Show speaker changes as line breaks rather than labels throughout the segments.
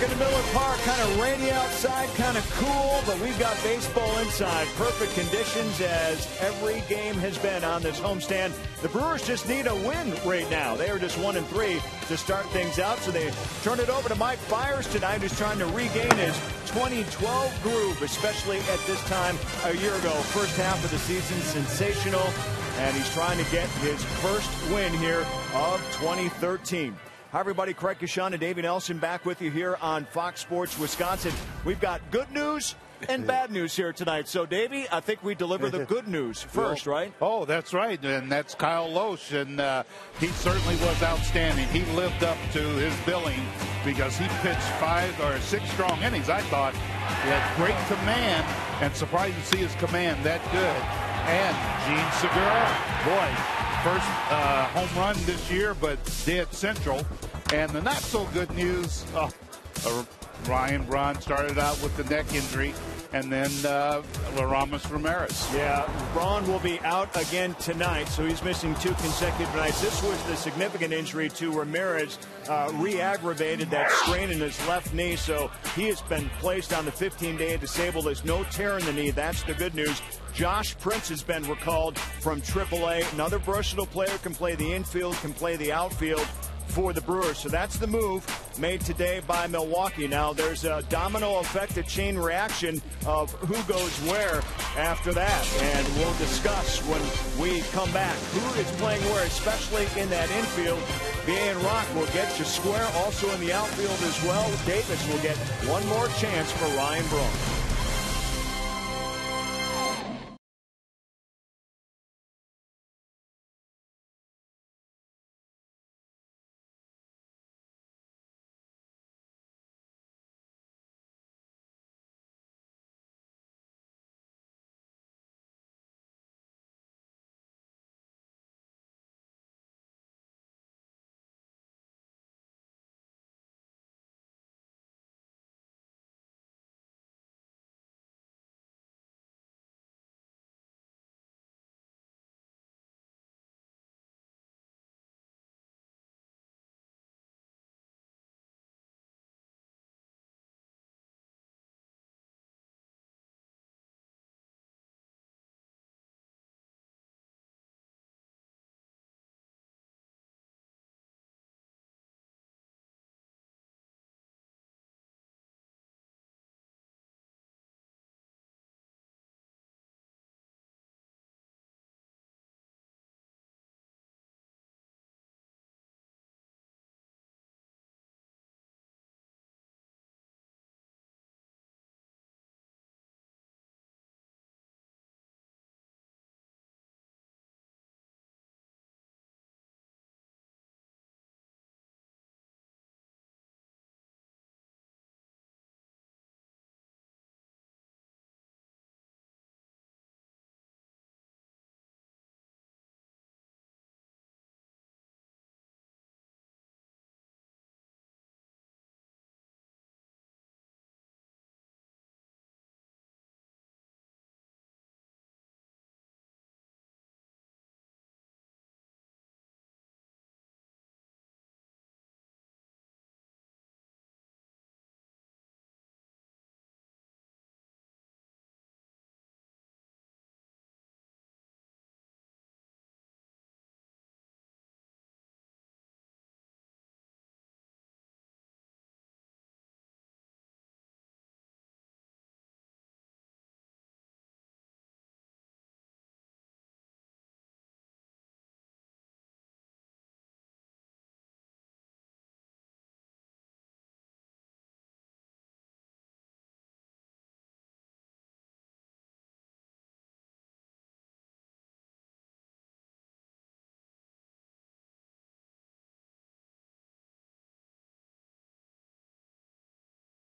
into Miller Park, kind of rainy outside, kind of cool, but we've got baseball inside. Perfect conditions as every game has been on this homestand. The Brewers just need a win right now. They are just 1-3 to start things out, so they turn it over to Mike Fiers tonight, who's trying to regain his 2012 groove, especially at this time a year ago. First half of the season, sensational, and he's trying to get his first win here of 2013. Hi, everybody. Craig Kashan and Davey Nelson back with you here on Fox Sports Wisconsin. We've got good news and bad news here tonight. So, Davey, I think we deliver the good news first, right?
Oh, that's right. And that's Kyle Loesch. And he certainly was outstanding. He lived up to his billing because he pitched 5 or 6 strong innings. I thought he had great command, and surprised to see his command that good. And Gene Segura, boy, first home run this year, but dead central. And the not so good news, Ryan Braun started out with the neck injury, and then Ramos Ramirez.
Yeah, Braun will be out again tonight, so he's missing 2 consecutive nights. This was the significant injury to Ramirez, re-aggravated that strain in his left knee, so he has been placed on the 15-day disabled list. No tear in the knee. That's the good news. Josh Prince has been recalled from AAA. Another versatile player, can play the infield, can play the outfield for the Brewers. So that's the move made today by Milwaukee. Now there's a domino effect, a chain reaction of who goes where after that. And we'll discuss when we come back who is playing where, especially in that infield. B.A. and Rock will get you square. Also in the outfield as well. Davis will get one more chance for Ryan Braun.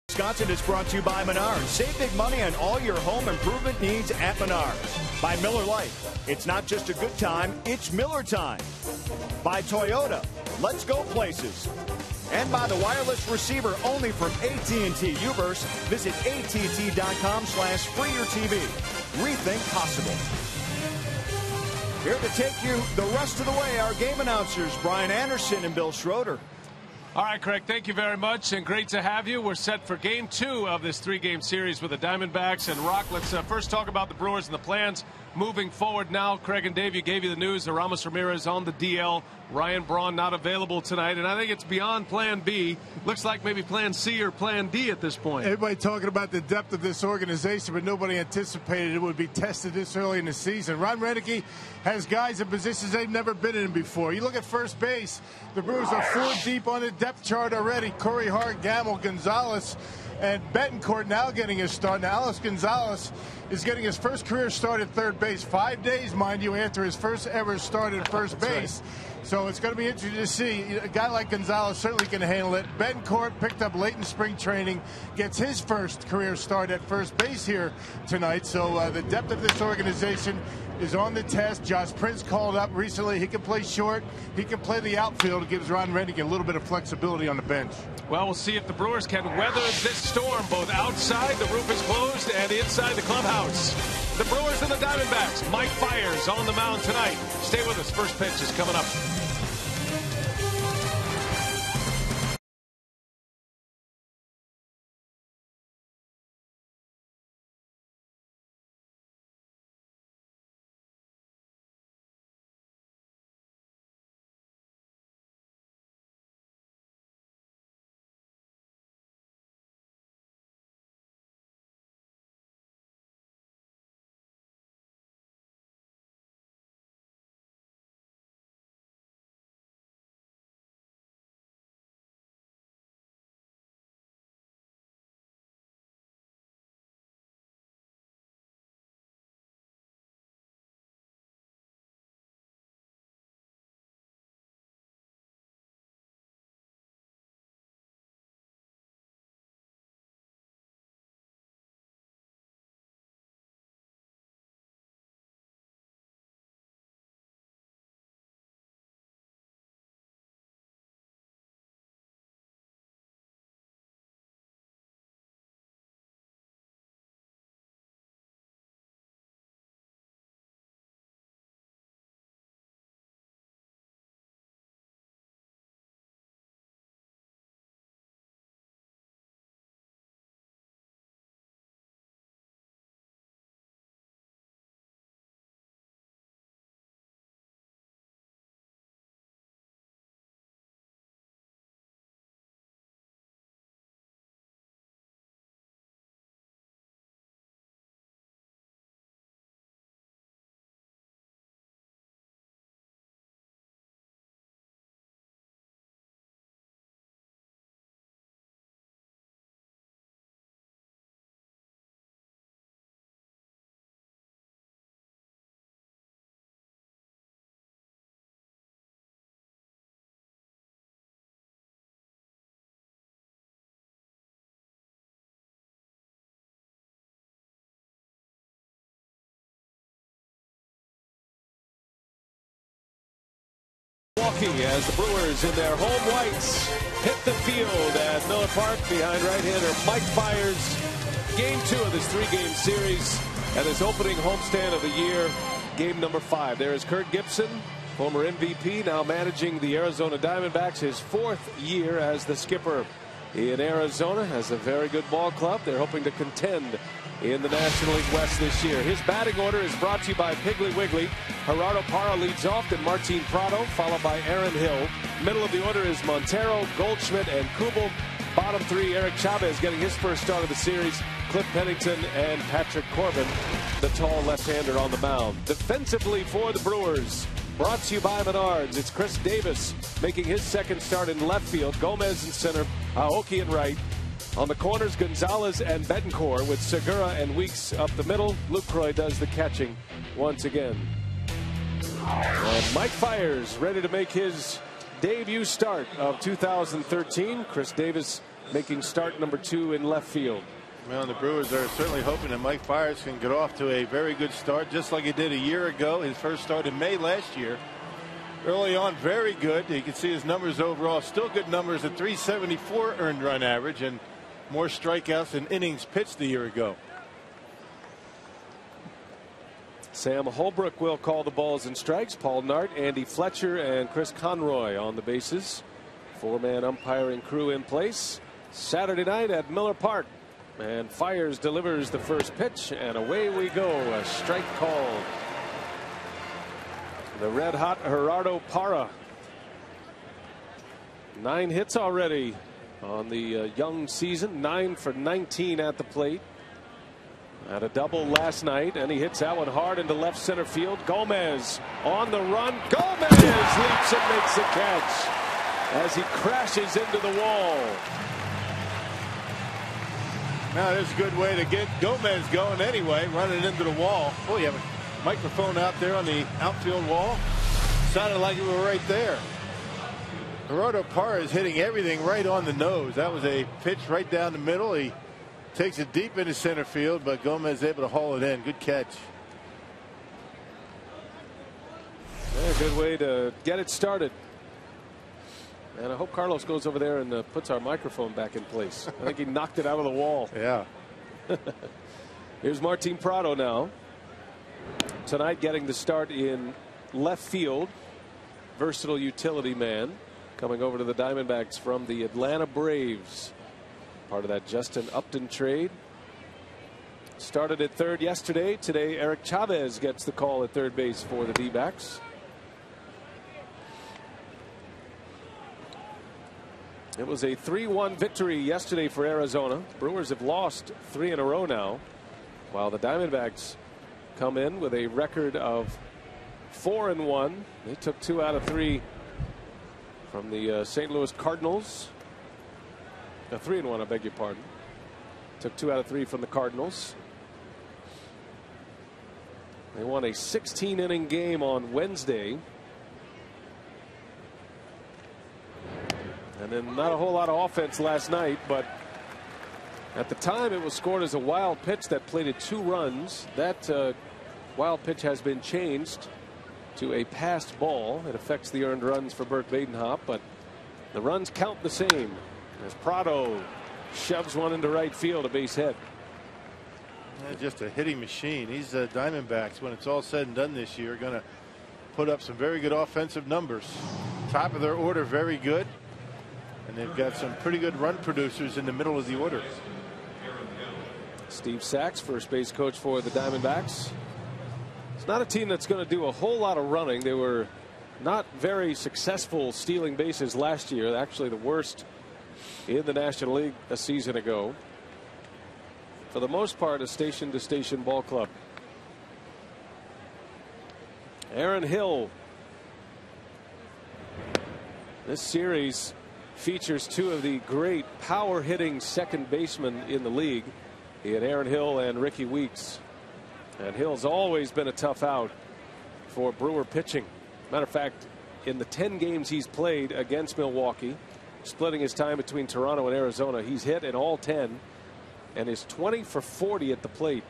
Wisconsin is brought to you by Menards. Save big money on all your home improvement needs at Menards. By Miller Lite. It's not just a good time, it's Miller time. By Toyota. Let's go places. And by the wireless receiver only from AT&T Uverse. Visit att.com/freeyourtv. Rethink possible. Here to take you the rest of the way, our game announcers, Brian Anderson and Bill Schroeder.
All right, Craig, thank you very much, and great to have you. We're set for Game 2 of this 3-game series with the Diamondbacks. And Rock, let's first talk about the Brewers and the plans moving forward now. Craig and Dave, you gave you the news. Ramos Ramirez on the DL. Ryan Braun not available tonight, and I think it's beyond Plan B. Looks like maybe Plan C or Plan D at this point.
Everybody talking about the depth of this organization, but nobody anticipated it would be tested this early in the season. Ron Renneke has guys in positions they've never been in before. You look at first base, the Brewers are 4 deep on the depth chart already. Corey Hart, Gamble, Gonzalez, and Betancourt now getting his start. Now Alex Gonzalez is getting his first career start at third base, 5 days, mind you, after his first ever start at first base. Right. So it's going to be interesting to see. A guy like Gonzalez certainly can handle it. Betancourt picked up late in spring training, gets his first career start at first base here tonight. So the depth of this organization is on the test. Josh Prince called up recently. He can play short. He can play the outfield. It gives Ron Renneke a little bit of flexibility on the bench.
Well, we'll see if the Brewers can weather this storm, both outside, the roof is closed, and inside the clubhouse. The Brewers and the Diamondbacks. Mike Fiers on the mound tonight. Stay with us. First pitch is coming up. As the Brewers in their home whites hit the field at Miller Park behind right-hander Mike Fiers. Game 2 of this 3-game series and his opening homestand of the year, game number 5. There is Kurt Gibson, former MVP, now managing the Arizona Diamondbacks, his 4th year as the skipper in Arizona. Has a very good ball club. They're hoping to contend in the National League West this year. His batting order is brought to you by Piggly Wiggly. Gerardo Parra leads off, then Martin Prado, followed by Aaron Hill. Middle of the order is Montero, Goldschmidt, and Kubel. Bottom 3, Eric Chavez getting his first start of the series. Cliff Pennington and Patrick Corbin, the tall left-hander on the mound. Defensively for the Brewers, brought to you by Menards. It's Chris Davis making his second start in left field. Gomez in center, Aoki in right. On the corners, Gonzalez and Betancourt with Segura and Weeks up the middle. Lucroy does the catching once again. And Mike Fiers ready to make his debut start of 2013. Chris Davis making start number 2 in left field.
Well, the Brewers are certainly hoping that Mike Fiers can get off to a very good start, just like he did a year ago. His first start in May last year. Early on, very good. You can see his numbers overall. Still good numbers at 374 earned run average and more strikeouts than innings pitched a year ago.
Sam Holbrook will call the balls and strikes. Paul Nart, Andy Fletcher, and Chris Conroy on the bases 4-man umpiring crew in place Saturday night at Miller Park. And Fiers delivers the first pitch, and away we go. A strike called. The red-hot Gerardo Parra. 9 hits already on the young season. 9 for 19 at the plate. Had a double last night, and he hits that one hard into left center field. Gomez on the run. Gomez leaps and makes the catch as he crashes into the wall.
Now, there's a good way to get Gomez going anyway, running into the wall. Oh, you have a microphone out there on the outfield wall. Sounded like we were right there. Gerardo Parra is hitting everything right on the nose. That was a pitch right down the middle. He takes it deep into center field, but Gomez is able to haul it in. Good catch.
Yeah, good way to get it started. And I hope Carlos goes over there and puts our microphone back in place. I think he knocked it out of the wall.
Yeah.
Here's Martin Prado now. Tonight getting the start in left field. Versatile utility man coming over to the Diamondbacks from the Atlanta Braves. Part of that Justin Upton trade. Started at third yesterday. Today Eric Chavez gets the call at third base for the D-backs. It was a 3-1 victory yesterday for Arizona. Brewers have lost 3 in a row now, while the Diamondbacks come in with a record of 4-1. They took 2 out of 3 from the St. Louis Cardinals. 3-1, I beg your pardon. Took 2 out of 3 from the Cardinals. They won a 16-inning game on Wednesday. And then not a whole lot of offense last night, but at the time it was scored as a wild pitch that plated 2 runs. That wild pitch has been changed to a passed ball. It affects the earned runs for Burt Badenhop, but the runs count the same as Prado shoves one into right field, a base hit.
Just a hitting machine. These Diamondbacks, when it's all said and done this year, are going to put up some very good offensive numbers. Top of their order, very good. And they've got some pretty good run producers in the middle of the order.
Steve Sachs, first base coach for the Diamondbacks. It's not a team that's going to do a whole lot of running. They were not very successful stealing bases last year. Actually, the worst in the National League a season ago. For the most part, a station-to-station ball club. Aaron Hill. This series features 2 of the great power-hitting second basemen in the league, in Aaron Hill and Ricky Weeks. And Hill's always been a tough out for Brewer pitching. Matter of fact, in the 10 games he's played against Milwaukee, splitting his time between Toronto and Arizona, he's hit in all 10 and is 20 for 40 at the plate.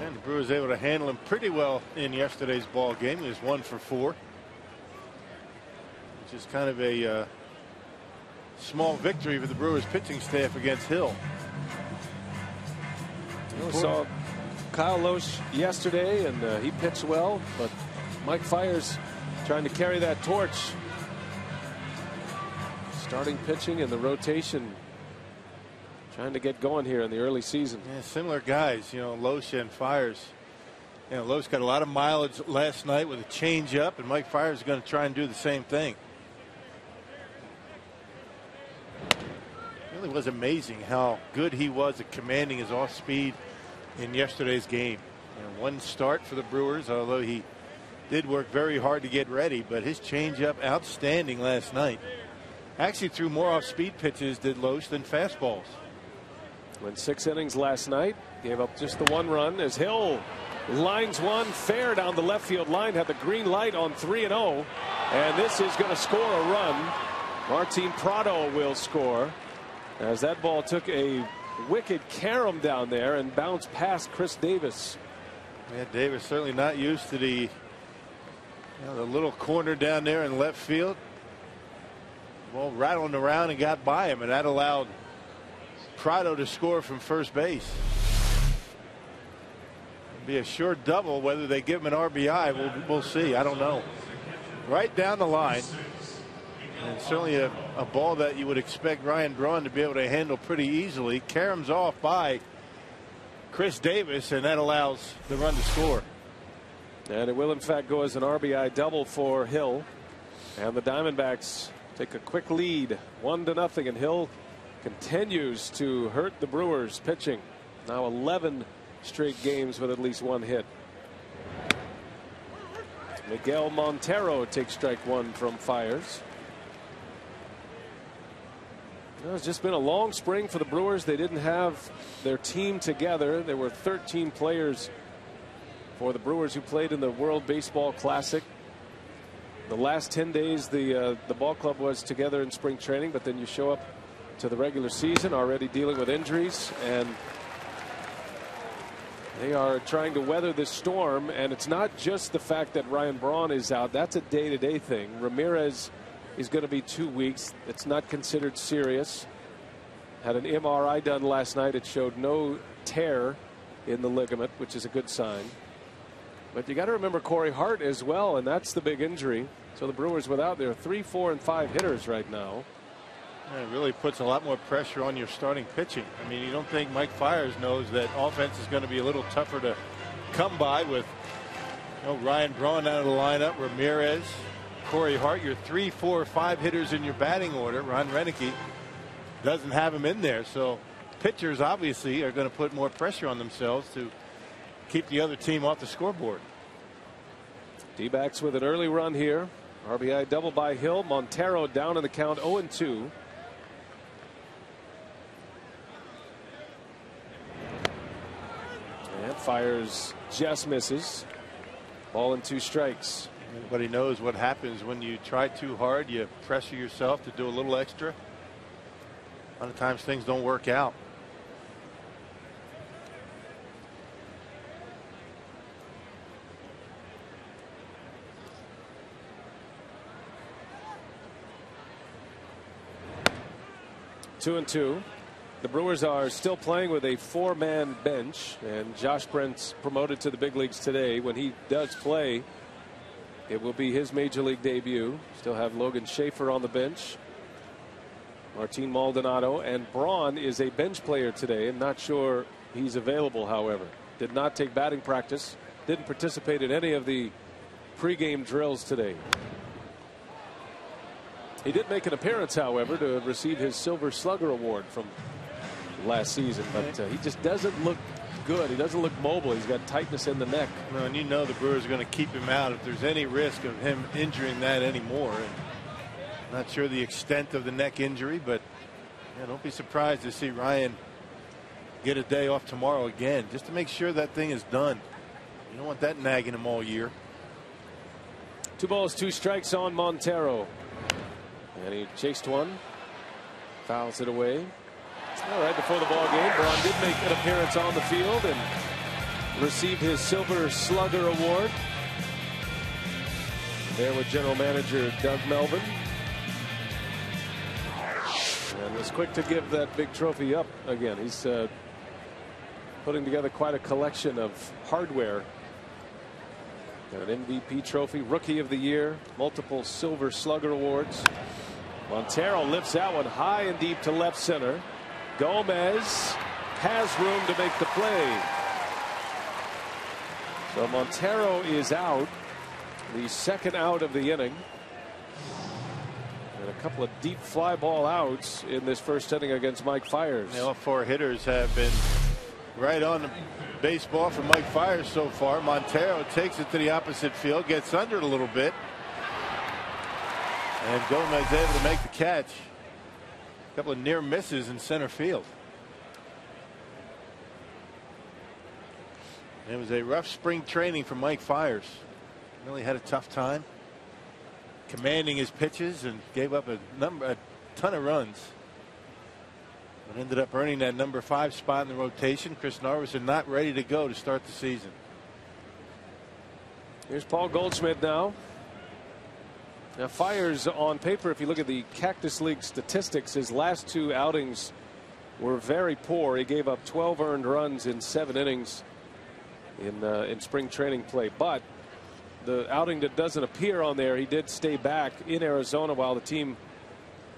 And the Brewers able to handle him pretty well in yesterday's ball game. He was 1 for 4. Which is kind of a small victory for the Brewers pitching staff against Hill.
We saw Kyle Loesch yesterday, and he pitched well, but Mike Fiers trying to carry that torch. Starting pitching and the rotation trying to get going here in the early season.
Yeah, similar guys, you know, Loesch and Fiers. You know, Loesch got a lot of mileage last night with a changeup, and Mike Fiers is going to try and do the same thing. It really was amazing how good he was at commanding his off speed in yesterday's game. You know, 1 start for the Brewers, although he did work very hard to get ready, but his changeup outstanding last night. Actually threw more off speed pitches did Loesch than fastballs.
Went 6 innings last night, gave up just the 1 run as Hill lines one fair down the left field line, had the green light on 3-0, and this is going to score a run. Martin Prado will score as that ball took a wicked carom down there and bounced past Chris Davis.
Yeah, Davis certainly not used to the little corner down there in left field. Ball rattling around and got by him, and that allowed Prado to score from first base. It'll be a sure double. Whether they give him an RBI, we'll see. I don't know. right down the line. And certainly a ball that you would expect Ryan Braun to be able to handle pretty easily. Caroms off by Chris Davis, and that allows the run to score.
And it will in fact go as an RBI double for Hill. And the Diamondbacks take a quick lead, 1-0, and Hill continues to hurt the Brewers pitching. Now 11 straight games with at least one hit. Miguel Montero takes strike one from Fiers. It's just been a long spring for the Brewers. They didn't have their team together. There were 13 players for the Brewers who played in the World Baseball Classic. The last 10 days the ball club was together in spring training, but then you show up to the regular season already dealing with injuries, and they are trying to weather this storm. And it's not just the fact that Ryan Braun is out. That's a day-to-day thing. Ramirez is going to be 2 weeks. It's not considered serious. Had an MRI done last night. It showed no tear in the ligament, which is a good sign. But you got to remember Corey Hart as well, and that's the big injury. So the Brewers without their 3, 4, and 5 hitters right now.
It really puts a lot more pressure on your starting pitching. I mean, you don't think Mike Fiers knows that offense is going to be a little tougher to come by with Ryan Braun out of the lineup, Ramirez, Corey Hart, your 3, 4, 5 hitters in your batting order. Ron Renneke doesn't have him in there, so pitchers obviously are going to put more pressure on themselves to keep the other team off the scoreboard.
D-backs with an early run here. RBI double by Hill. Montero down in the count, 0-2. And Fiers just misses. Ball and 2 strikes.
Everybody knows what happens when you try too hard. You pressure yourself to do a little extra. A lot of times things don't work out.
Two and two. The Brewers are still playing with a 4-man bench, and Josh Brent's promoted to the big leagues today. When he does play, it will be his major league debut. Still have Logan Schaefer on the bench, Martin Maldonado, and Braun is a bench player today. I'm not sure he's available, however. Did not take batting practice, didn't participate in any of the pregame drills today. He did make an appearance, however, to receive his Silver Slugger Award from last season, but he just doesn't look good. He doesn't look mobile. He's got tightness in the neck.
No, and you know the Brewers are going to keep him out if there's any risk of him injuring that anymore. And not sure the extent of the neck injury, but don't be surprised to see Ryan get a day off tomorrow again, just to make sure that thing is done. You don't want that nagging him all year.
2 balls, 2 strikes on Montero. And he chased one, fouls it away. All right, before the ball game, Braun did make an appearance on the field and received his Silver Slugger Award. There with General Manager Doug Melvin. And was quick to give that big trophy up again. He's putting together quite a collection of hardware. Got an MVP trophy, Rookie of the Year, multiple Silver Slugger Awards. Montero lifts that one high and deep to left center. Gomez has room to make the play. So Montero is out, the second out of the inning. And a couple of deep fly ball outs in this first inning against Mike Fiers.
All 4 hitters have been right on the baseball for Mike Fiers so far. Montero takes it to the opposite field, gets under it a little bit, and Gomez able to make the catch. A couple of near misses in center field. It was a rough spring training for Mike Fiers. Really had a tough time commanding his pitches and gave up a ton of runs. But ended up earning that number 5 spot in the rotation. Chris Narveson not ready to go to start the season.
Here's Paul Goldschmidt now. Now Fiers on paper, if you look at the Cactus League statistics, his last 2 outings were very poor. He gave up 12 earned runs in 7 innings in spring training play. But the outing that doesn't appear on there, he did stay back in Arizona while the team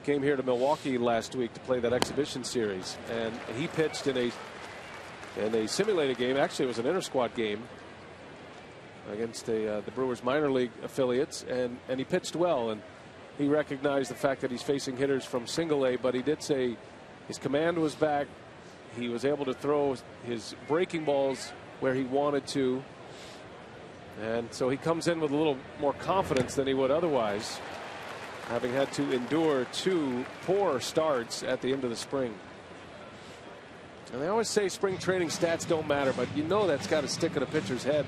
came here to Milwaukee last week to play that exhibition series, and he pitched in a simulated game. Actually, it was an inter-squad game against the Brewers minor league affiliates, and he pitched well, and he recognized the fact that he's facing hitters from single A, but he did say his command was back. He was able to throw his breaking balls where he wanted to, and so he comes in with a little more confidence than he would otherwise, having had to endure 2 poor starts at the end of the spring. And they always say spring training stats don't matter, but you know that's got to stick in a pitcher's head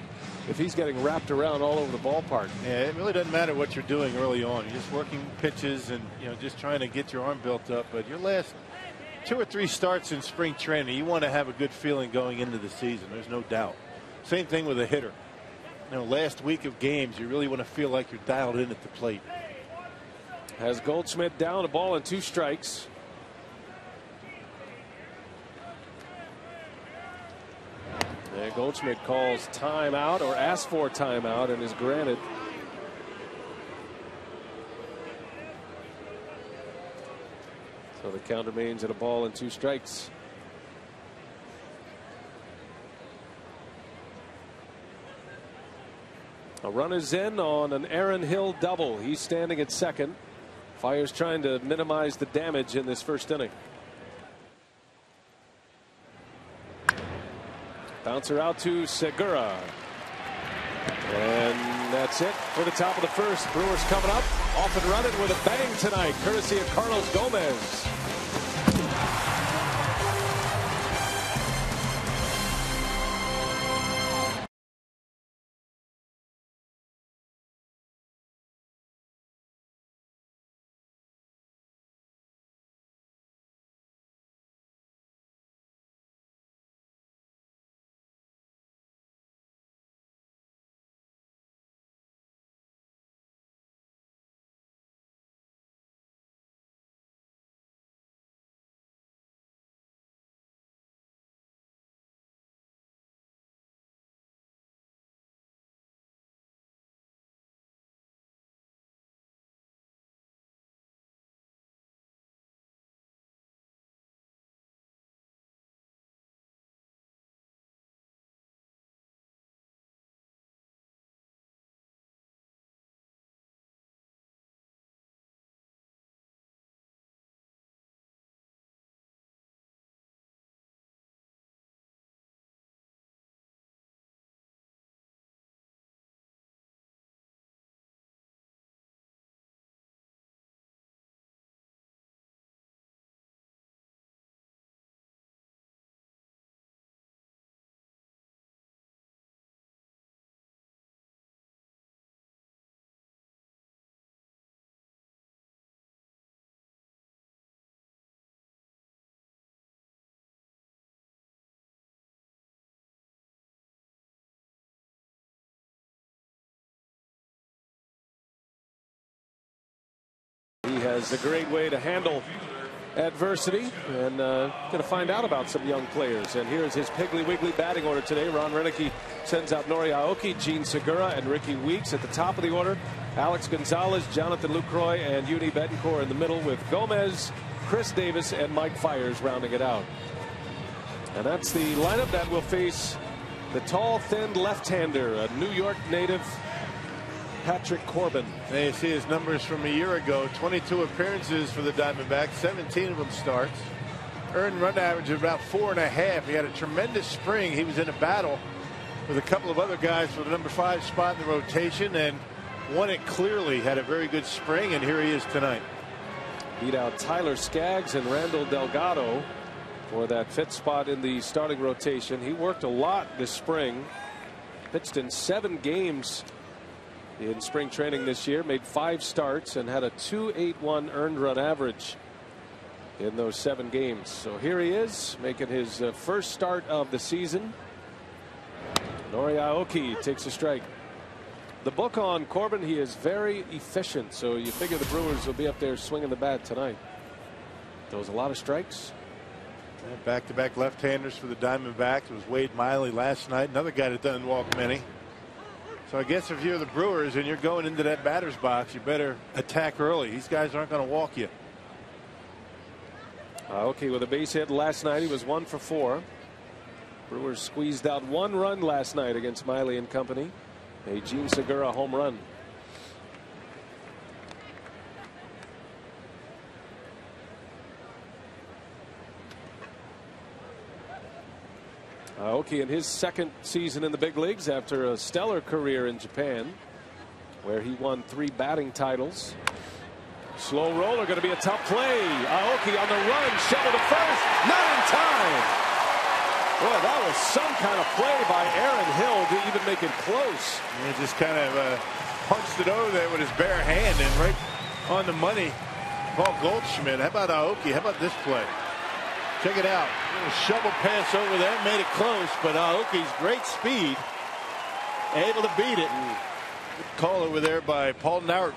if he's getting wrapped around all over the ballpark.
Yeah, it really doesn't matter what you're doing early on. You're just working pitches and, you know, just trying to get your arm built up. But your last 2 or 3 starts in spring training, you want to have a good feeling going into the season. There's no doubt. Same thing with a hitter. You know, last week of games, you really want to feel like you're dialed in at the plate.
Has Goldschmidt down, a ball and 2 strikes. And Goldschmidt calls timeout, or asks for timeout, and is granted. So the count remains at a ball and 2 strikes. A run is in on an Aaron Hill double. He's standing at second. Fiers trying to minimize the damage in this first inning. Bouncer out to Segura. And that's it for the top of the first. Brewers coming up, off and running with a bang tonight, courtesy of Carlos Gomez. He has a great way to handle adversity, and going to find out about some young players. And here's his Piggly Wiggly batting order today. Ron Renicky sends out Nori Aoki, Gene Segura, and Ricky Weeks at the top of the order. Alex Gonzalez, Jonathan Lucroy, and Yuni Betancourt in the middle, with Gomez, Chris Davis, and Mike Fiers rounding it out. And that's the lineup that will face the tall, thin left-hander, a New York native, Patrick Corbin.
There you see his numbers from a year ago. 22 appearances for the Diamondbacks, 17 of them starts. Earned run average of about 4.5. He had a tremendous spring. He was in a battle with a couple of other guys for the number 5 spot in the rotation and won it clearly. Had a very good spring, and here he is tonight.
Beat out Tyler Skaggs and Randall Delgado for that 5th spot in the starting rotation. He worked a lot this spring. Pitched in 7 games in spring training this year, made 5 starts, and had a .281 earned run average in those 7 games. So here he is, making his first start of the season. Nori Aoki takes a strike. The book on Corbin, he is very efficient, so you figure the Brewers will be up there swinging the bat tonight. Those a lot of strikes.
Back-to-back left-handers for the Diamondbacks. It was Wade Miley last night, another guy that doesn't walk many. So I guess if you're the Brewers and you're going into that batter's box, you better attack early. These guys aren't going to walk you.
Okay, with a base hit last night, he was 1 for 4. Brewers squeezed out 1 run last night against Miley and company. A Gene Segura home run. Aoki in his second season in the big leagues after a stellar career in Japan, where he won 3 batting titles. Slow roller going to be a tough play. Aoki on the run, shovel to first, not in time. Boy, that was some kind of play by Aaron Hill to even make it close.
He just kind of punched it over there with his bare hand and right on the money. Paul Goldschmidt. How about Aoki? How about this play? Check it out. Shovel pass over there, made it close, but Aoki's great speed, able to beat it. Good call over there by Paul Naurt.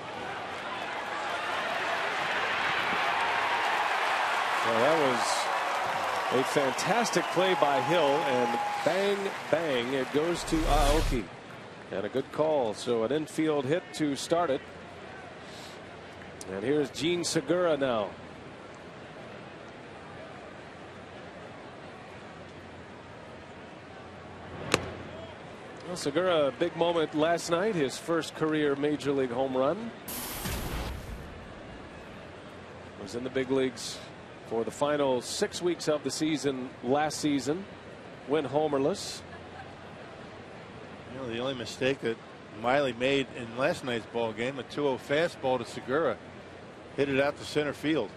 Well, that was a fantastic play by Hill, and bang, bang, it goes to Aoki. And a good call, so an infield hit to start it. And here's Gene Segura now. Well, Segura, a big moment last night, his first career major league home run. Was in the big leagues for the final 6 weeks of the season last season. Went homerless.
You know, the only mistake that Miley made in last night's ball game, a 2-0 fastball to Segura, hit it out to center field.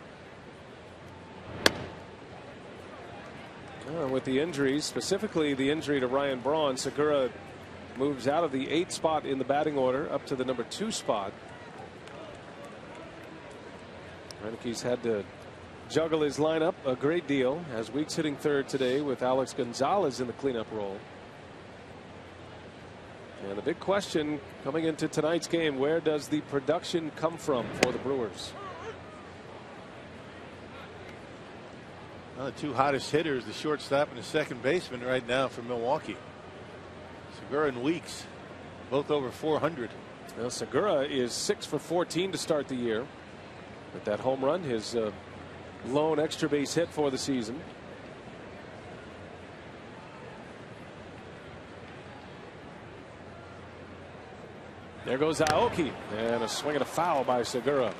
With the injuries, specifically the injury to Ryan Braun, Segura moves out of the 8th spot in the batting order up to the number 2 spot. Renick's had to juggle his lineup a great deal, as Weeks hitting third today with Alex Gonzalez in the cleanup role. And the big question coming into tonight's game, where does the production come from for the Brewers?
Well, the 2 hottest hitters, the shortstop and the second baseman right now for Milwaukee. Segura and Weeks, both over 400.
Well, Segura is 6 for 14 to start the year. With that home run, his lone extra base hit for the season. There goes Aoki, and a swing and a foul by Segura.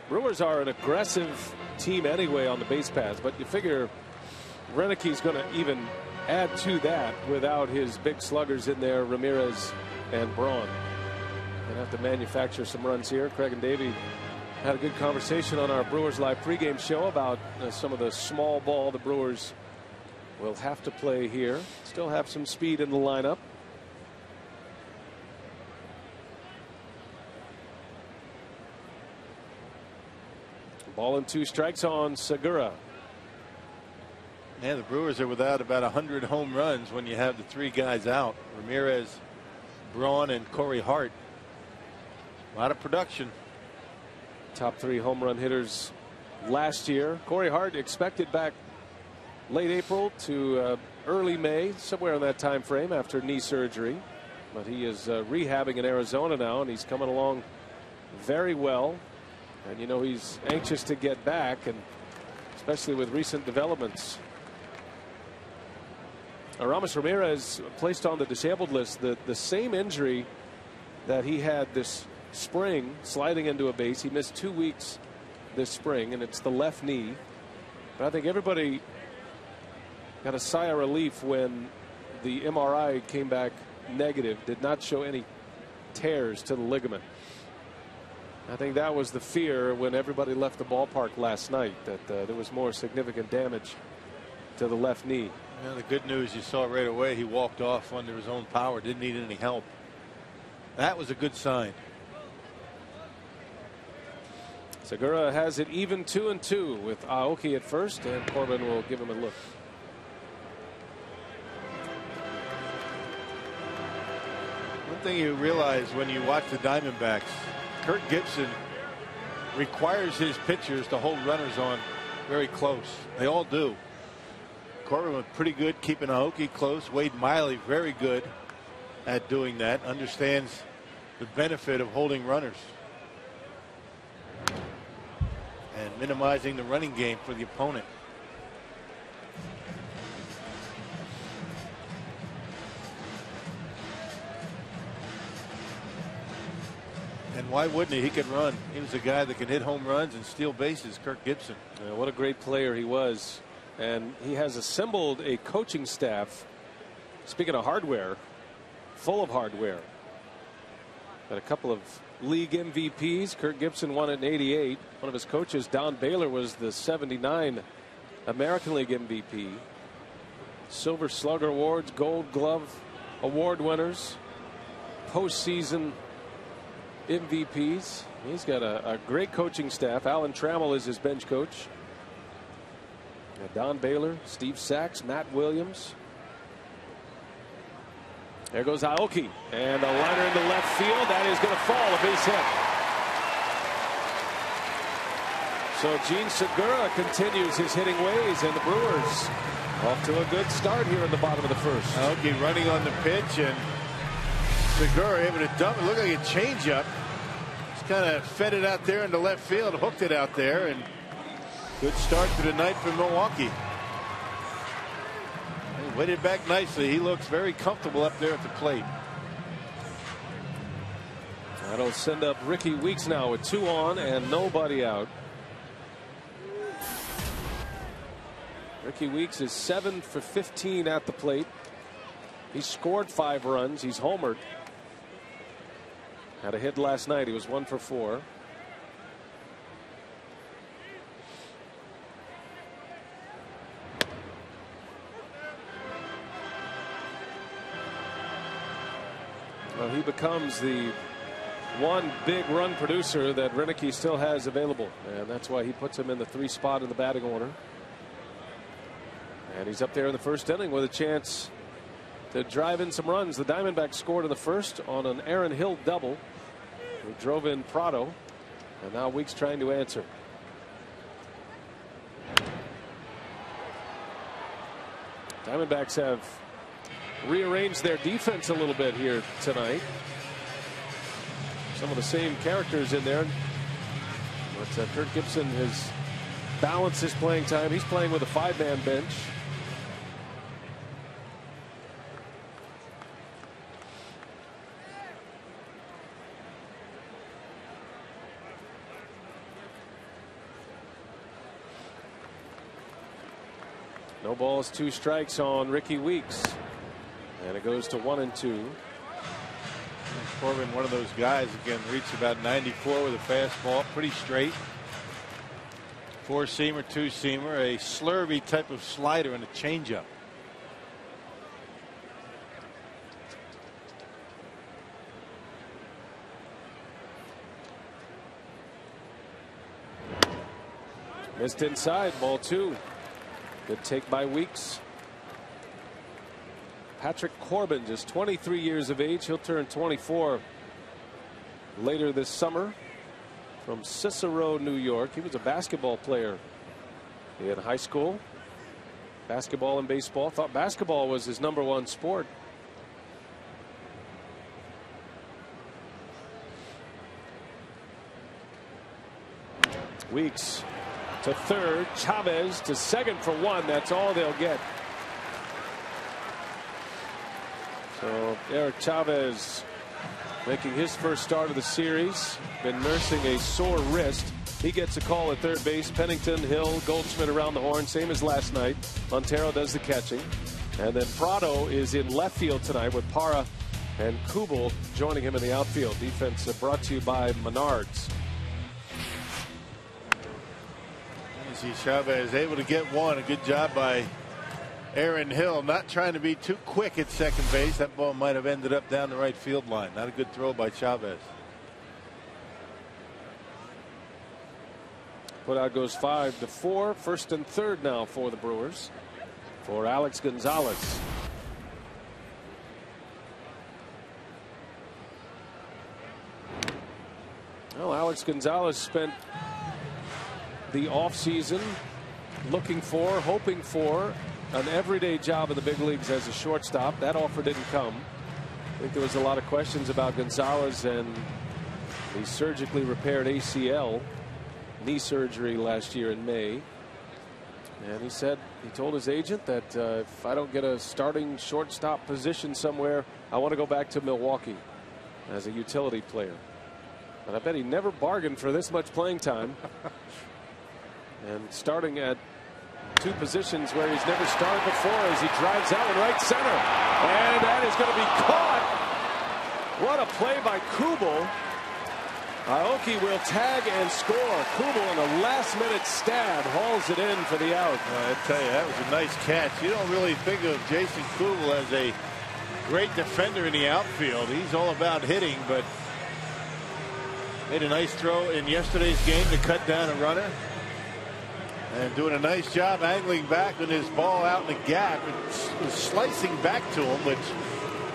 Brewers are an aggressive team anyway on the base paths, but you figure Renick's going to even add to that without his big sluggers in there, Ramirez and Braun. Gonna have to manufacture some runs here. Craig and Davey had a good conversation on our Brewers Live pregame show about some of the small ball the Brewers will have to play here. Still have some speed in the lineup. Ball and 2 strikes on Segura.
Yeah, the Brewers are without about 100 home runs when you have the 3 guys out. Ramirez, Braun, and Corey Hart. A lot of production.
Top 3 home run hitters last year. Corey Hart expected back late April to early May, somewhere in that time frame after knee surgery. But he is rehabbing in Arizona now, and he's coming along very well. And you know, he's anxious to get back, and especially with recent developments. Aramis Ramirez placed on the disabled list, the same injury that he had this spring, sliding into a base. He missed 2 weeks this spring, and it's the left knee. But I think everybody got a sigh of relief when the MRI came back negative, did not show any tears to the ligament. I think that was the fear when everybody left the ballpark last night, that there was more significant damage to the left knee.
Yeah, the good news, you saw right away, he walked off under his own power, didn't need any help. That was a good sign.
Segura has it even 2-2 with Aoki at first, and Corbin will give him a look.
One thing you realize when you watch the Diamondbacks, Kirk Gibson requires his pitchers to hold runners on very close. They all do. Corbin was pretty good keeping Aoki close. Wade Miley very good at doing that. Understands the benefit of holding runners and minimizing the running game for the opponent. And why wouldn't he? He could run. He was a guy that could hit home runs and steal bases. Kirk Gibson.
Yeah, what a great player he was. And he has assembled a coaching staff, speaking of hardware, full of hardware. Got a couple of league MVPs. Kirk Gibson won it in '88. One of his coaches, Don Baylor, was the '79 American League MVP. Silver Slugger Awards, Gold Glove Award winners, postseason MVPs. He's got a great coaching staff. Alan Trammell is his bench coach. Don Baylor, Steve Sachs, Matt Williams. There goes Aoki, and a liner into left field. That is going to fall, a base hit. So Gene Segura continues his hitting ways, and the Brewers off to a good start here in the bottom of the first.
Aoki running on the pitch, and Segura able to dump it. Looked like a changeup. Just kind of fed it out there into left field, hooked it out there, and good start to the night for Milwaukee. He waited back nicely. He looks very comfortable up there at the plate.
That'll send up Ricky Weeks now with 2 on and nobody out. Ricky Weeks is 7 for 15 at the plate. He scored 5 runs. He's homered. Had a hit last night. He was 1 for 4. Well, he becomes the one big run producer that Renicky still has available, and that's why he puts him in the 3 spot in the batting order. And he's up there in the first inning with a chance to drive in some runs. The Diamondbacks scored in the first on an Aaron Hill double, who drove in Prado, and now Weeks trying to answer. Diamondbacks have rearranged their defense a little bit here tonight. Some of the same characters in there. But Kirk Gibson has balanced his playing time. He's playing with a 5-man bench. No balls, 2 strikes on Ricky Weeks. And it goes to 1-2.
Corbin, one of those guys, again, reached about 94 with a fastball, pretty straight. 4-seamer, 2-seamer, a slurvy type of slider, and a changeup.
Missed inside, ball 2. Good take by Weeks. Patrick Corbin, just 23 years of age. He'll turn 24 later this summer, from Cicero, New York. He was a basketball player in high school. Basketball and baseball. Thought basketball was his #1 sport. Weeks to third. Chavez to second for 1. That's all they'll get. So Eric Chavez making his first start of the series. Been nursing a sore wrist. He gets a call at third base. Pennington, Hill, Goldschmidt around the horn, same as last night. Montero does the catching. And then Prado is in left field tonight with Parra and Kubel joining him in the outfield. Defense brought to you by Menards.
You see Chavez able to get 1. A good job by Aaron Hill, not trying to be too quick at second base. That ball might have ended up down the right field line. Not a good throw by Chavez.
Putout goes 5-4. First and third now for the Brewers. For Alex Gonzalez. Well, Alex Gonzalez spent the offseason looking for, hoping for an everyday job in the big leagues as a shortstop. That offer didn't come. I think there was a lot of questions about Gonzalez and the surgically repaired ACL knee surgery last year in May. And he said, he told his agent that if I don't get a starting shortstop position somewhere, I want to go back to Milwaukee as a utility player. But I bet he never bargained for this much playing time. And starting at two positions where he's never started before as he drives out in right center. And that is going to be caught. What a play by Kubel. Aoki will tag and score. Kubel in a last-minute stab hauls it in for the out.
I tell you, that was a nice catch. You don't really think of Jason Kubel as a great defender in the outfield. He's all about hitting, but made a nice throw in yesterday's game to cut down a runner. And doing a nice job angling back with his ball out in the gap. It was slicing back to him, which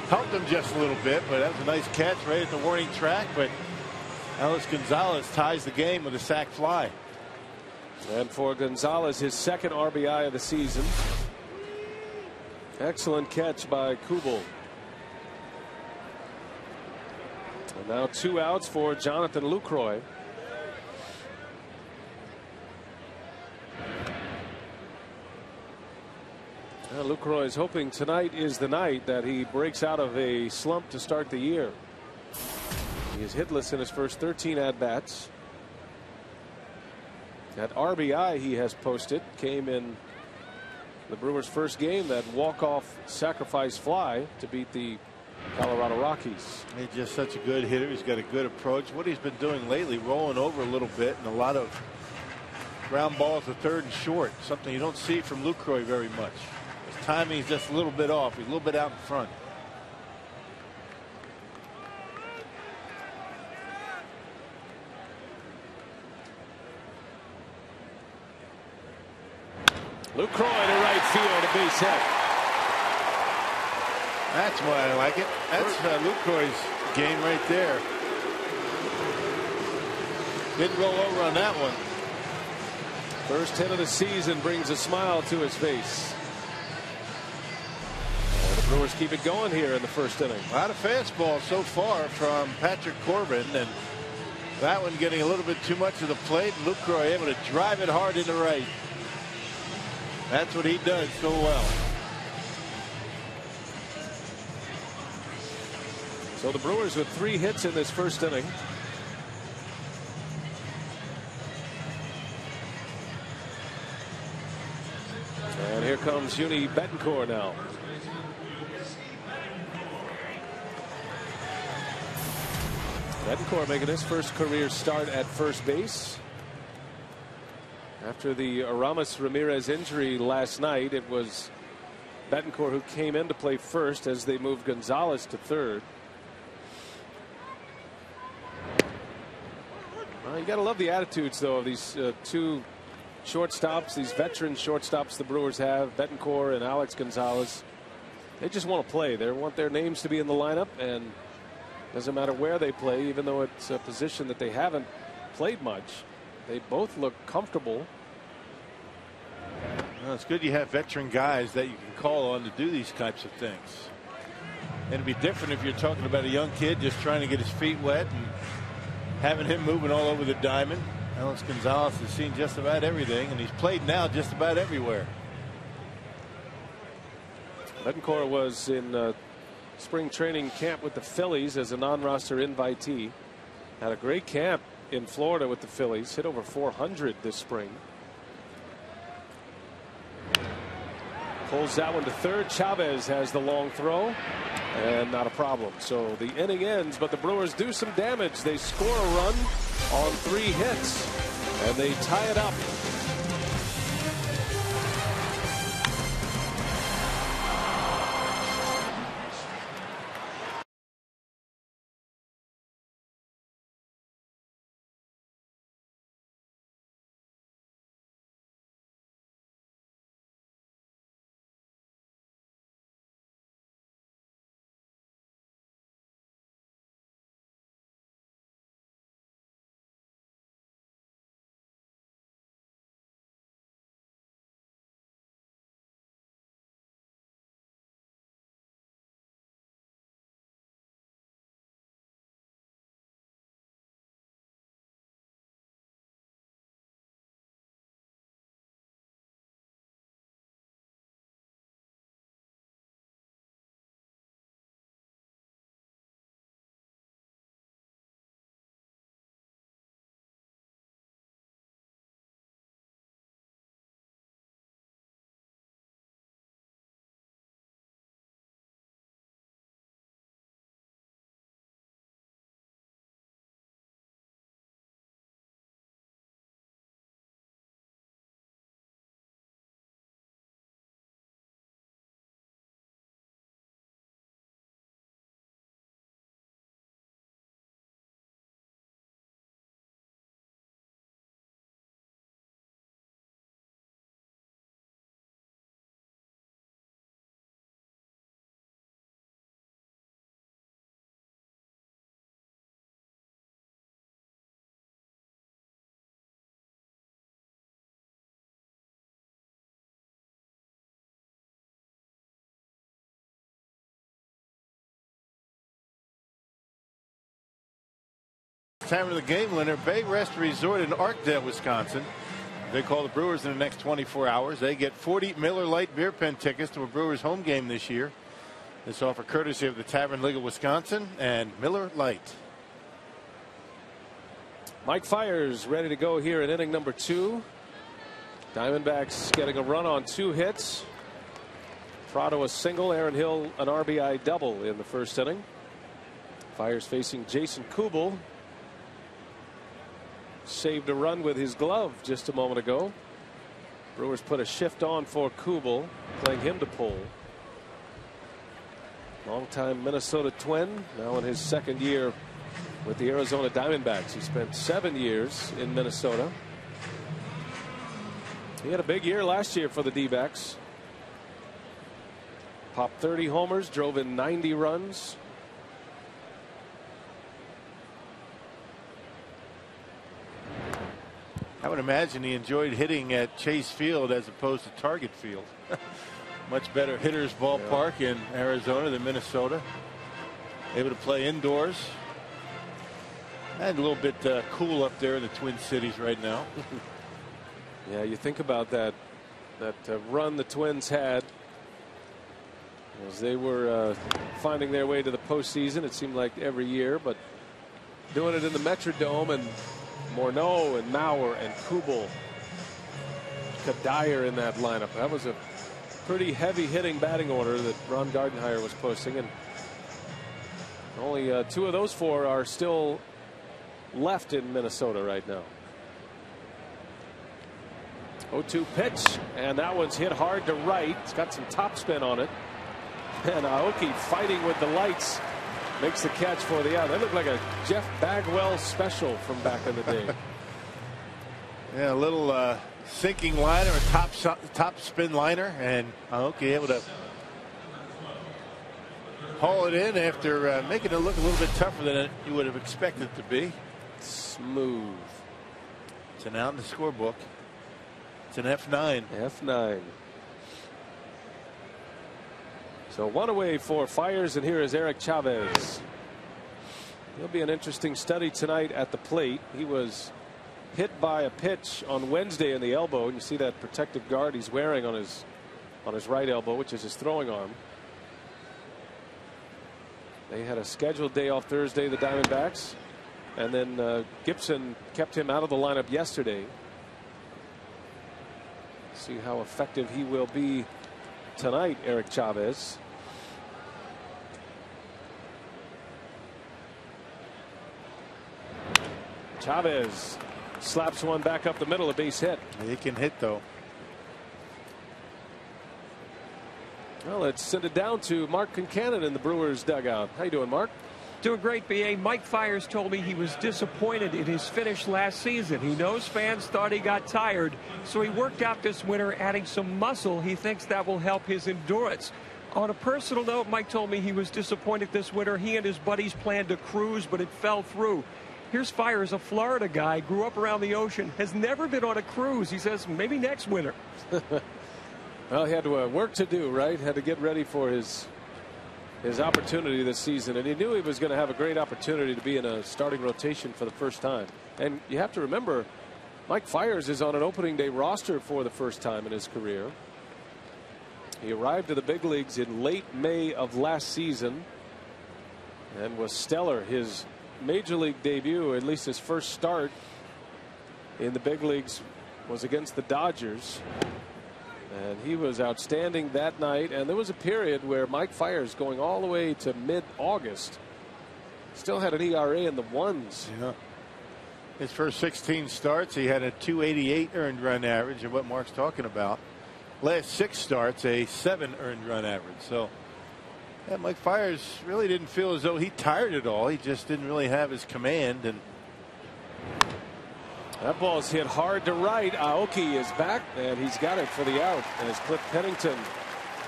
helped him just a little bit. But that was a nice catch right at the warning track. But Alex Gonzalez ties the game with a sac fly.
And for Gonzalez, his second RBI of the season. Excellent catch by Kubel. And now 2 outs for Jonathan Lucroy. Lucroy is hoping tonight is the night that he breaks out of a slump to start the year. He is hitless in his first 13 at-bats. That RBI he has posted came in the Brewers' first game, that walk-off sacrifice fly to beat the Colorado Rockies.
He's just such a good hitter. He's got a good approach. What he's been doing lately, rolling over a little bit, and a lot of ground balls to third and short, something you don't see from Lucroy very much. His timing is just a little bit off. He's a little bit out in front.
Lucroy to right field, a base hit.
That's why I like it. That's Lucroy's game right there. Didn't roll over on that one.
First hit of the season brings a smile to his face. And the Brewers keep it going here in the first inning.
A lot of fastballs so far from Patrick Corbin, and that one getting a little bit too much of the plate. Lucroy able to drive it hard into right. That's what he does so well.
So the Brewers with 3 hits in this first inning. And here comes Yuni Betancourt now. Betancourt making his first career start at first base. After the Aramis Ramirez injury last night, it was Betancourt who came in to play first as they moved Gonzalez to third. Well, you got to love the attitudes, though, of these two shortstops, these veteran shortstops the Brewers have, Betancourt and Alex Gonzalez. They just want to play. They want their names to be in the lineup, and doesn't matter where they play, even though it's a position that they haven't played much. They both look comfortable.
Well, it's good you have veteran guys that you can call on to do these types of things. And it'd be different if you're talking about a young kid just trying to get his feet wet and having him moving all over the diamond. Alex Gonzalez has seen just about everything, and he's played now just about everywhere.
Betancourt was in spring training camp with the Phillies as a non-roster invitee. Had a great camp in Florida with the Phillies. Hit over 400 this spring. Pulls that one to third. Chavez has the long throw, and not a problem. So the inning ends, but the Brewers do some damage. They score a run on 3 hits, and they tie it up.
hammer the game winner. Bay Rest Resort in Arkdale, Wisconsin. They call the Brewers in the next 24 hours. They get 40 Miller Lite beer pen tickets to a Brewers home game this year. This offer courtesy of the Tavern League of Wisconsin and Miller Lite.
Mike Fiers ready to go here in inning number 2. Diamondbacks getting a run on 2 hits. Prado a single, Aaron Hill an RBI double in the first inning. Fiers facing Jason Kubel. Saved a run with his glove just a moment ago. Brewers put a shift on for Kubel, playing him to pull. Longtime Minnesota Twin, now in his second year with the Arizona Diamondbacks. He spent 7 years in Minnesota. He had a big year last year for the D-backs. Popped 30 homers, drove in 90 runs.
I would imagine he enjoyed hitting at Chase Field as opposed to Target Field. Much better hitter's ballpark in Arizona than Minnesota. Able to play indoors. And a little bit cool up there in the Twin Cities right now.
Yeah, you think about that run the Twins had as they were finding their way to the postseason. It seemed like every year, but doing it in the Metrodome, and Morneau and Mauer and Kubel, Kadire in that lineup. That was a pretty heavy hitting batting order that Ron Gardenhire was posting, and only 2 of those 4 are still left in Minnesota right now. 0-2 pitch, and that one's hit hard to right. It's got some topspin on it, and Aoki fighting with the lights makes the catch for the out. That looked like a Jeff Bagwell special from back in the day.
Yeah, a little sinking liner, a top spin liner, and Aoki able to haul it in after making it look a little bit tougher than you would have expected it to be.
Smooth.
It's an out in the scorebook. It's an F9.
F9. So 1 away for Fiers, and here is Eric Chavez. He'll be an interesting study tonight at the plate. He was hit by a pitch on Wednesday in the elbow, and you see that protective guard he's wearing on his right elbow, which is his throwing arm. They had a scheduled day off Thursday, the Diamondbacks, and then Gibson kept him out of the lineup yesterday. See how effective he will be tonight, Eric Chavez. Chavez slaps one back up the middle, a base hit.
He can hit, though.
Well, let's send it down to Mark Concannon in the Brewers dugout. How you doing, Mark?
Doing great, B.A. Mike Fiers told me he was disappointed in his finish last season. He knows fans thought he got tired, so he worked out this winter adding some muscle. He thinks that will help his endurance. On a personal note, Mike told me he was disappointed this winter. He and his buddies planned to cruise, but it fell through. Here's Fiers, a Florida guy, grew up around the ocean, has never been on a cruise. He says maybe next winter.
Well, he had work to do, right? Had to get ready for his opportunity this season, and he knew he was going to have a great opportunity to be in a starting rotation for the first time. And you have to remember, Mike Fiers is on an opening day roster for the first time in his career. He arrived to the big leagues in late May of last season and was stellar. His major league debut, at least his first start in the big leagues, was against the Dodgers. And he was outstanding that night. And there was a period where Mike Fiers, going all the way to mid-August, still had an ERA in the 1s.
Yeah. His first 16 starts, he had a 288 earned run average, and what Mark's talking about. Last 6 starts, a 7 earned run average. So yeah, Mike Fiers really didn't feel as though he tired at all. He just didn't really have his command. And
that ball's hit hard to right. Aoki is back, and he's got it for the out as Cliff Pennington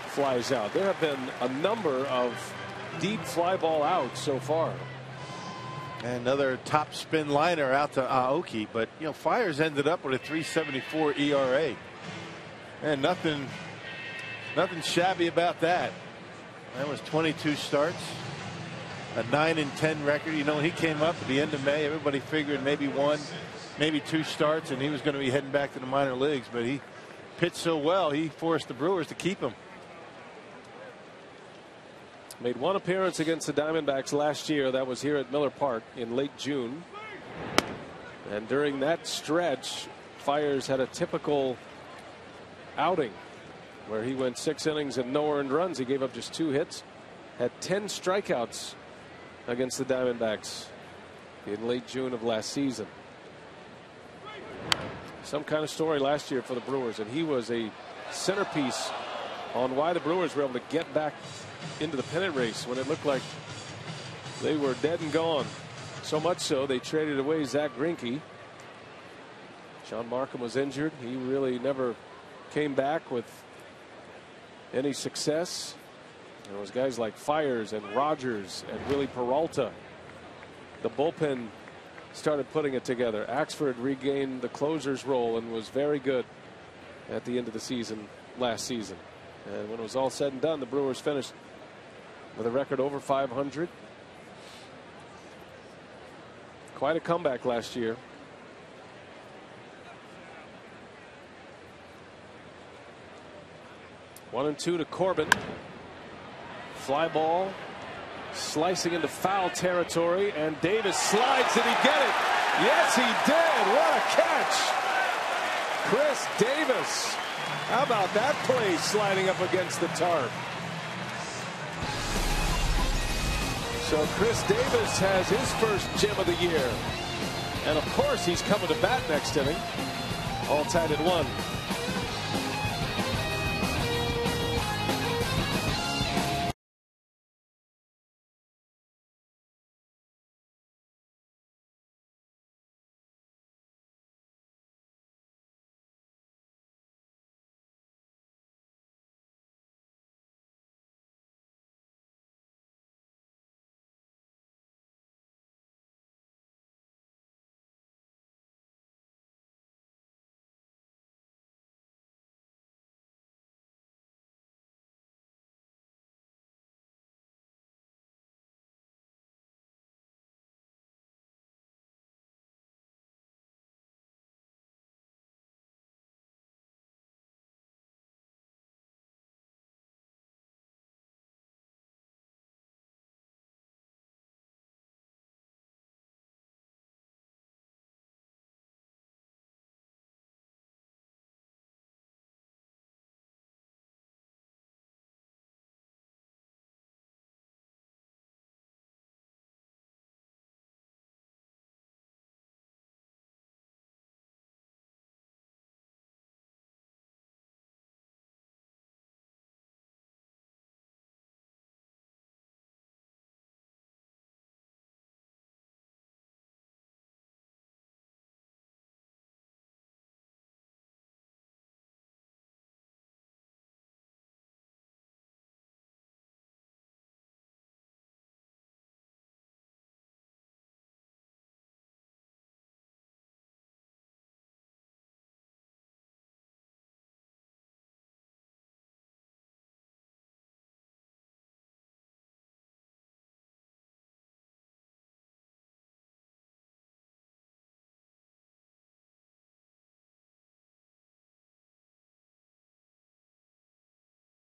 flies out. There have been a number of deep fly ball outs so far.
And another top spin liner out to Aoki, but you know, Fiers ended up with a 3.74 ERA, and nothing shabby about that. That was 22 starts. a 9-10 record. You know, he came up at the end of May. Everybody figured maybe 1, maybe 2 starts, and he was going to be heading back to the minor leagues. But he pitched so well, he forced the Brewers to keep him.
Made 1 appearance against the Diamondbacks last year. That was here at Miller Park in late June. And during that stretch, Fiers had a typical outing where he went 6 innings and no earned runs. He gave up just 2 hits, had 10 strikeouts against the Diamondbacks in late June of last season. Some kind of story last year for the Brewers, and he was a centerpiece on why the Brewers were able to get back into the pennant race when it looked like they were dead and gone. So much so they traded away Zach Greinke. Sean Markham was injured. He really never came back with any success. There was guys like Fiers and Rogers and Willie Peralta. The bullpen started putting it together. Axford regained the closer's role and was very good at the end of the season last season. And when it was all said and done, the Brewers finished with a record over 500. Quite a comeback last year. One and 2 to Corbin. Fly ball slicing into foul territory, and Davis slides. Did he get it? Yes, he did. What a catch. Chris Davis. How about that play sliding up against the tarp? So Chris Davis has his first gem of the year. And of course he's coming to bat next inning. All tied at 1.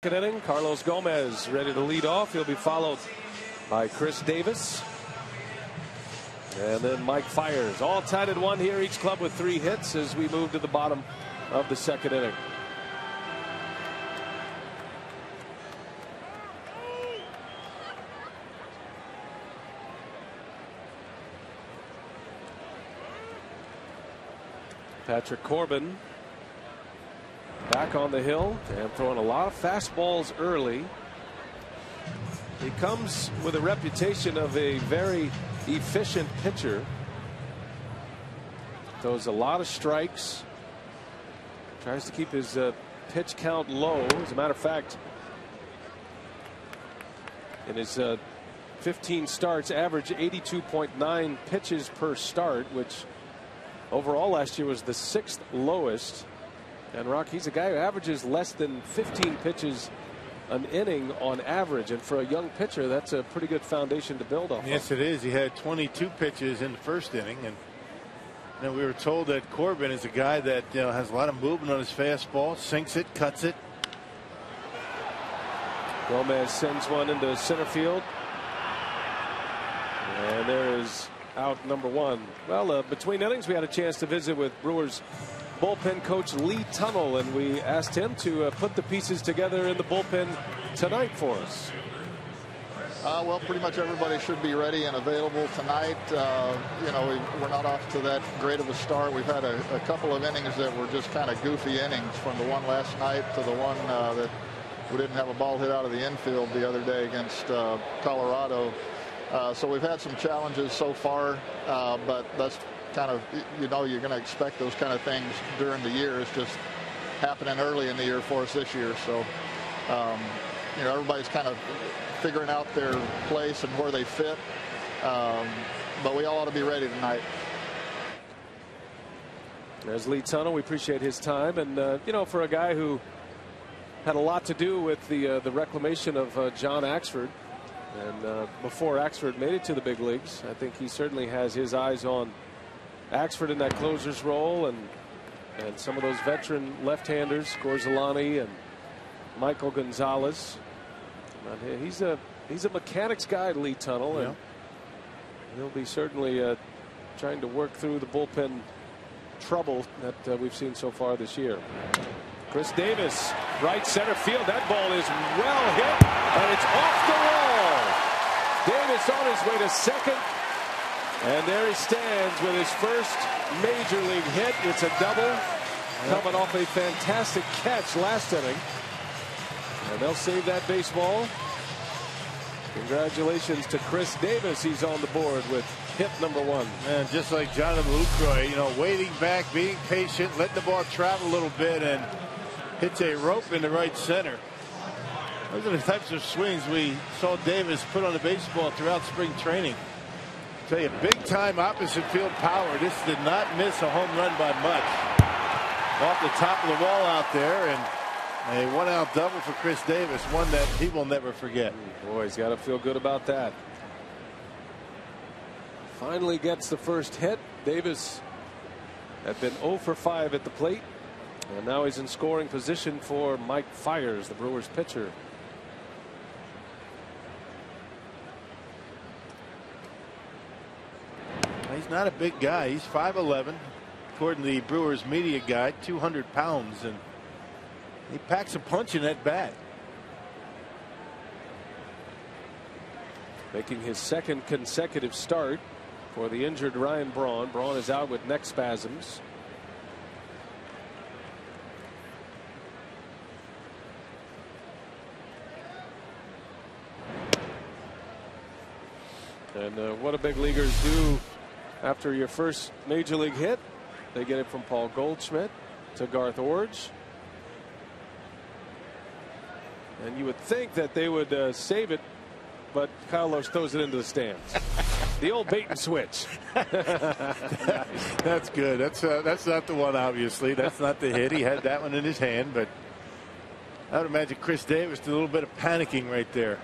Inning, Carlos Gomez ready to lead off. He'll be followed by Chris Davis. And then Mike Fiers. All tied at 1 here, each club with 3 hits as we move to the bottom of the 2nd inning. Patrick Corbin back on the hill and throwing a lot of fastballs early. He comes with a reputation of a very efficient pitcher. Throws a lot of strikes. Tries to keep his pitch count low. As a matter of fact, in his 15 starts, averaged 82.9 pitches per start, which overall last year was the 6th lowest. And Rock, he's a guy who averages less than 15 pitches an inning on average, and for a young pitcher, that's a pretty good foundation to build off.
Yes, it is. He had 22 pitches in the first inning, and we were told that Corbin is a guy that has a lot of movement on his fastball, sinks it, cuts it.
Gomez sends one into center field, and there is out number one. Well, between innings, we had a chance to visit with Brewers bullpen coach Lee Tunnell, and we asked him to put the pieces together in the bullpen tonight for us.
Well, pretty much everybody should be ready and available tonight. We're not off to that great of a start. We've had a couple of innings that were just kind of goofy innings, from the one last night to the one that we didn't have a ball hit out of the infield the other day against Colorado. So we've had some challenges so far, but that's kind of, you're going to expect those kind of things during the year. It's just happening early in the year for us this year. So, everybody's kind of figuring out their place and where they fit. But we all ought to be ready tonight.
There's Lee Tunnell. We appreciate his time. And, for a guy who had a lot to do with the reclamation of John Axford, and before Axford made it to the big leagues, I think he certainly has his eyes on Axford in that closer's role, and some of those veteran left-handers, Gorzolani and Michael Gonzalez. And he's a mechanics guy, Lee Tunnell, and he'll be certainly trying to work through the bullpen trouble that we've seen so far this year. Chris Davis, right center field. That ball is well hit, and it's off the wall. Davis on his way to second, and there he stands with his first major league hit. It's a double, coming off a fantastic catch last inning, and they'll save that baseball. Congratulations to Chris Davis. He's on the board with hit number one.
And just like Jonathan Lucroy, waiting back, being patient, letting the ball travel a little bit, and hits a rope in the right center. Those are the types of swings we saw Davis put on the baseball throughout spring training. I'll tell you, big time opposite field power. This did not miss a home run by much. Off the top of the wall out there, and a one-out double for Chris Davis, one that he will never forget.
Boy, he's got to feel good about that. Finally gets the first hit. Davis had been 0 for 5 at the plate, and now he's in scoring position for Mike Fiers, the Brewers pitcher.
He's not a big guy. He's 5'11", according to the Brewers media guide, 200 pounds, and he packs a punch in that bat.
Making his second consecutive start for the injured Ryan Braun. Braun is out with neck spasms. And what do big leaguers do after your first major league hit? They get it from Paul Goldschmidt to Garth Orge. And you would think that they would save it, but Kyle Loesch throws it into the stands. The old bait and switch.
That's good. That's not the one, obviously. That's not the hit. He had that one in his hand, but I would imagine Chris Davis did a little bit of panicking right there.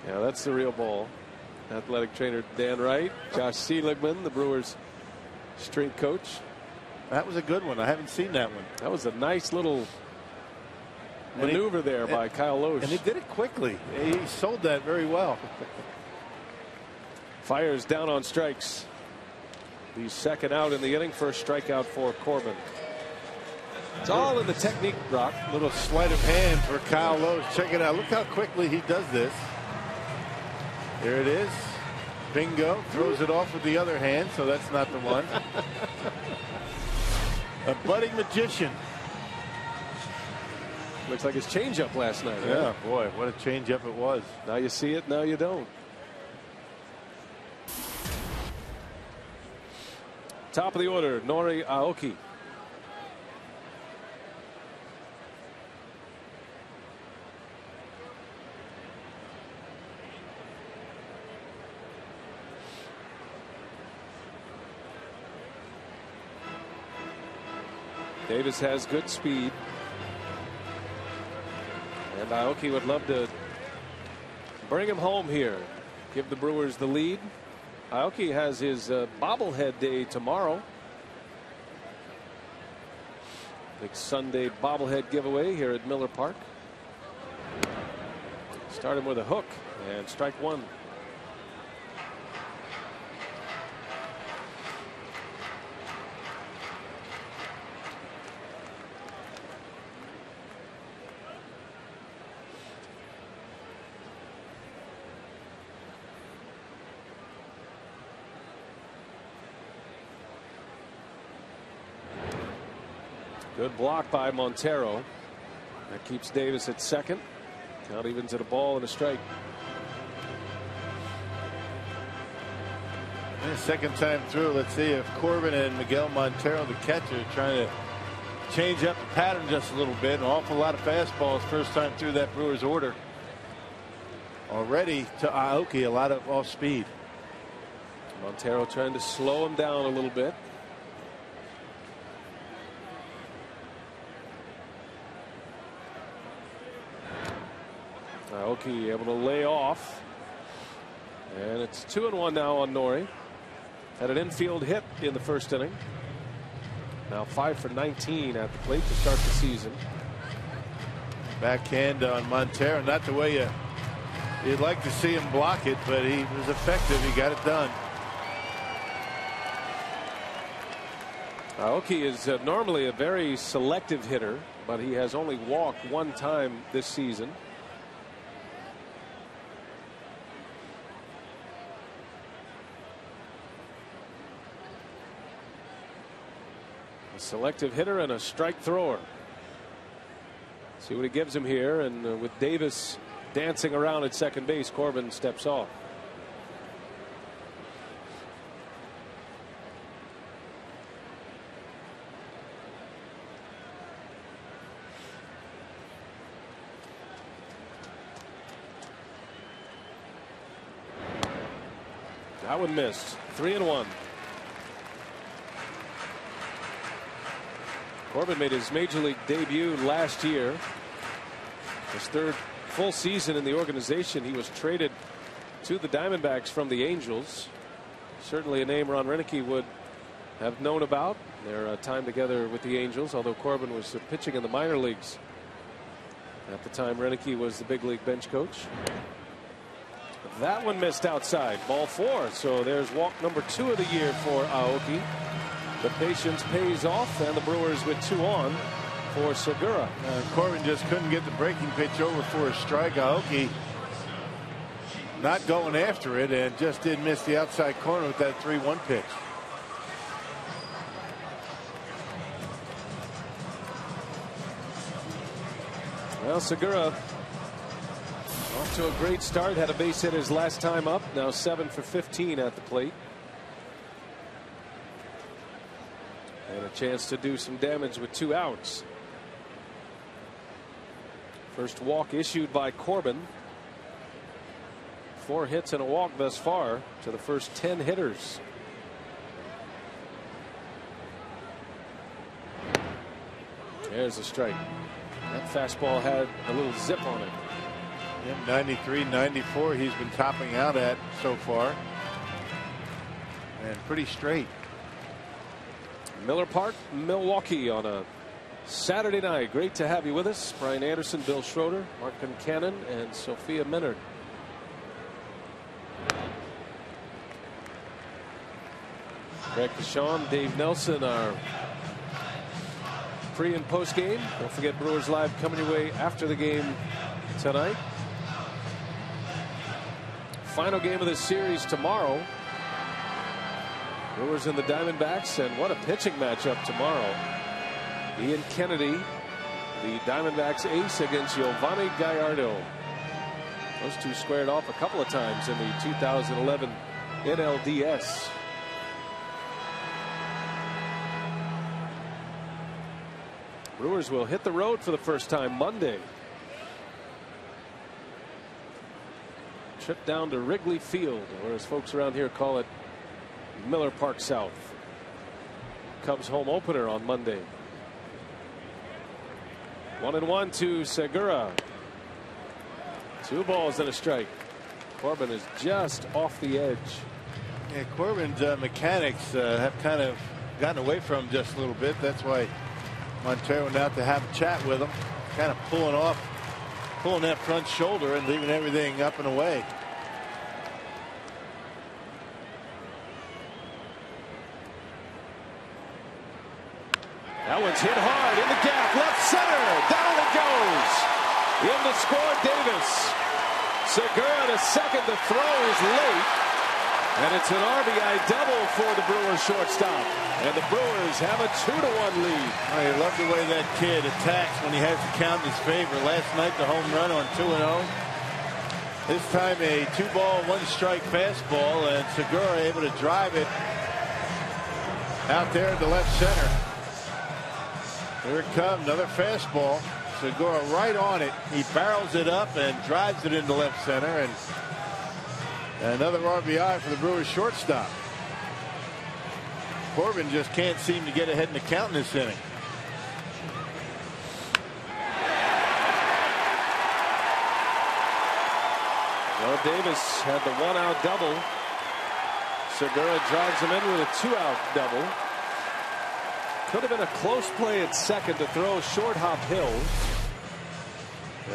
Yeah, that's the real ball. Athletic trainer Dan Wright, Josh Seligman, the Brewers strength coach.
That was a good one. I haven't seen that one.
That was a nice little maneuver there by Kyle Loesch.
And he did it quickly. He sold that very well.
Fiers down on strikes. The second out in the inning. First strikeout for Corbin. It's all in the technique, Brock.
Little sleight of hand for Kyle Loesch. Check it out. Look how quickly he does this. There it is. Bingo. Throws it off with the other hand, so that's not the one. A budding magician.
Looks like his changeup last night.
Yeah,
right?
boy, what a changeup it was.
Now you see it, now you don't. Top of the order, Nori Aoki. Davis has good speed. And And Aoki would love to bring him home here, give the Brewers the lead. Aoki has his bobblehead day tomorrow. Big Sunday bobblehead giveaway here at Miller Park. Start him with a hook and strike one. Good block by Montero. That keeps Davis at second. Count evens at a ball and a strike.
And second time through, let's see if Corbin and Miguel Montero, the catcher, trying to change up the pattern just a little bit. An awful lot of fastballs first time through that Brewers order. Already to Aoki, a lot of off speed.
Montero trying to slow him down a little bit. Aoki able to lay off. And it's 2-1 now on Nori. Had an infield hit in the first inning. Now 5 for 19 at the plate to start the season.
Backhand on Montero. Not the way you'd like to see him block it, but he was effective. He got it done.
Aoki is normally a very selective hitter, but he has only walked one time this season. A selective hitter and a strike thrower. See what he gives him here, and with Davis dancing around at second base, Corbin steps off. That one missed. 3-1. Corbin made his major league debut last year. His third full season in the organization. He was traded to the Diamondbacks from the Angels. Certainly a name Ron Renicky would have known about their time together with the Angels, although Corbin was pitching in the minor leagues at the time Renicky was the big league bench coach. That one missed outside. Ball 4. So there's walk number 2 of the year for Aoki. The patience pays off, and the Brewers with 2 on for Segura.
Corbin just couldn't get the breaking pitch over for a strike. Aoki not going after it, and just did miss the outside corner with that 3-1 pitch.
Well, Segura off to a great start. Had a base hit his last time up. Now 7 for 15 at the plate. And a chance to do some damage with 2 outs. First walk issued by Corbin. 4 hits and a walk thus far to the first 10 hitters. There's a strike. That fastball had a little zip on it.
93, 94 he's been topping out at so far. And pretty straight.
Miller Park, Milwaukee on a Saturday night. Great to have you with us. Brian Anderson, Bill Schroeder, Mark Concannon, and Sophia Minard. Greg Deshawn, Dave Nelson, our pre and post game. Don't forget Brewers Live coming your way after the game tonight. Final game of this series tomorrow. Brewers and the Diamondbacks, and what a pitching matchup tomorrow. Ian Kennedy, the Diamondbacks ace, against Giovanni Gallardo. Those two squared off a couple of times in the 2011 NLDS. Brewers will hit the road for the first time Monday. Trip down to Wrigley Field, or as folks around here call it, Miller Park South. Cubs home opener on Monday. 1-1 to Segura. 2 balls and a strike. Corbin is just off the edge.
Yeah, Corbin's mechanics have kind of gotten away from him just a little bit. That's why Montero went out to have a chat with him, kind of pulling that front shoulder and leaving everything up and away.
That one's hit hard in the gap, left center, down it goes. In to score, Davis. Segura to second. The throw is late, and it's an RBI double for the Brewers shortstop. And the Brewers have a 2-1 lead.
I love the way that kid attacks when he has the count in his favor. Last night, the home run on 2-0. This time, a 2-ball, 1-strike fastball, and Segura able to drive it out there to left center. Here it comes, another fastball. Segura right on it. He barrels it up and drives it into left center, and another RBI for the Brewers shortstop. Corbin just can't seem to get ahead in the count in this inning.
Well, Davis had the 1-out double. Segura drives him in with a 2-out double. Could have been a close play at second to throw short hop hill.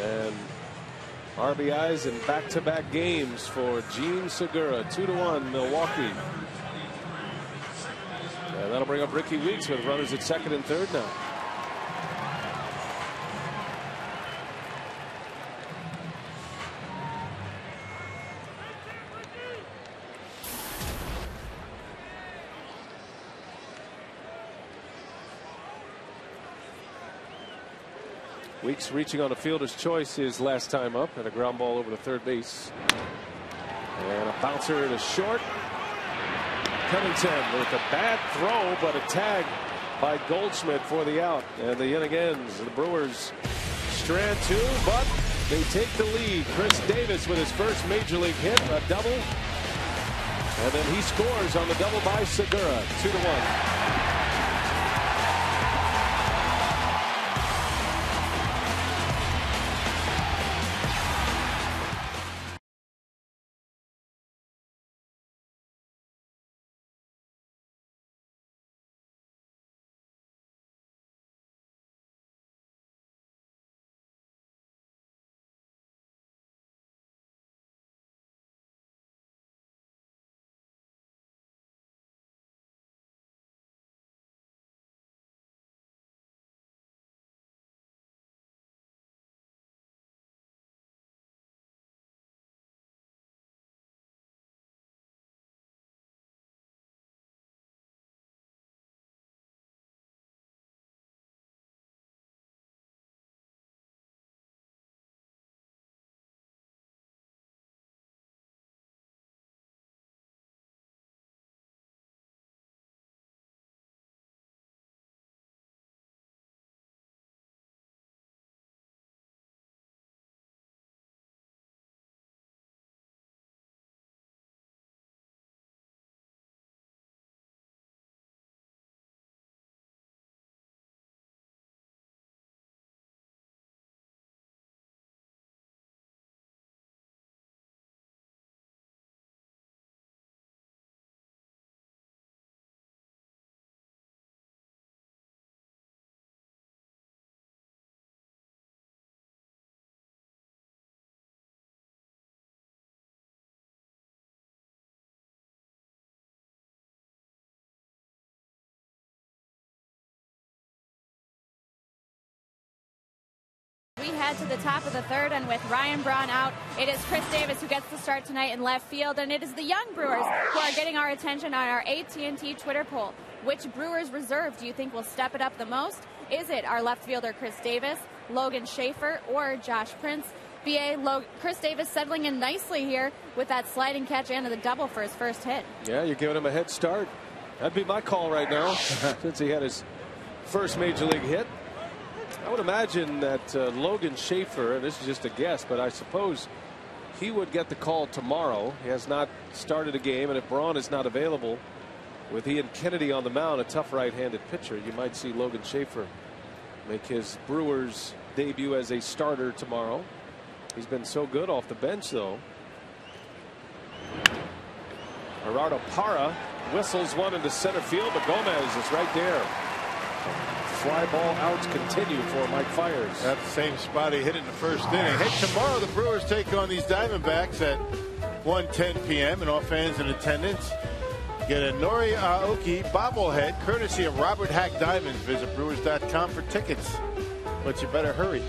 And RBIs in back-to-back games for Gene Segura. 2-1 Milwaukee. And that'll bring up Ricky Weeks with runners at second and third now. Weeks reaching on a fielder's choice his last time up, and a ground ball over to third base. And a bouncer to short. Covington with a bad throw, but a tag by Goldschmidt for the out. And the inning ends. The Brewers strand 2, but they take the lead. Chris Davis with his first major league hit, a double. And then he scores on the double by Segura. 2-1.
We head to the top of the third, and with Ryan Braun out, it is Chris Davis who gets the start tonight in left field, and it is the young Brewers who are getting our attention on our AT&T Twitter poll. Which Brewers reserve do you think will step it up the most? Is it our left fielder Chris Davis, Logan Schaefer, or Josh Prince? Chris Davis settling in nicely here with that sliding catch and the double for his first hit.
Yeah, you're giving him a head start. That'd be my call right now since he had his first major league hit. I would imagine that Logan Schaefer, and this is just a guess, but I suppose he would get the call tomorrow. He has not started a game, and if Braun is not available, with he and Kennedy on the mound, a tough right-handed pitcher, you might see Logan Schaefer make his Brewers debut as a starter tomorrow. He's been so good off the bench, though. Gerardo Parra whistles one into center field, but Gomez is right there. Fly ball outs continue for Mike Fiers.
At the same spot he hit in the first inning. Hey, tomorrow the Brewers take on these Diamondbacks at 1:10 p.m. and all fans in attendance get a Nori Aoki bobblehead courtesy of Robert Hack Diamonds. Visit Brewers.com for tickets, but you better hurry.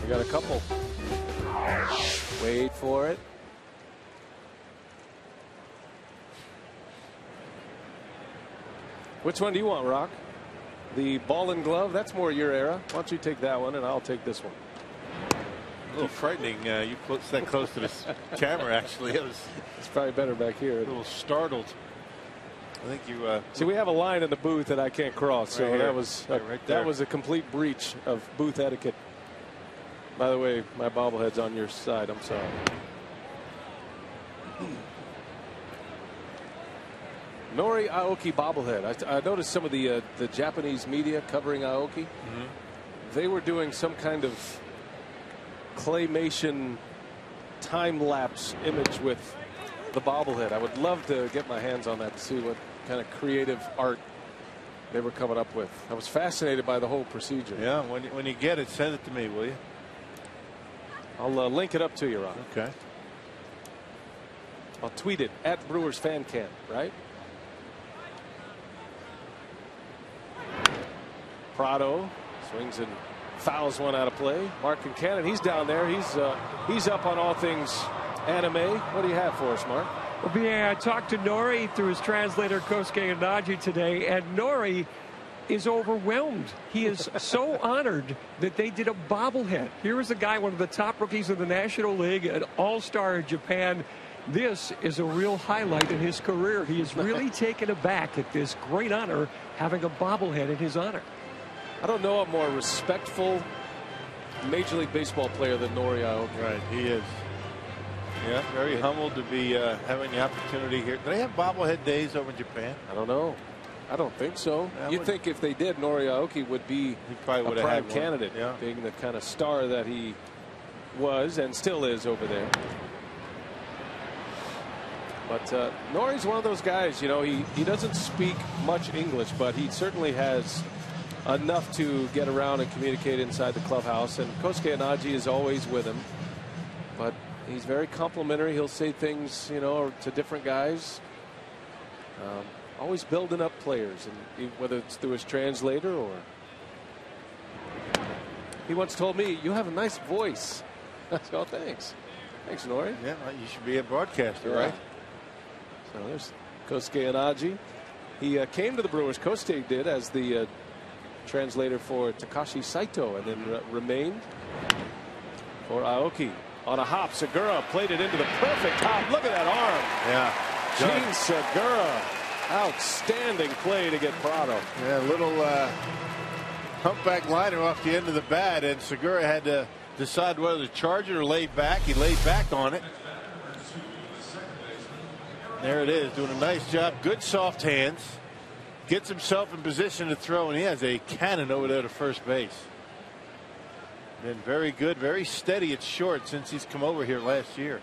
We got a couple. Wait for it. Which one do you want, Rock? The ball and glove? That's more your era. Why don't you take that one and I'll take this one.
A little frightening. You that close to this camera, actually.
It's probably better back here.
A little startled. I think you.
See, we have a line in the booth that I can't cross, so
right
that was that was a complete breach of booth etiquette. By the way, my bobblehead's on your side. I'm sorry. Nori Aoki bobblehead. I noticed some of the Japanese media covering Aoki. They were doing some kind of claymation time-lapse image with the bobblehead. I would love to get my hands on that to see what kind of creative art they were coming up with. I was fascinated by the whole procedure.
Yeah, when you get it, send it to me, will you?
I'll link it up to you, Ron.
Okay.
I'll tweet it at Brewers Fan Camp, right? Prado swings and fouls one out of play. Mark Concannon, he's down there. He's up on all things anime. What do you have for us, Mark?
Well, BA, I talked to Nori through his translator Kosuke Anaji today, and Nori is overwhelmed. He is so honored that they did a bobblehead. Here is a guy, one of the top rookies in the National League, an all-star in Japan. This is a real highlight in his career. He is really taken aback at this great honor, having a bobblehead in his honor.
I don't know a more respectful Major League Baseball player than Nori Aoki.
Right, he is. Yeah, very humbled to be having the opportunity here. Do they have bobblehead days over in Japan?
I don't know. I don't think so. You'd think if they did, Nori Aoki would be a prime candidate, being the kind of star that he was and still is over there. But Nori's one of those guys, you know, he doesn't speak much English, but he certainly has enough to get around and communicate inside the clubhouse. And Kosuke Anaji is always with him, but he's very complimentary. He'll say things, you know, to different guys. Always building up players, and whether it's through his translator or. He once told me, "You have a nice voice." I said, "Oh, thanks. Thanks, Nori."
Yeah, you should be a broadcaster, right?
So there's Kosuke Anaji. He came to the Brewers. Kosuke did as the translator for Takashi Saito, and then remained for Aoki. On a hop, Segura played it into the perfect hop. Look at that arm.
Yeah.
Gene Segura. Outstanding play to get Prado.
Yeah, a little humpback liner off the end of the bat, and Segura had to decide whether to charge it or lay back. He laid back on it. There it is, doing a nice job. Good soft hands. Gets himself in position to throw, and he has a cannon over there to first base. Been very good, very steady at short since he's come over here last year.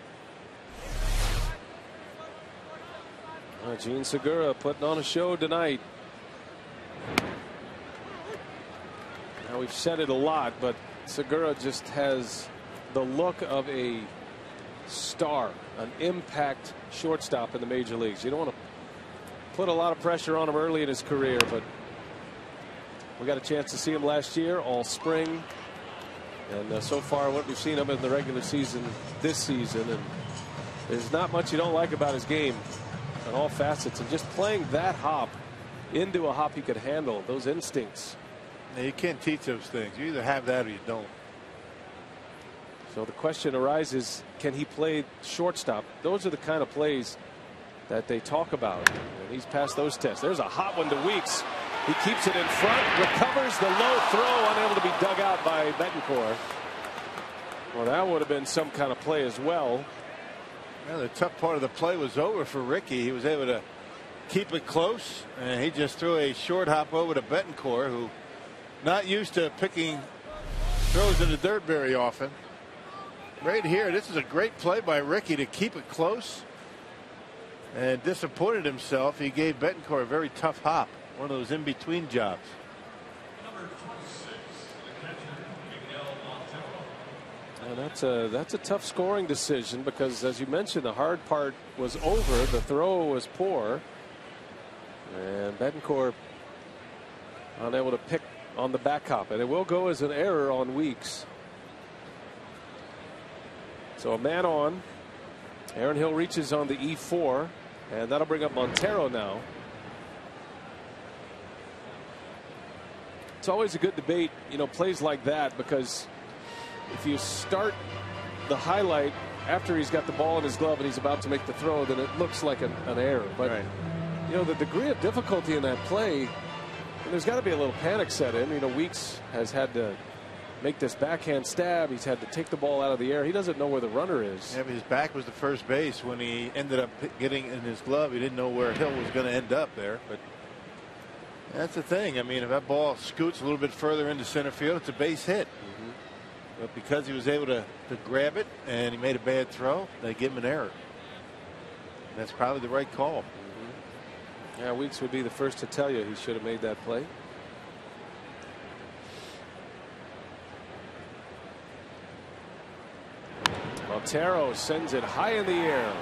Gene Segura putting on a show tonight. Now, we've said it a lot, but Segura just has the look of a star, an impact shortstop in the major leagues. You don't want to put a lot of pressure on him early in his career, but we got a chance to see him last year, all spring, and so far what we've seen him in the regular season this season, and there's not much you don't like about his game on all facets, and just playing that hop into a hop he could handle, those instincts.
Yeah, you can't teach those things. You either have that or you don't.
So the question arises, can he play shortstop? Those are the kind of plays that they talk about, and he's passed those tests. There's a hot one to Weeks. He keeps it in front, recovers the low throw, unable to be dug out by Betancourt. Well, that would have been some kind of play as well.
Yeah, the tough part of the play was over for Ricky. He was able to keep it close, and he just threw a short hop over to Betancourt, who not used to picking throws in the dirt very often. Right here, this is a great play by Ricky to keep it close, and disappointed himself. He gave Bettencourt a very tough hop, one of those in-between jobs.
And that's a tough scoring decision, because, as you mentioned, the hard part was over. The throw was poor, and Bettencourt unable to pick on the back hop, and it will go as an error on Weeks. So a man on. Aaron Hill reaches on the E4, and that'll bring up Montero now. It's always a good debate, plays like that, because if you start the highlight after he's got the ball in his glove and he's about to make the throw, then it looks like an error. But
right.
The degree of difficulty in that play, and there's got to be a little panic set in. Weeks has had to make this backhand stab. He's had to take the ball out of the air. He doesn't know where the runner is.
Yeah, but his back was to first base when he ended up getting in his glove. He didn't know where Hill was going to end up there. But that's the thing. I mean, if that ball scoots a little bit further into center field, it's a base hit. But because he was able to grab it and he made a bad throw, they give him an error. And that's probably the right call.
Yeah, Weeks would be the first to tell you he should have made that play. Montero sends it high in the air.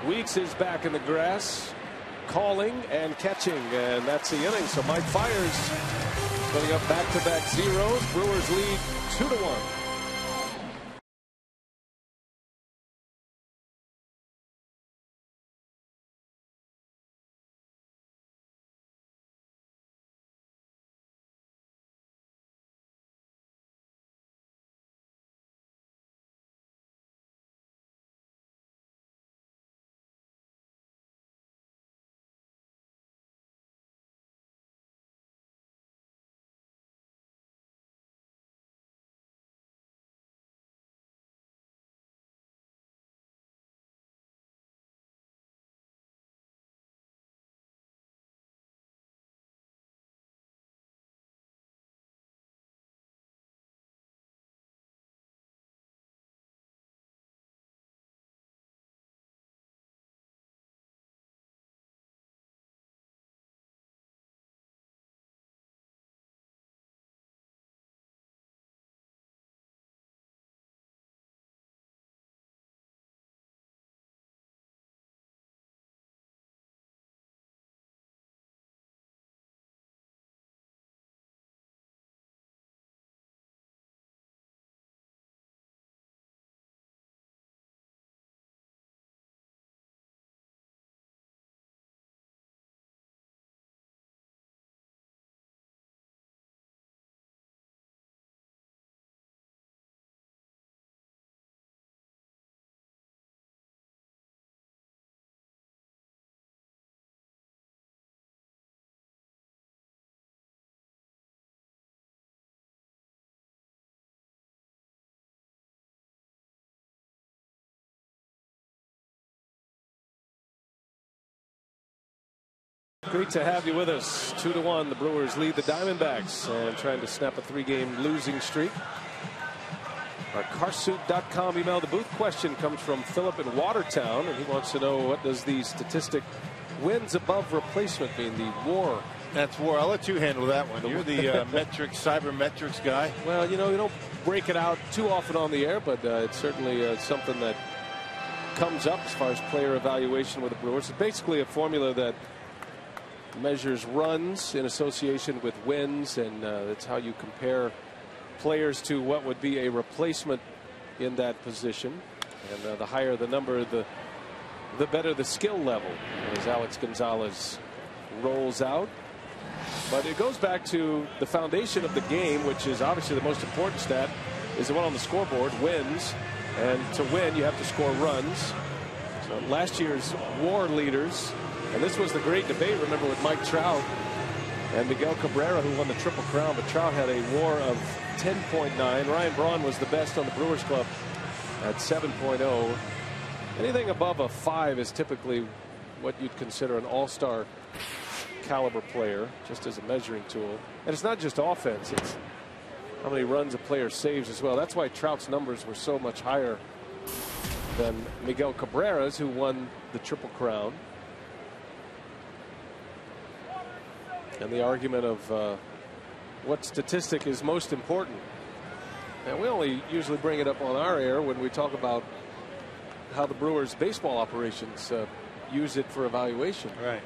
Weeks is back in the grass, calling and catching, and that's the inning. So Mike Fiers putting up back-to-back zeros. Brewers lead 2-1. Great to have you with us. 2-1. The Brewers lead the Diamondbacks and trying to snap a 3-game losing streak. Our Carsuit.com email the booth question comes from Philip in Watertown, and he wants to know, what does the statistic wins above replacement mean? The WAR.
That's WAR. I'll let you handle that one. You're the metrics, cybermetrics guy.
Well, you don't break it out too often on the air, but it's certainly something that comes up as far as player evaluation with the Brewers. It's basically a formula that measures runs in association with wins, and that's how you compare players to what would be a replacement in that position. And the higher the number, the better the skill level, as Alex Gonzalez rolls out. But it goes back to the foundation of the game, which is obviously the most important stat, is the one on the scoreboard, wins. And to win, you have to score runs. So last year's WAR leaders, and this was the great debate, remember, with Mike Trout and Miguel Cabrera, who won the Triple Crown, but Trout had a WAR of 10.9. Ryan Braun was the best on the Brewers Club at 7.0. Anything above a 5 is typically what you'd consider an all-star caliber player, just as a measuring tool. And it's not just offense, it's how many runs a player saves as well. That's why Trout's numbers were so much higher than Miguel Cabrera's, who won the Triple Crown. And the argument of what statistic is most important. And we only usually bring it up on our air when we talk about how the Brewers baseball operations use it for evaluation.
Right.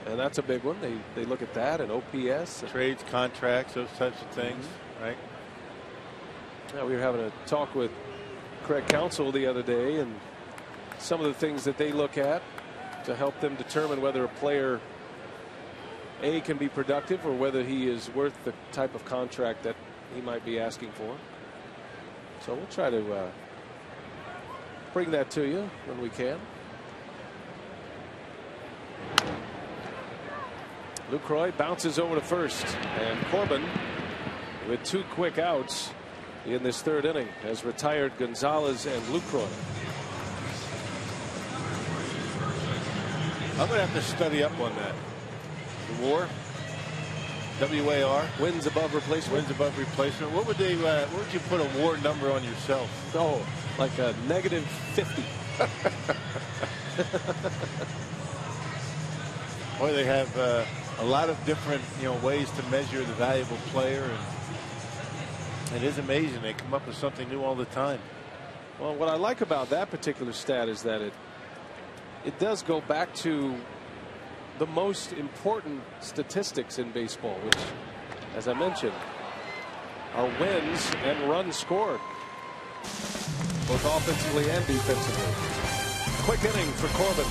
And that's a big one. They look at that and OPS.
Trades, contracts, those types of things. Right.
Yeah, we were having a talk with Craig Counsell the other day, and some of the things that they look at to help them determine whether a player A can be productive or whether he is worth the type of contract that he might be asking for. So we'll try to bring that to you when we can. Lucroy bounces over to first, and Corbin, with 2 quick outs in this 3rd inning, has retired Gonzalez and Lucroy.
I'm going to have to study up on that. The WAR. WAR.
Wins above replacement.
Wins above replacement. What would they? What would you put a WAR number on yourself?
Oh, like a -50.
Boy, they have a lot of different ways to measure the valuable player, and it is amazing. They come up with something new all the time.
Well, what I like about that particular stat is that it does go back to the most important statistics in baseball, which, as I mentioned, are wins and runs scored, both offensively and defensively. Quick inning for Corbin.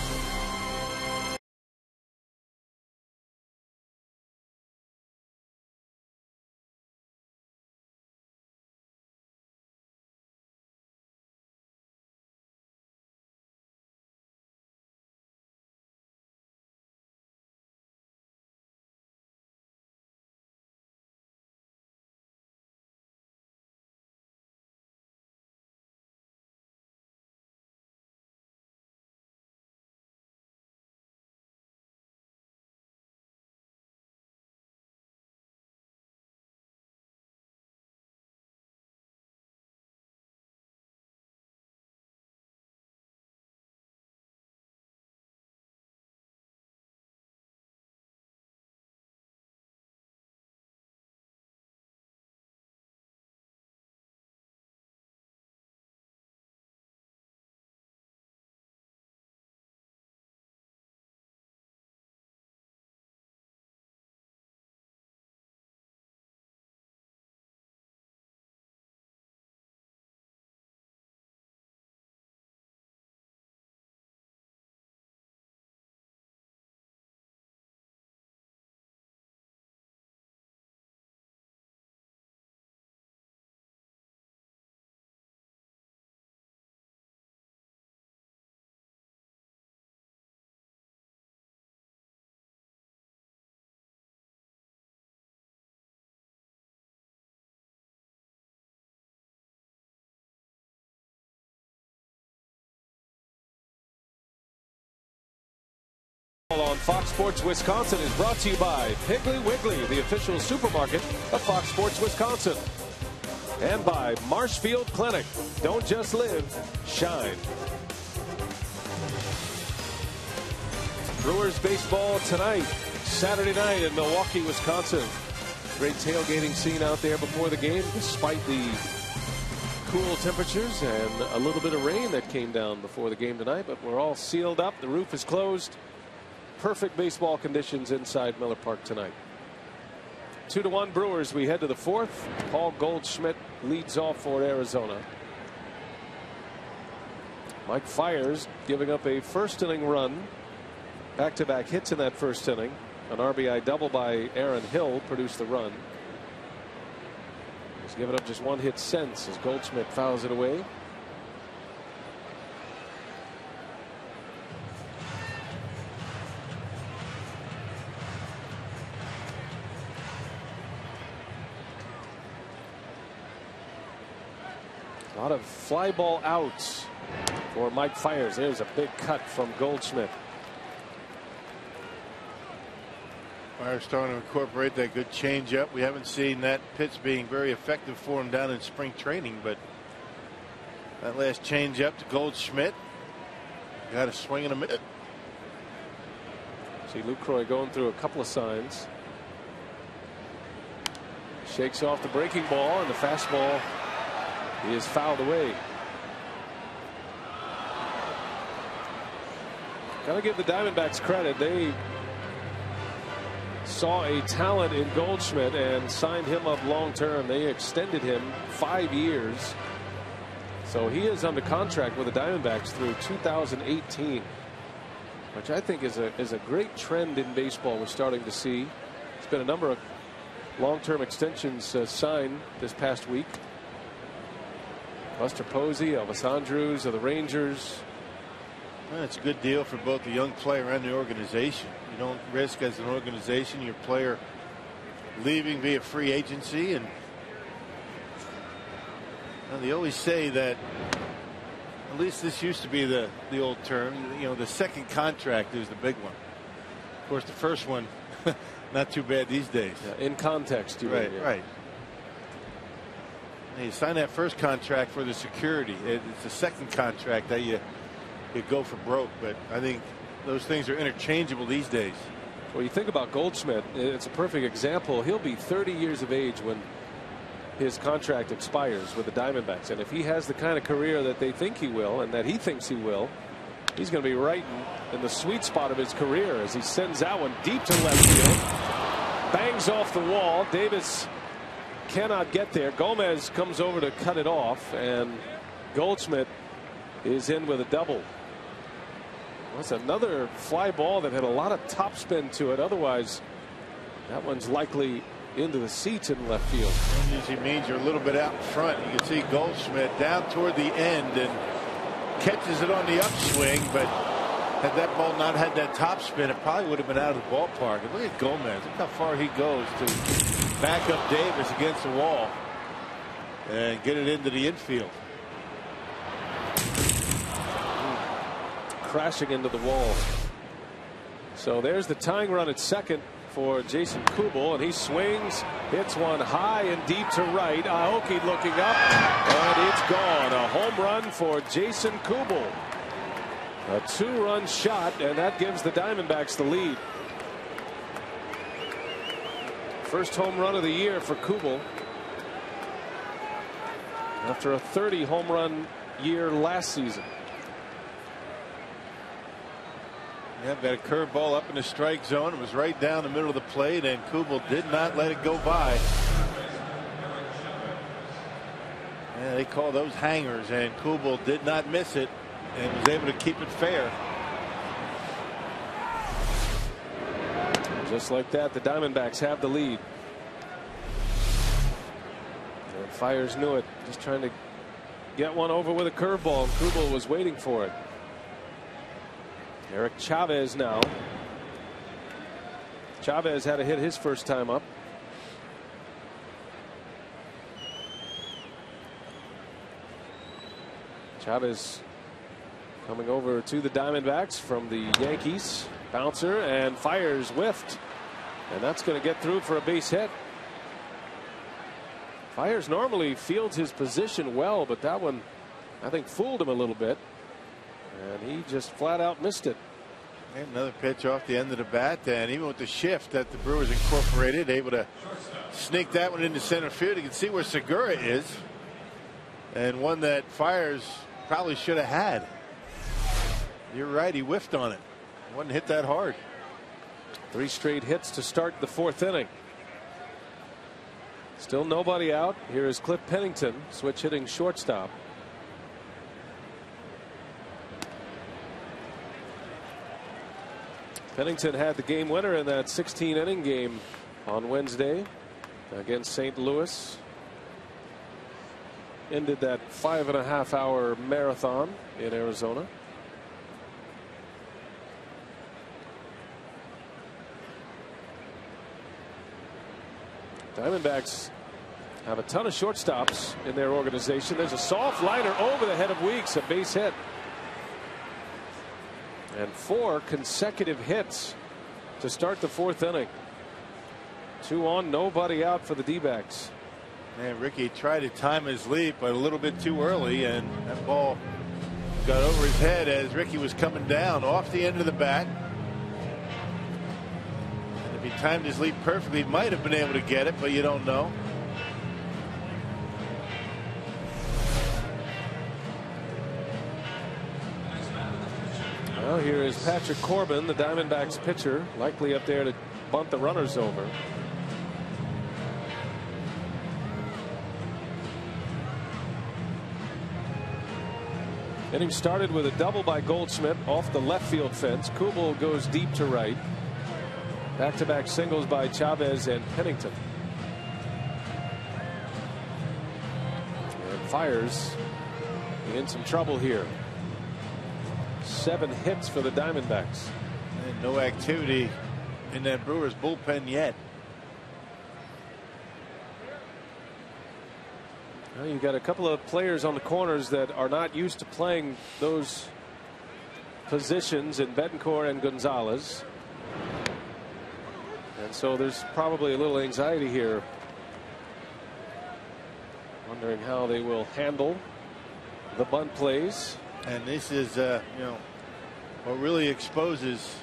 On Fox Sports Wisconsin is brought to you by Piggly Wiggly, the official supermarket of Fox Sports Wisconsin. And by Marshfield Clinic. Don't just live, shine. Brewers baseball tonight, Saturday night in Milwaukee, Wisconsin. Great tailgating scene out there before the game, despite the cool temperatures and a little bit of rain that came down before the game tonight. But we're all sealed up. The roof is closed. Perfect baseball conditions inside Miller Park tonight. 2-1 Brewers. We head to the 4th. Paul Goldschmidt leads off for Arizona. Mike Fiers giving up a 1st inning run. Back-to-back hits in that 1st inning. An RBI double by Aaron Hill produced the run. He's given up just 1 hit since as Goldschmidt fouls it away. A lot of fly ball outs for Mike Fiers. There's a big cut from Goldschmidt.
Fire's starting to incorporate that good changeup. We haven't seen that pitch being very effective for him down in spring training, but that last changeup to Goldschmidt got a swing and a miss.
See Lucroy going through a couple of signs. Shakes off the breaking ball, and the fastball is fouled away. Gotta give the Diamondbacks credit. They saw a talent in Goldschmidt and signed him up long term. They extended him 5 years. So he is under contract with the Diamondbacks through 2018, which I think is a great trend in baseball we're starting to see. There's been a number of long-term extensions signed this past week. Buster Posey, Elvis Andrus of the Rangers.
Well, it's a good deal for both the young player and the organization. You don't risk as an organization your player leaving via free agency. And they always say that, at least this used to be the old term, you know, the second contract is the big one. Of course, the first one not too bad these days.
Yeah, in context, you
right,
mean, yeah.
right. You sign that first contract for the security. It's the second contract that you go for broke. But I think those things are interchangeable these days.
Well, you think about Goldschmidt, it's a perfect example. He'll be 30 years of age when his contract expires with the Diamondbacks, and if he has the kind of career that they think he will and that he thinks he will, he's going to be right in the sweet spot of his career as he sends that one deep to left field. Bangs off the wall. Davis cannot get there. Gomez comes over to cut it off, and Goldschmidt is in with a double. That's another fly ball that had a lot of topspin to it. Otherwise, that one's likely into the seats in left field.
That usually means you're a little bit out in front. You can see Goldschmidt down toward the end and catches it on the upswing, but had that ball not had that topspin, it probably would have been out of the ballpark. And look at Gomez. Look how far he goes to back up Davis against the wall and get it into the infield.
Crashing into the wall. So there's the tying run at second for Jason Kubel, and he swings, hits one high and deep to right. Aoki looking up, and it's gone. A home run for Jason Kubel. A 2-run shot, and that gives the Diamondbacks the lead. First home run of the year for Kubel after a 30 home run year last season.
Yeah, got a curveball up in the strike zone. It was right down the middle of the plate, and Kubel did not let it go by. Yeah, they call those hangers, and Kubel did not miss it and was able to keep it fair.
Just like that, the Diamondbacks have the lead. And Fiers knew it, just trying to get one over with a curveball, and Kubel was waiting for it. Eric Chavez now. Chavez had to hit his first time up. Chavez coming over to the Diamondbacks from the Yankees. Bouncer, and Fiers whiffed, and that's going to get through for a base hit. Fiers normally fields his position well, but that one I think fooled him a little bit. And he just flat out missed it.
And another pitch off the end of the bat, and even with the shift that the Brewers incorporated, able to sneak that one into center field. You can see where Segura is, and one that Fiers probably should have had. You're right, he whiffed on it. Wasn't hit that hard.
3 straight hits to start the 4th inning. Still nobody out. Here is Cliff Pennington, switch hitting shortstop. Pennington had the game winner in that 16-inning game on Wednesday against St. Louis. Ended that 5.5-hour marathon in Arizona. Diamondbacks have a ton of shortstops in their organization. There's a soft liner over the head of Weeks, a base hit. And 4 consecutive hits to start the 4th inning. 2 on, nobody out for the D-backs.
Man, Ricky tried to time his leap, but a little bit too early, and that ball got over his head as Ricky was coming down off the end of the bat. And if he timed his leap perfectly, he might have been able to get it, but you don't know.
Well, here is Patrick Corbin, the Diamondbacks pitcher, likely up there to bunt the runners over. Inning started with a double by Goldschmidt off the left field fence. Kubel goes deep to right. Back-to-back singles by Chavez and Pennington. And Fiers in some trouble here. 7 hits for the Diamondbacks.
And no activity in that Brewers bullpen yet.
Well, you've got a couple of players on the corners that are not used to playing those positions in Betancourt and Gonzalez. And so there's probably a little anxiety here. Wondering how they will handle the bunt plays.
And this is, you know, what really exposes,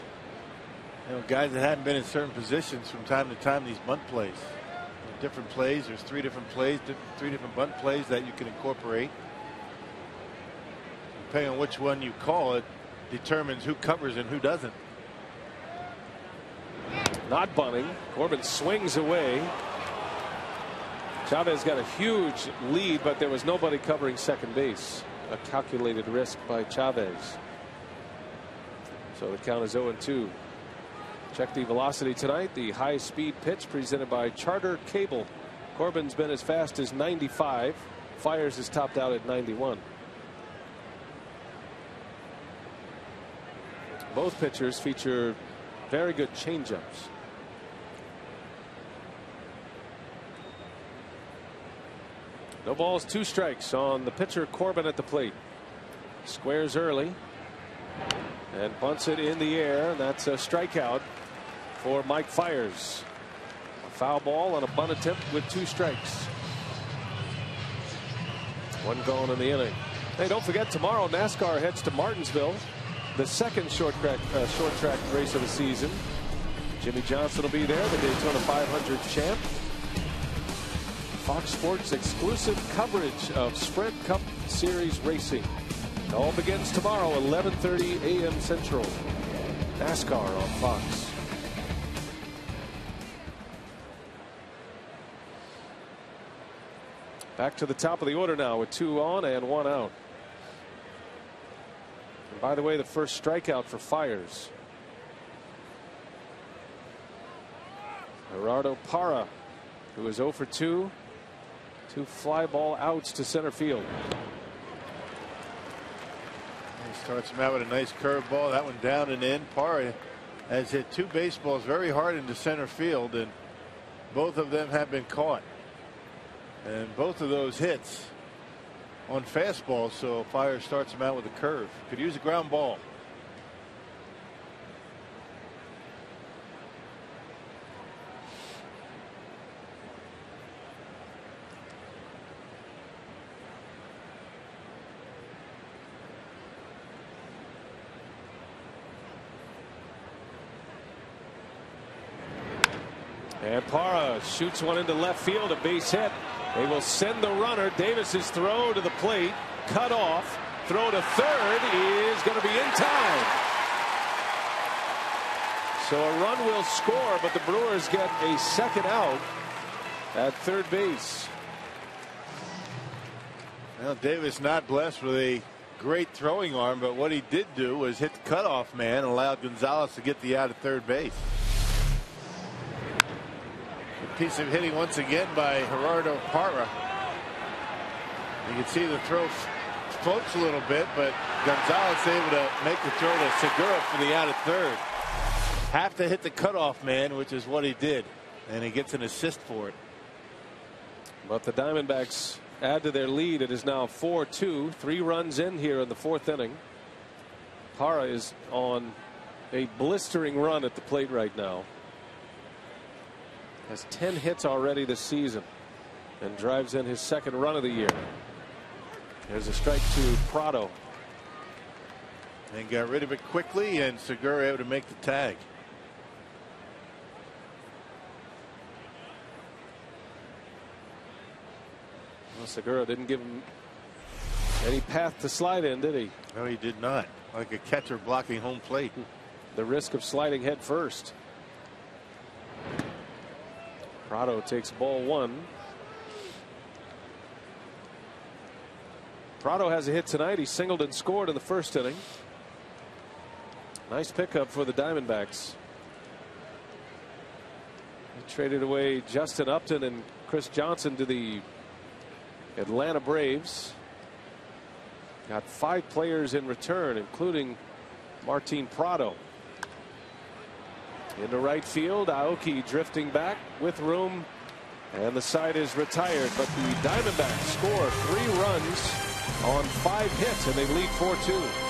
you know, guys that haven't been in certain positions from time to time, these bunt plays. Different plays. There's 3 different plays, 3 different bunt plays that you can incorporate. Depending on which one you call it, determines who covers and who doesn't.
Not bunting. Corbin swings away. Chavez got a huge lead, but there was nobody covering second base. A calculated risk by Chavez. So the count is 0-2. Check the velocity tonight. The high speed pitch presented by Charter Cable. Corbin's been as fast as 95. Fiers is topped out at 91. Both pitchers feature very good changeups. No balls, 2 strikes on the pitcher Corbin at the plate. Squares early and bunts it in the air. That's a strikeout for Mike Fiers. A foul ball on a bunt attempt with 2 strikes. 1 gone in the inning. Hey, don't forget, tomorrow NASCAR heads to Martinsville, the second short track race of the season. Jimmy Johnson will be there, the Daytona 500 champ. Fox Sports exclusive coverage of Sprint Cup Series racing. It all begins tomorrow, 11:30 a.m. Central. NASCAR on Fox. Back to the top of the order now with 2 on and 1 out. And by the way, the first strikeout for Fiers. Gerardo Parra, who is 0 for 2. 2 fly ball outs to center field.
He starts him out with a nice curveball. That one down and in. Parra has hit 2 baseballs very hard into center field, and both of them have been caught. And both of those hits on fastballs, so Fiers starts him out with a curve. Could use a ground ball.
And Parra shoots one into left field, a base hit. They will send the runner. Davis's throw to the plate, cut off. Throw to third is going to be in time. So a run will score, but the Brewers get a second out at third base.
Well, Davis not blessed with a great throwing arm, but what he did do was hit the cutoff man and allowed Gonzalez to get the out at third base. Piece of hitting once again by Gerardo Parra. You can see the throw floats a little bit, but Gonzalez able to make the throw to Segura for the out at third. Have to hit the cutoff man, which is what he did, and he gets an assist for it.
But the Diamondbacks add to their lead. It is now 4-2. 3 runs in here in the 4th inning. Parra is on a blistering run at the plate right now. Has 10 hits already this season and drives in his second run of the year. There's a strike to Prado.
And got rid of it quickly, and Segura able to make the tag.
Well, Segura didn't give him any path to slide in, did he?
No, he did not. Like a catcher blocking home plate.
The risk of sliding head first. Prado takes ball one. Prado has a hit tonight. He singled and scored in the first inning. Nice pickup for the Diamondbacks. They traded away Justin Upton and Chris Johnson to the Atlanta Braves. Got 5 players in return, including Martin Prado. Into right field, Aoki drifting back with room, and the side is retired. But the Diamondbacks score 3 runs on 5 hits, and they lead 4-2.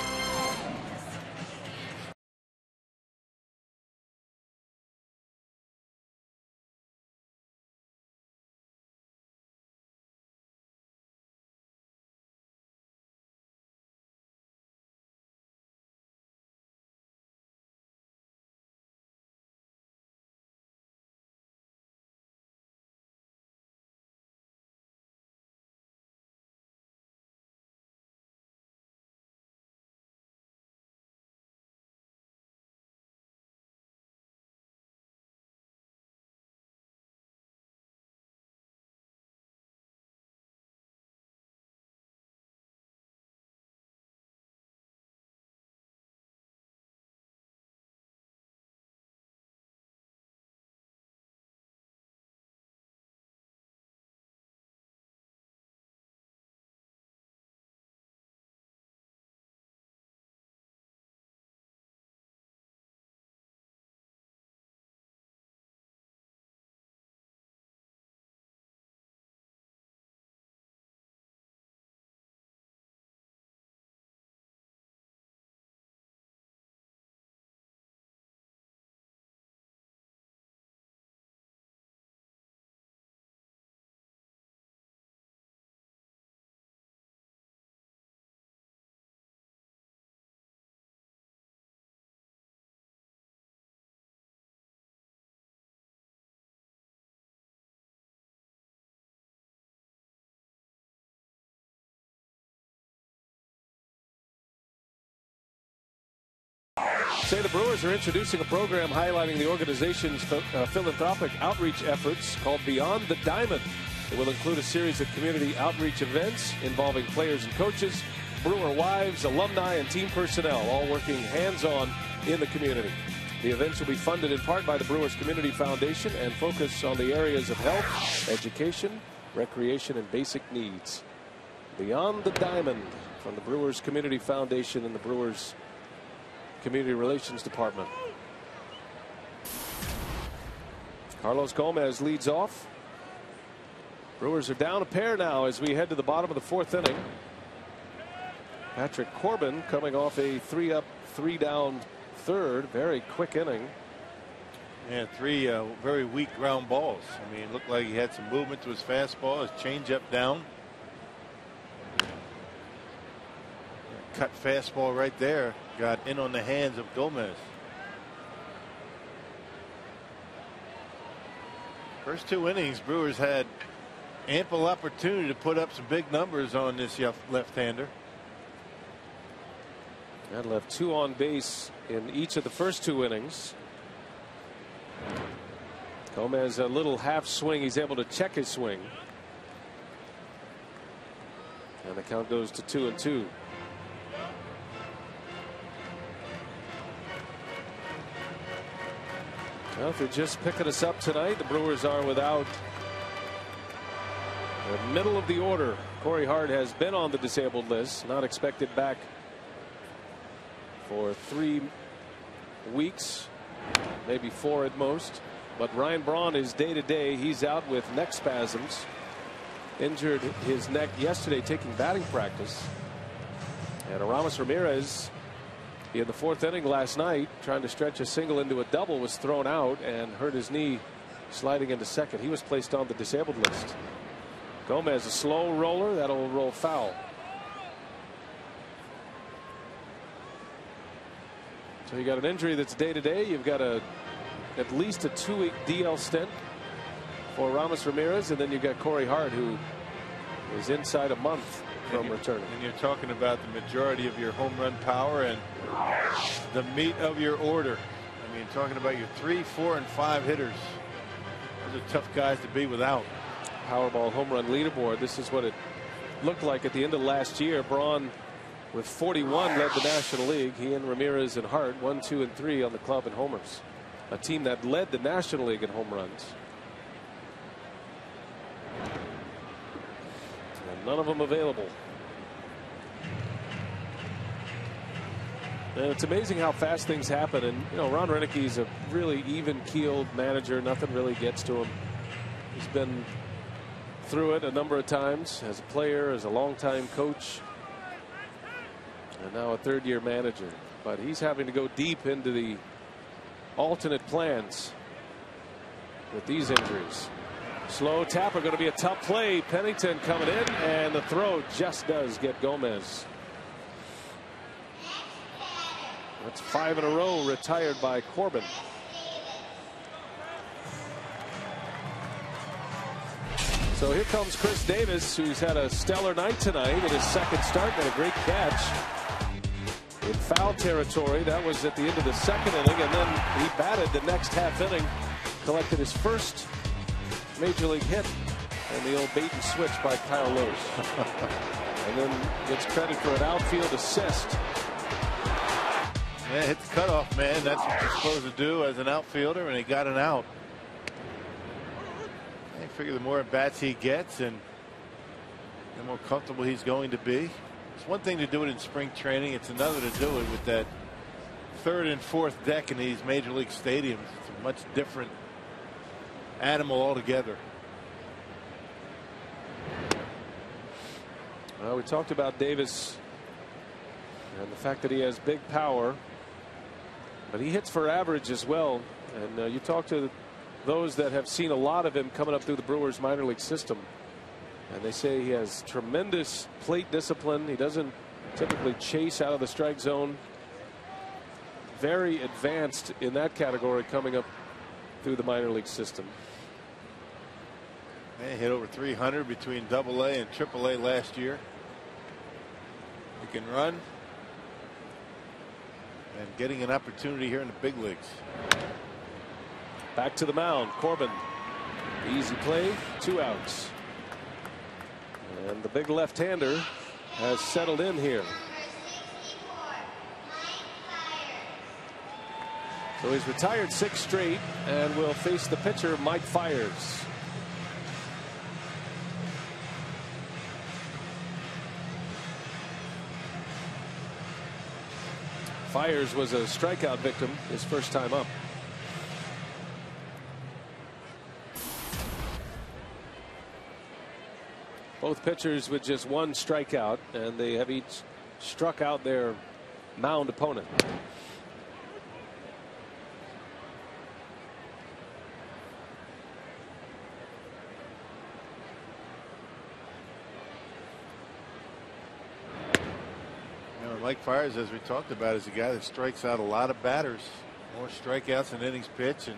Say the Brewers are introducing a program highlighting the organization's philanthropic outreach efforts called Beyond the Diamond. It will include a series of community outreach events involving players and coaches, Brewer wives, alumni, and team personnel, all working hands-on in the community. The events will be funded in part by the Brewers Community Foundation and focus on the areas of health, education, recreation, and basic needs. Beyond the Diamond from the Brewers Community Foundation and the Brewers Community Relations Department. Carlos Gomez leads off. Brewers are down a pair now as we head to the bottom of the 4th inning. Patrick Corbin coming off a 3-up, 3-down third. Very quick inning.
Yeah, 3 very weak ground balls. I mean, it looked like he had some movement to his fastball, his changeup down. Cut fastball right there got in on the hands of Gomez. First 2 innings, Brewers had ample opportunity to put up some big numbers on this left-hander.
And left 2 on base in each of the first 2 innings. Gomez a little half swing. He's able to check his swing. And the count goes to 2-2. Well, if they're just picking us up tonight, the Brewers are without the middle of the order. Corey Hart has been on the disabled list, not expected back for 3 weeks, maybe 4 at most. But Ryan Braun is day-to-day. He's out with neck spasms. Injured his neck yesterday taking batting practice. And Aramis Ramirez in the 4th inning last night, trying to stretch a single into a double, was thrown out and hurt his knee sliding into second. He was placed on the disabled list. Gomez, a slow roller. That'll roll foul. So you got an injury that's day-to-day. You've got at least a 2-week DL stint for Ramos Ramirez, and then you've got Corey Hart, who is inside a month from returning.
And you're talking about the majority of your home run power and the meat of your order. I mean, talking about your 3, 4, and 5 hitters. Those are tough guys to be without.
Powerball home run leaderboard. This is what it looked like at the end of last year. Braun with 41 led the National League. He and Ramirez and Hart 1, 2, and 3 on the club in homers. A team that led the National League in home runs. And none of them available. And it's amazing how fast things happen. And you know, Ron Renick's a really even-keeled manager. Nothing really gets to him. He's been through it a number of times as a player, as a longtime coach, and now a third-year manager. But he's having to go deep into the alternate plans with these injuries. Slow tapper, going to be a tough play. Pennington coming in, and the throw just does get Gomez. That's 5 in a row retired by Corbin. So here comes Chris Davis, who's had a stellar night tonight in his second start, and a great catch in foul territory. That was at the end of the second inning, and then he batted the next half inning, collected his first major league hit, and the old bait and switch by Kyle Lewis. And then gets credit for an outfield assist.
Yeah, hit the cutoff, man. That's what you're supposed to do as an outfielder, and he got an out. I figure the more at bats he gets and the more comfortable he's going to be. It's one thing to do it in spring training. It's another to do it with that third and fourth deck in these major league stadiums. It's a much different animal altogether.
Well, we talked about Davis and the fact that he has big power, but he hits for average as well. And you talk to those that have seen a lot of him coming up through the Brewers minor league system, and they say he has tremendous plate discipline. He doesn't typically chase out of the strike zone. Very advanced in that category coming up through the minor league system.
He hit over 300 between AA and AAA last year. He can run, and getting an opportunity here in the big leagues.
Back to the mound, Corbin. Easy play, 2 outs. And the big left-hander has settled in here. So he's retired 6 straight and will face the pitcher, Mike Fiers. Fiers was a strikeout victim his first time up. Both pitchers with just 1 strikeout, and they have each struck out their mound opponent.
Mike Fiers, as we talked about, is a guy that strikes out a lot of batters. More strikeouts than innings pitched, and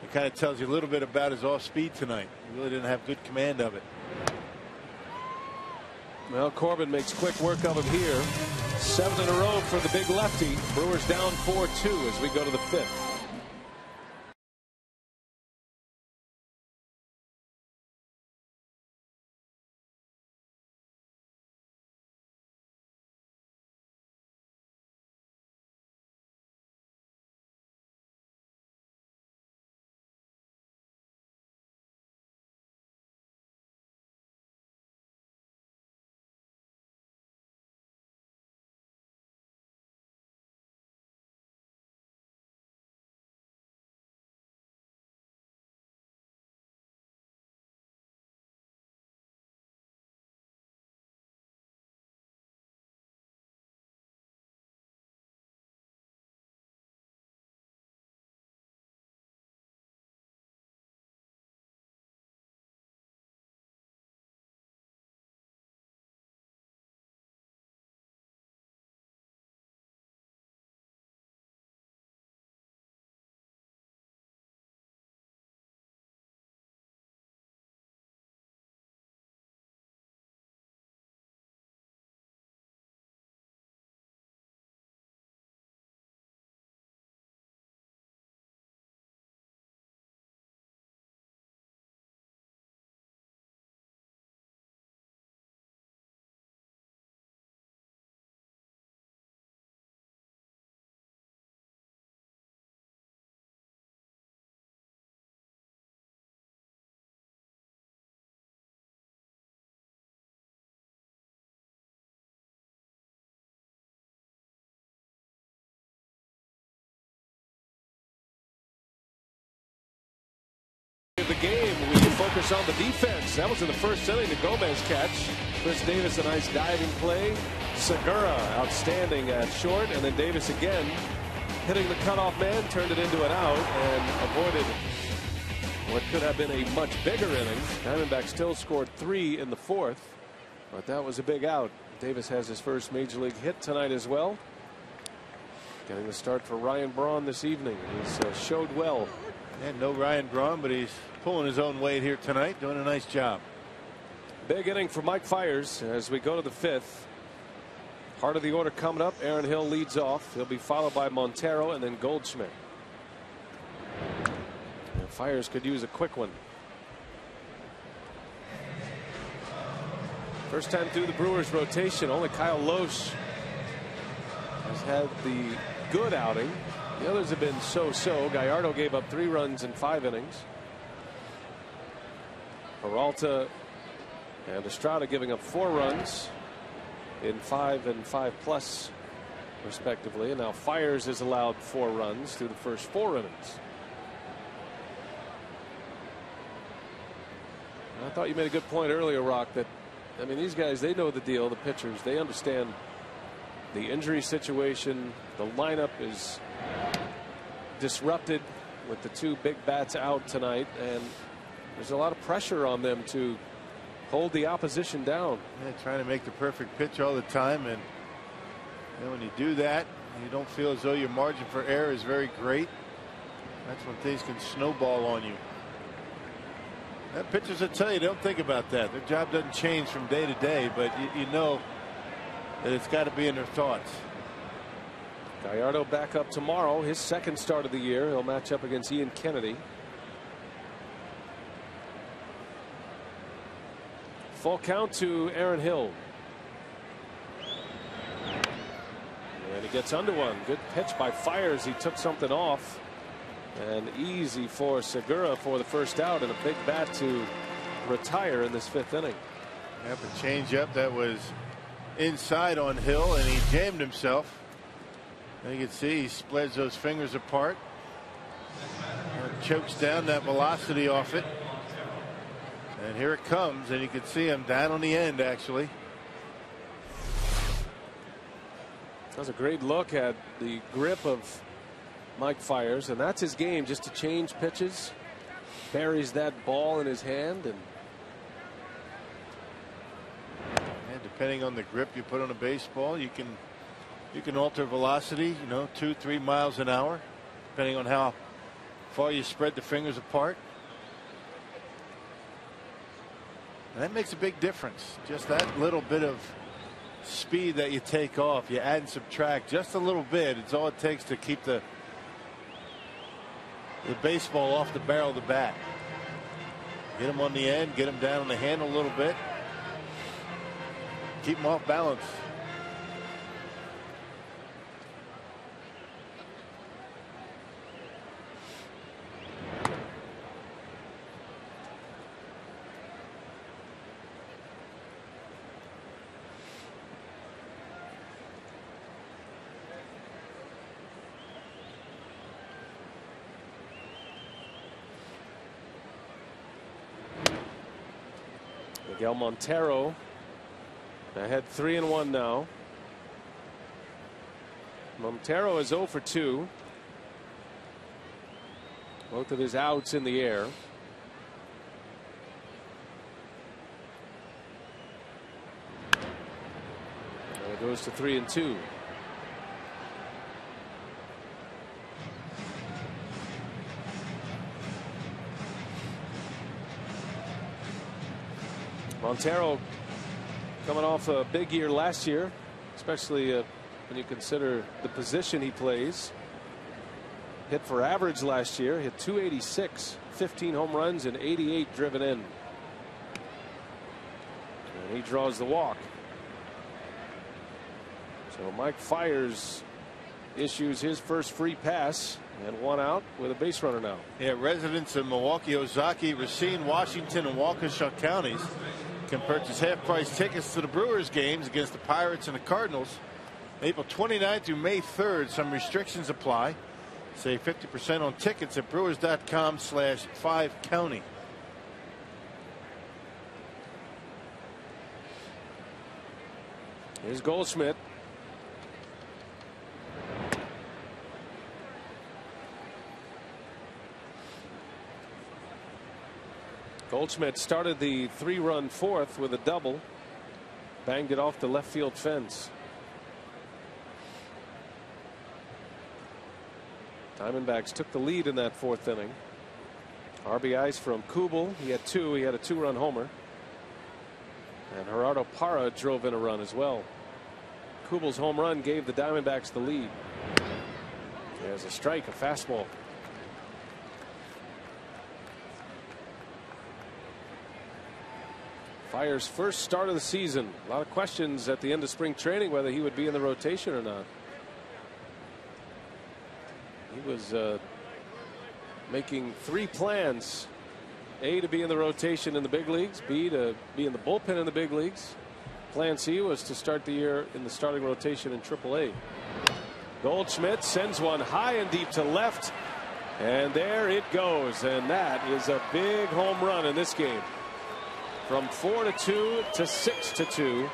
it kind of tells you a little bit about his off speed tonight. He really didn't have good command of it.
Well, Corbin makes quick work of him here. 7 in a row for the big lefty. Brewers down 4-2 as we go to the 5th. focus on the defense. That was in the first inning. The Gomez catch. Chris Davis, a nice diving play. Segura outstanding at short, and then Davis again hitting the cutoff man, turned it into an out and avoided what could have been a much bigger inning. Diamondbacks still scored 3 in the 4th, but that was a big out. Davis has his first major league hit tonight as well. Getting the start for Ryan Braun this evening. He's showed well.
And no Ryan Braun, but he's pulling his own weight here tonight, doing a nice job.
Big inning for Mike Fiers as we go to the 5th. Heart of the order coming up. Aaron Hill leads off. He'll be followed by Montero and then Goldschmidt. And Fiers could use a quick one. First time through the Brewers rotation. Only Kyle Loesch has had the good outing. The others have been so-so. Gallardo gave up 3 runs in 5 innings. Peralta and Estrada giving up 4 runs in 5 and 5+ respectively. And now Fiers has allowed 4 runs through the first 4 innings. I thought you made a good point earlier, Rock, that I mean, these guys, they know the deal, the pitchers. They understand the injury situation. The lineup is disrupted with the 2 big bats out tonight, and there's a lot of pressure on them to hold the opposition down.
Yeah, trying to make the perfect pitch all the time, and when you do that, you don't feel as though your margin for error is very great. That's when things can snowball on you. Now, pitchers will tell you they don't think about that. Their job doesn't change from day to day, but you know that it's got to be in their thoughts.
Gallardo back up tomorrow, his 2nd start of the year. He'll match up against Ian Kennedy. Full count to Aaron Hill. And he gets under one. Good pitch by Fiers. He took something off. And easy for Segura for the first out, and a big bat to retire in this 5th inning.
Yep, a changeup that was inside on Hill, and he jammed himself. And you can see he spreads those fingers apart and chokes down that velocity off it. And here it comes, and you can see him down on the end, actually.
That was a great look at the grip of Mike Fiers, and that's his game, just to change pitches. Buries that ball in his hand, and
depending on the grip you put on a baseball, you can alter velocity, 2-3 miles an hour, depending on how far you spread the fingers apart. And that makes a big difference. Just that little bit of speed that you take off, you add and subtract just a little bit. It's all it takes to keep the baseball off the barrel of the bat. Get him on the end, get him down on the handle a little bit, keep him off balance.
Miguel Montero ahead 3-1 now. Montero is 0 for 2. Both of his outs in the air. And it goes to 3-2. Montero coming off a big year last year, especially when you consider the position he plays. Hit for average last year, hit .286, 15 home runs and 88 driven in. And he draws the walk. So Mike Fiers issues his first free pass, and 1 out with a base runner now.
Yeah, residents of Milwaukee, Ozaki, Racine, Washington, and Waukesha counties can purchase half-price tickets to the Brewers games against the Pirates and the Cardinals April 29th through May 3rd. Some restrictions apply. Save 50% on tickets at brewers.com/5county.
Here's Goldschmidt. Goldschmidt started the 3-run fourth with a double. Banged it off the left field fence. Diamondbacks took the lead in that fourth inning. RBIs from Kubel. He had 2. He had a 2-run homer. And Gerardo Parra drove in a run as well. Kubel's home run gave the Diamondbacks the lead. There's a strike, a fastball. Fire's first start of the season. A lot of questions at the end of spring training whether he would be in the rotation or not. He was making 3 plans. A, to be in the rotation in the big leagues. B, to be in the bullpen in the big leagues. Plan C was to start the year in the starting rotation in AAA. Goldschmidt sends one high and deep to left. And there it goes. And that is a big home run in this game. From 4-2 to 6-2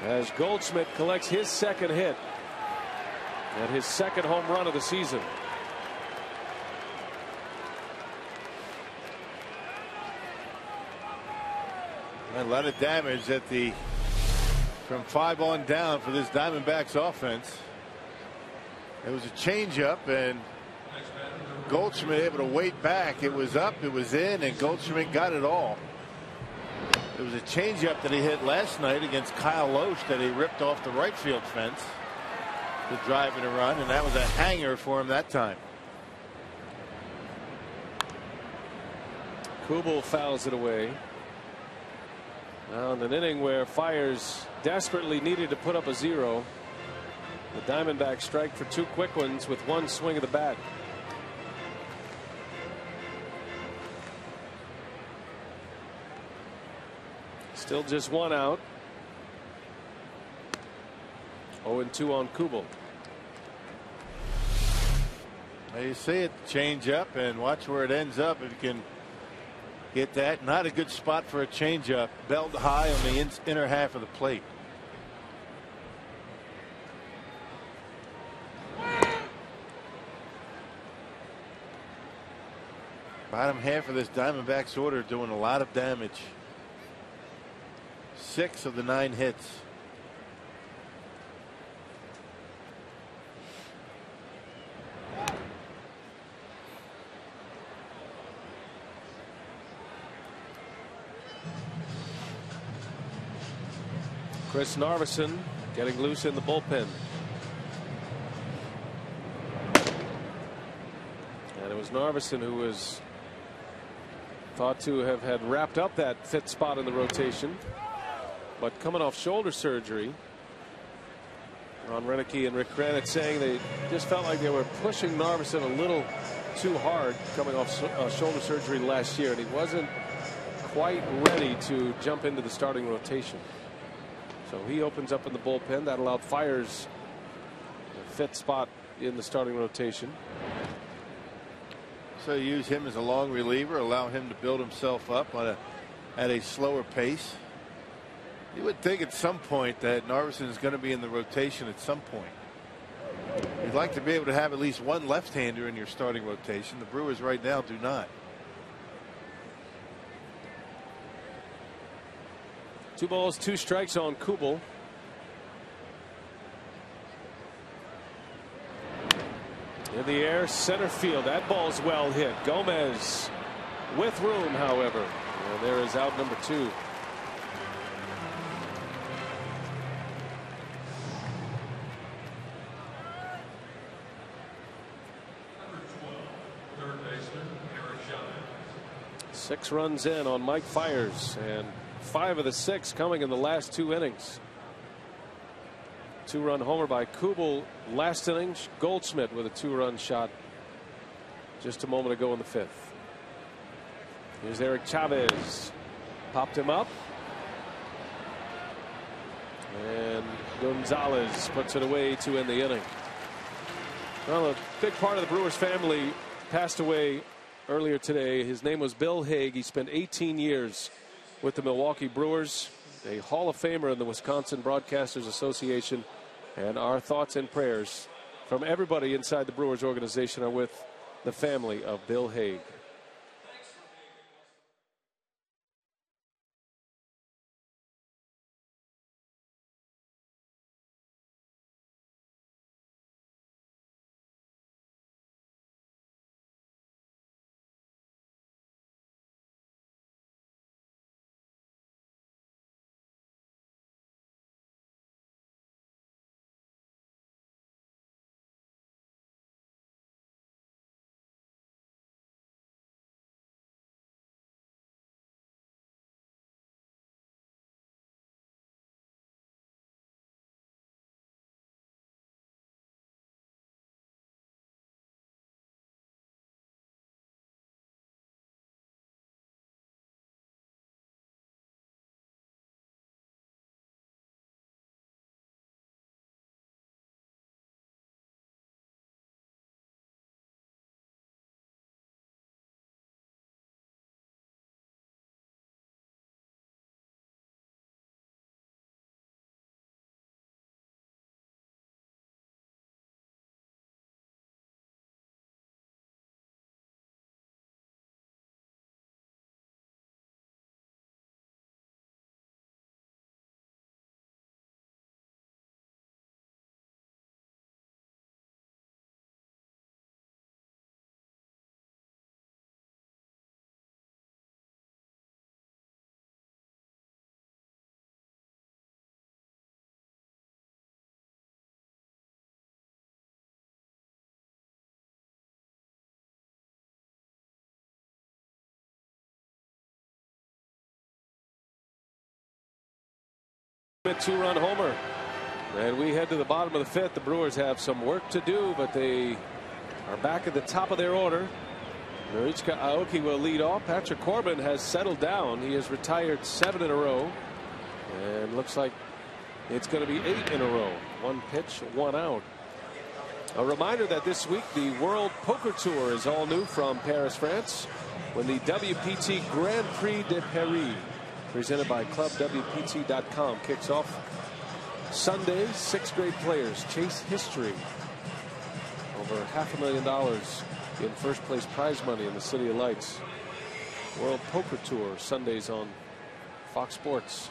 as Goldschmidt collects his second hit and his second home run of the season.
A lot of damage at the from 5 on down for this Diamondbacks offense. It was a changeup and Goldschmidt able to wait back. It was up, it was in, and Goldschmidt got it all. It was a changeup that he hit last night against Kyle Loesch that he ripped off the right field fence to drive in a run, and that was a hanger for him that time.
Kubel fouls it away. Now in an inning where Fiers desperately needed to put up a 0, the Diamondbacks strike for 2 quick ones with 1 swing of the bat. Still just 1 out. 0-2 on Kubel.
Now you see it change up and watch where it ends up if you can get that. Not a good spot for a changeup. Belt high on the inner half of the plate. Bottom half of this Diamondbacks order doing a lot of damage. 6 of the 9 hits.
Chris Narveson getting loose in the bullpen. And it was Narveson who was thought to have had wrapped up that 5th spot in the rotation. But coming off shoulder surgery, Ron Renicky and Rick Granite saying they just felt like they were pushing Narveson a little too hard coming off shoulder surgery last year, and he wasn't quite ready to jump into the starting rotation. So he opens up in the bullpen. That allowed Fiers the 5th spot in the starting rotation.
So use him as a long reliever, allow him to build himself up on at a slower pace. You would think at some point that Narveson is going to be in the rotation at some point. You'd like to be able to have at least 1 left-hander in your starting rotation. The Brewers right now do not.
2 balls, 2 strikes on Kubel. In the air, center field. That ball's well hit. Gomez with room, however. And there is out number 2. Six runs in on Mike Fiers, and 5 of the 6 coming in the last 2 innings. 2-run homer by Kubel last inning. Goldschmidt with a 2-run shot just a moment ago in the 5th. Here's Eric Chavez. Popped him up. And Gonzalez puts it away to end the inning. Well, a big part of the Brewers family passed away earlier today. His name was Bill Haig. He spent 18 years with the Milwaukee Brewers. a Hall of Famer in the Wisconsin Broadcasters Association. And our thoughts and prayers from everybody inside the Brewers organization are with the family of Bill Hague. A 2-run homer, and we head to the bottom of the fifth. The Brewers have some work to do, but they are back at the top of their order. Marichka Aoki will lead off. Patrick Corbin has settled down. He has retired 7 in a row, and looks like it's going to be 8 in a row. 1 pitch, 1 out. A reminder that this week the World Poker Tour is all new from Paris, France, when the WPT Grand Prix de Paris, presented by ClubWPT.com, kicks off Sunday. 6 great players chase history. Over $500,000 in first place prize money in the City of Lights. World Poker Tour, Sundays on Fox Sports.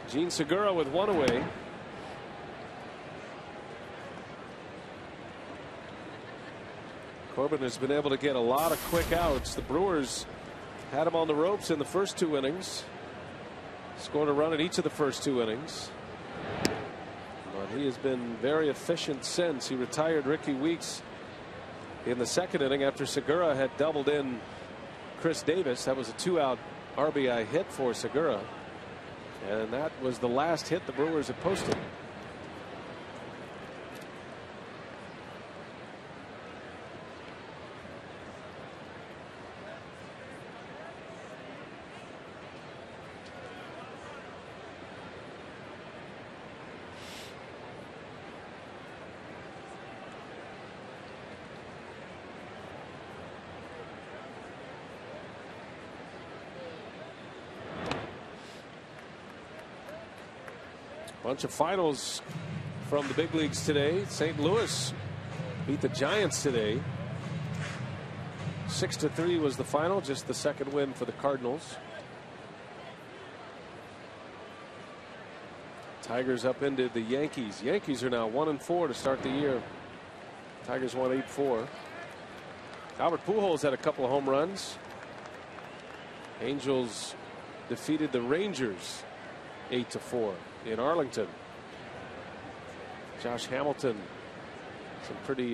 Gene Segura with 1 away. Corbin has been able to get a lot of quick outs. The Brewers had him on the ropes in the first 2 innings. Scored a run in each of the first 2 innings. But he has been very efficient since. He retired Ricky Weeks in the 2nd inning after Segura had doubled in Chris Davis. That was a 2-out RBI hit for Segura. And that was the last hit the Brewers had posted. Bunch of finals from the big leagues today. St. Louis beat the Giants today. 6-3 was the final, just the 2nd win for the Cardinals. Tigers up into the Yankees. Yankees are now 1-4 to start the year. Tigers won 8-4. Albert Pujols had a couple of home runs. Angels defeated the Rangers 8-4 in Arlington. Josh Hamilton, some pretty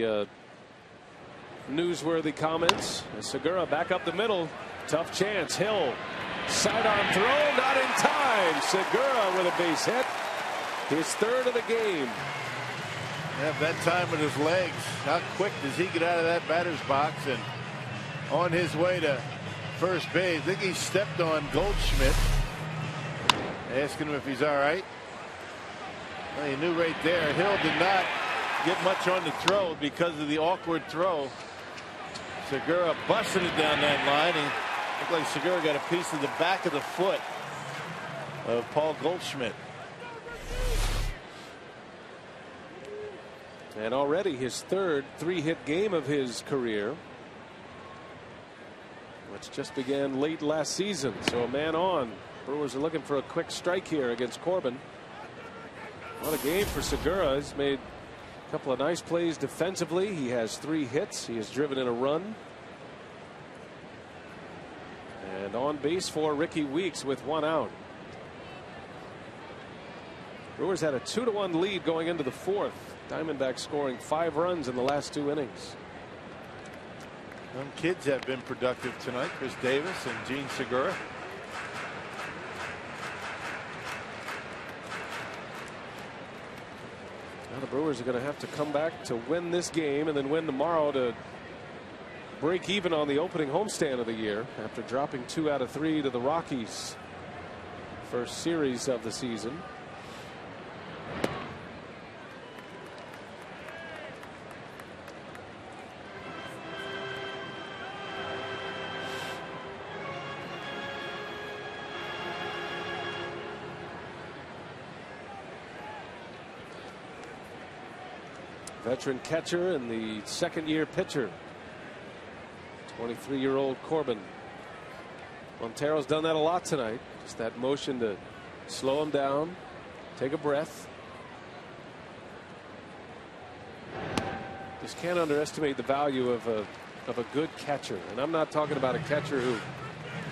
newsworthy comments. And Segura back up the middle. Tough chance. Hill, sidearm throw, not in time. Segura with a base hit. His 3rd of the game.
Yeah, that time with his legs. How quick does he get out of that batter's box? And on his way to first base, I think he stepped on Goldschmidt, asking him if he's all right. Well, you knew right there Hill did not get much on the throw because of the awkward throw. Segura busting it down that line. He Looked like Segura got a piece of the back of the foot of Paul Goldschmidt.
And already his third 3-hit game of his career, which just began late last season. So a man on. Brewers are looking for a quick strike here against Corbin. What a game for Segura. He's made a couple of nice plays defensively. He has 3 hits. He has driven in a run. And on base for Ricky Weeks with 1 out. Brewers had a 2-1 lead going into the 4th. Diamondbacks scoring 5 runs in the last 2 innings.
Some kids have been productive tonight. Chris Davis and Gene Segura.
Now the Brewers are going to have to come back to win this game and then win tomorrow to break even on the opening homestand of the year after dropping 2 out of 3 to the Rockies. First series of the season. Veteran catcher and the 2nd-year pitcher, 23-year-old Corbin. Montero's done that a lot tonight. Just that motion to slow him down, take a breath. Just can't underestimate the value of a good catcher. And I'm not talking about a catcher who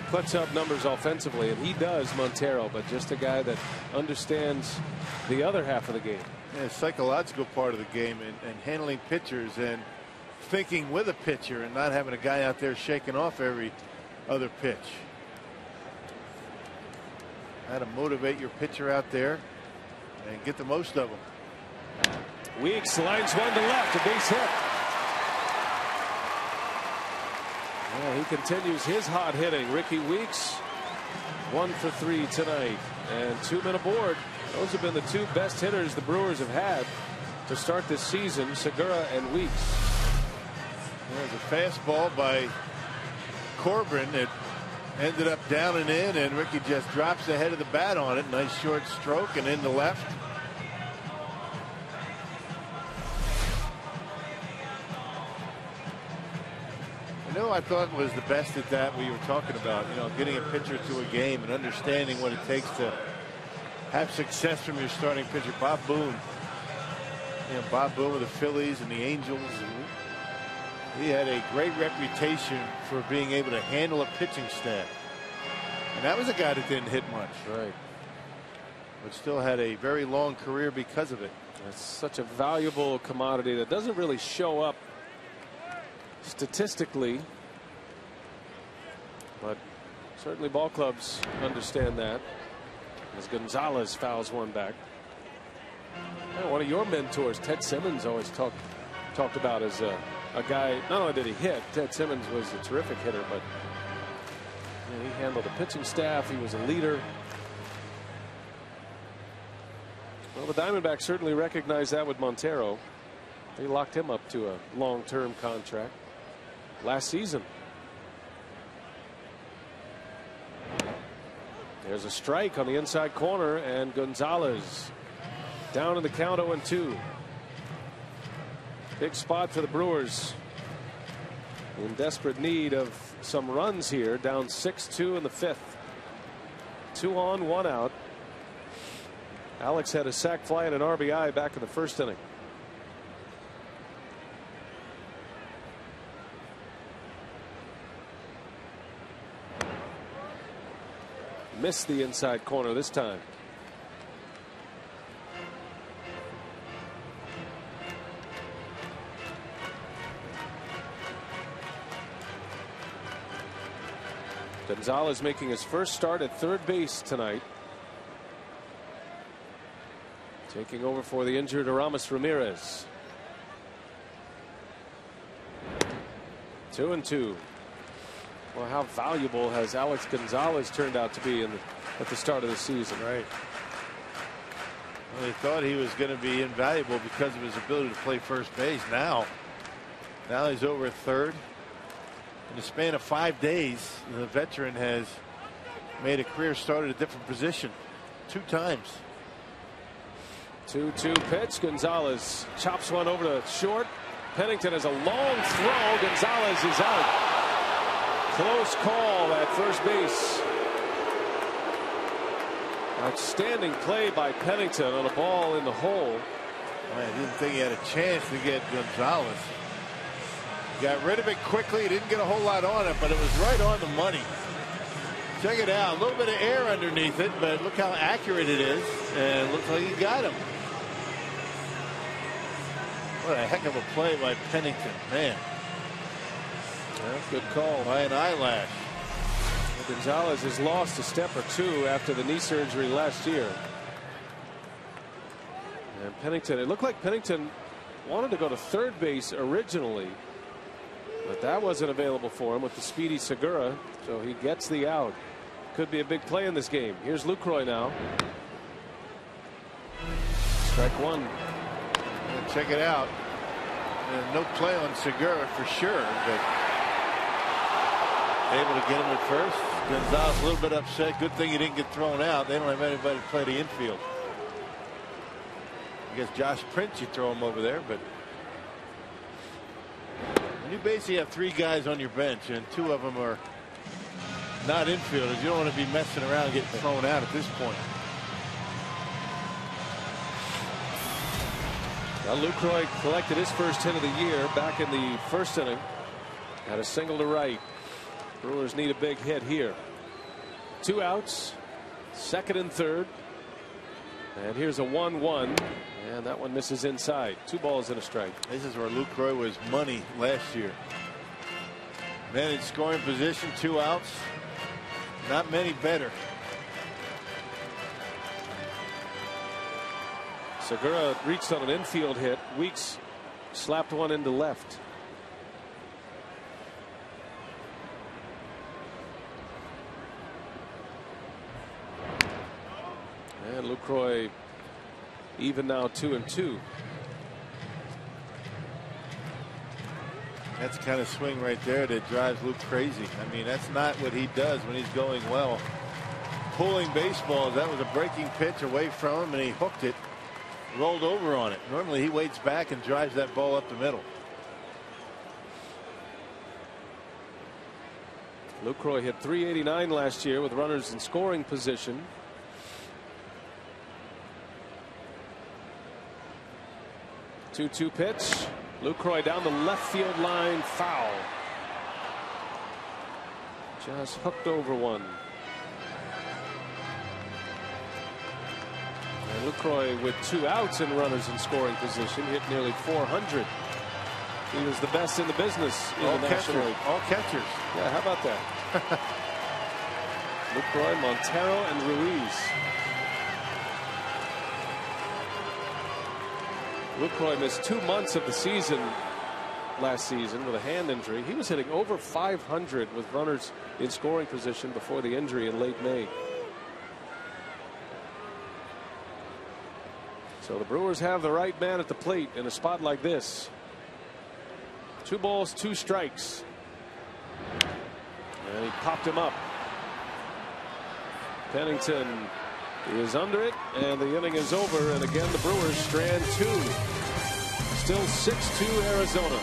puts up numbers offensively, and he does, Montero, but just a guy that understands the other half of the game.
Yeah, psychological part of the game and handling pitchers and thinking with a pitcher and not having a guy out there shaking off every other pitch. How to motivate your pitcher out there and get the most of them.
Weeks lines one to left, a base hit. Yeah, he continues his hot hitting. Ricky Weeks 1 for 3 tonight, and 2 men aboard. Those have been the 2 best hitters the Brewers have had to start this season, Segura and Weeks.
There's a fastball by Corbin that ended up down and in, and Ricky just drops the head of the bat on it. Nice short stroke and into left. You know, I thought was the best at that we were talking about, you know, getting a pitcher to a game and understanding what it takes to have success from your starting pitcher. Bob Boone. You know, Bob Boone with the Phillies and the Angels. He had a great reputation for being able to handle a pitching staff. And that was a guy that didn't hit much.
Right.
But still had a very long career because of it.
That's such a valuable commodity that doesn't really show up statistically. But certainly ball clubs understand that. As Gonzalez fouls one back. And one of your mentors, Ted Simmons, always talked about as a guy. Not only did he hit, Ted Simmons was a terrific hitter, but you know, he handled the pitching staff. He was a leader. Well, the Diamondbacks certainly recognized that with Montero. They locked him up to a long-term contract last season. There's a strike on the inside corner, and Gonzalez down in the count 0-2. Big spot for the Brewers. In desperate need of some runs here, down 6-2 in the 5th. 2 on, 1 out. Alex had a sac fly and an RBI back in the 1st inning. Missed the inside corner this time. Gonzalez making his first start at 3rd base tonight. Taking over for the injured Aramis Ramirez. 2-2. Well, how valuable has Alex Gonzalez turned out to be at the start of the season?
Right. Well, they thought he was going to be invaluable because of his ability to play first base. Now he's over at 3rd. In the span of 5 days, the veteran has made a career start at a different position 2 times.
2-2 pitch. Gonzalez chops one over to short. Pennington has a long throw. Gonzalez is out. Close call at first base. Outstanding play by Pennington on a ball in the hole.
I didn't think he had a chance to get Gonzalez. Got rid of it quickly. He didn't get a whole lot on it, but it was right on the money. Check it out. A little bit of air underneath it, but look how accurate it is. And it looks like he got him. What a heck of a play by Pennington. Man.
Yeah, good call.
By an eyelash.
Gonzalez has lost a step or two after the knee surgery last year. And Pennington, it looked like Pennington wanted to go to third base originally, but that wasn't available for him with the speedy Segura, so he gets the out. Could be a big play in this game. Here's Lucroy now. Strike one.
And check it out. And no play on Segura for sure, but able to get him at first. Gonzalez a little bit upset. Good thing he didn't get thrown out. They don't have anybody to play the infield. I guess Josh Prince, you throw him over there, but when you basically have 3 guys on your bench and 2 of them are not infielders, you don't want to be messing around getting thrown out at this point.
Now Lucroy collected his first hit of the year back in the first inning. Had a single to right. Brewers need a big hit here. 2 outs, second and third. And here's a 1-1. And that one misses inside. 2 balls and a strike.
This is where Lucroy was money last year. Man in scoring position, 2 outs. Not many better.
Segura reached on an infield hit. Weeks slapped one into left. And Lucroy even now 2-2.
That's the kind of swing right there that drives Luke crazy. I mean, that's not what he does when he's going well. Pulling baseballs, that was a breaking pitch away from him, and he hooked it, rolled over on it. Normally he waits back and drives that ball up the middle.
Lucroy hit .389 last year with runners in scoring position. Two-two pitch. Lucroy down the left field line, foul. Just hooked over one. And Lucroy with 2 outs and runners in scoring position hit nearly .400. He was the best in the business in the National League.
All catchers.
Yeah, how about that? Lucroy, Montero, and Ruiz. Lucroy missed 2 months of the season last season with a hand injury. He was hitting over .500 with runners in scoring position before the injury in late May. So the Brewers have the right man at the plate in a spot like this. 2 balls, 2 strikes. And he popped him up. Pennington is under it, and the inning is over, and again the Brewers strand 2. Still 6-2 Arizona.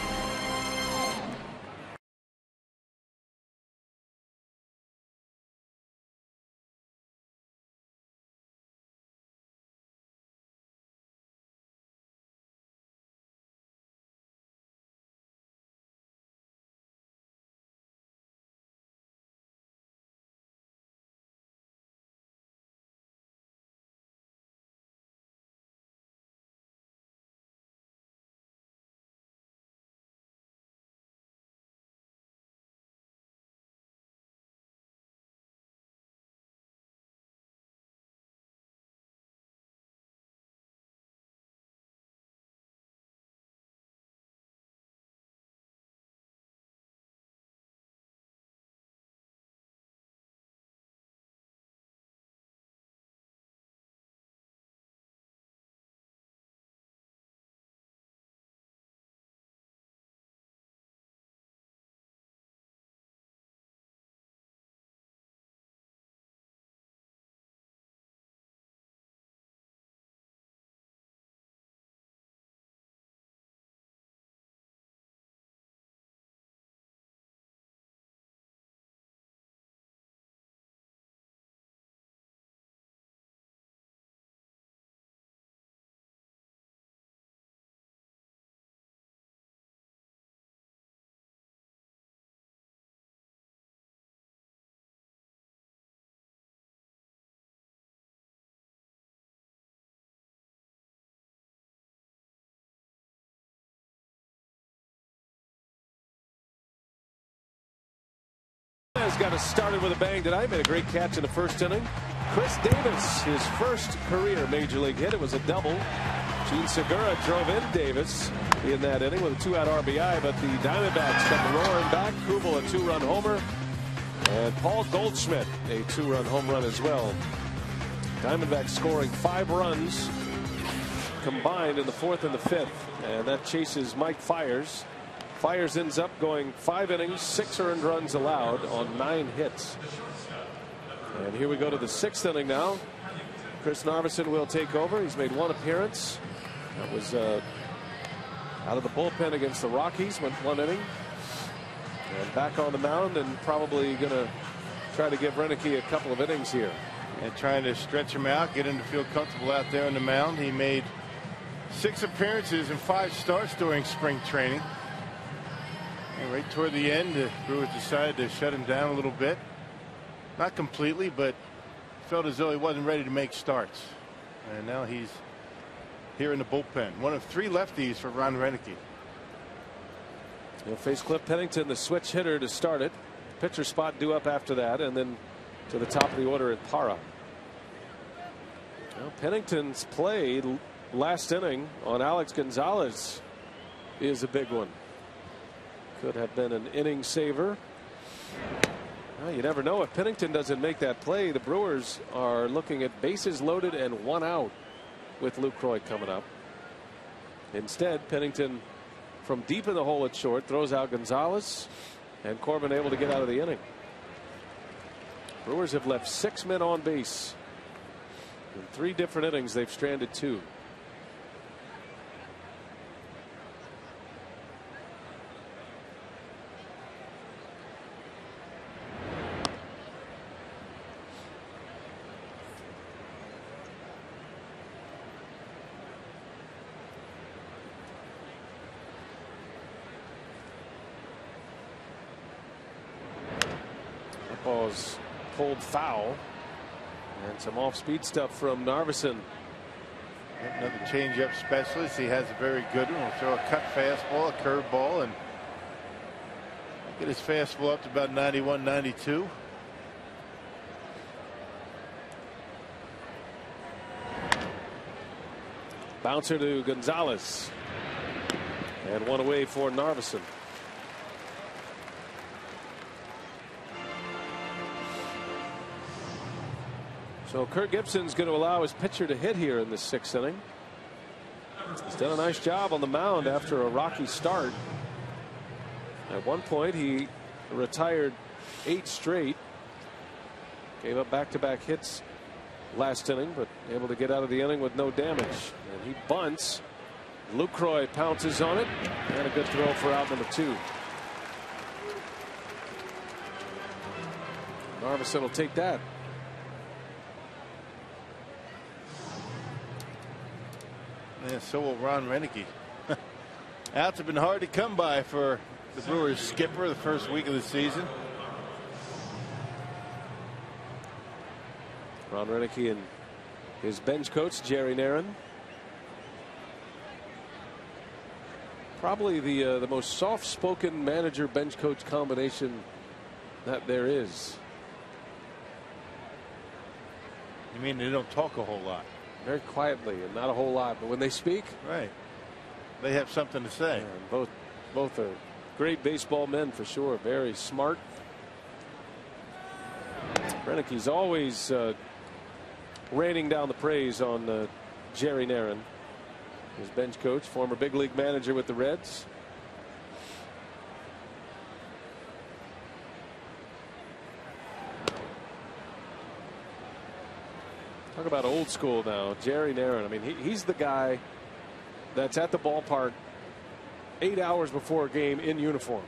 Brewers got us started with a bang tonight. Made a great catch in the first inning. Chris Davis, his first career major league hit. It was a double. Gene Segura drove in Davis in that inning with a 2-out RBI, but the Diamondbacks come roaring back. Kubel, a 2-run homer, and Paul Goldschmidt, a 2-run home run as well. Diamondbacks scoring 5 runs combined in the 4th and the 5th, and that chases Mike Fiers. Fiers ends up going 5 innings, 6 earned runs allowed on 9 hits. And here we go to the 6th inning now. Chris Narveson will take over. He's made 1 appearance. That was out of the bullpen against the Rockies. Went 1 inning. And back on the mound, and probably going to try to give Renicky a couple of innings here.
And trying to stretch him out, get him to feel comfortable out there on the mound. He made 6 appearances and 5 starts during spring training. And right toward the end, the Brewers decided to shut him down a little bit. Not completely, but felt as though he wasn't ready to make starts. And now he's here in the bullpen. One of 3 lefties for Ron Renicky.
He'll face Cliff Pennington, the switch hitter, to start it. Pitcher spot due up after that, and then to the top of the order at Parra. Well, Pennington's play last inning on Alex Gonzalez is a big one. Could have been an inning saver. Well, you never know if Pennington doesn't make that play. The Brewers are looking at bases loaded and 1 out with Lucroy coming up. Instead, Pennington from deep in the hole at short throws out Gonzalez, and Corbin able to get out of the inning. Brewers have left 6 men on base. In 3 different innings, they've stranded 2. Ball's pulled foul, and some off-speed stuff from Narveson.
Another changeup specialist. He has a very good one. He'll throw a cut fastball, a curveball, and get his fastball up to about 91, 92.
Bouncer to Gonzalez, and 1 away for Narveson. So Kirk Gibson's going to allow his pitcher to hit here in the 6th inning. He's done a nice job on the mound after a rocky start. At one point he retired 8 straight. Gave up back-to-back hits last inning, but able to get out of the inning with no damage. And he bunts. Lucroy pounces on it, and a good throw for out number 2. Narveson will take that.
Yeah, so will Ron Renicky. Outs have been hard to come by for the Brewers skipper the first week of the season.
Ron Renicky and his bench coach Jerry Narron. Probably the most soft-spoken manager bench coach combination that there is.
You mean they don't talk a whole lot?
Very quietly and not a whole lot, but when they speak,
right, they have something to say.
Both are great baseball men for sure. Very smart. Renicky's always raining down the praise on Jerry Narron, his bench coach, former big league manager with the Reds. Talk about old school now. Jerry Narron. I mean, he's the guy that's at the ballpark 8 hours before a game in uniform,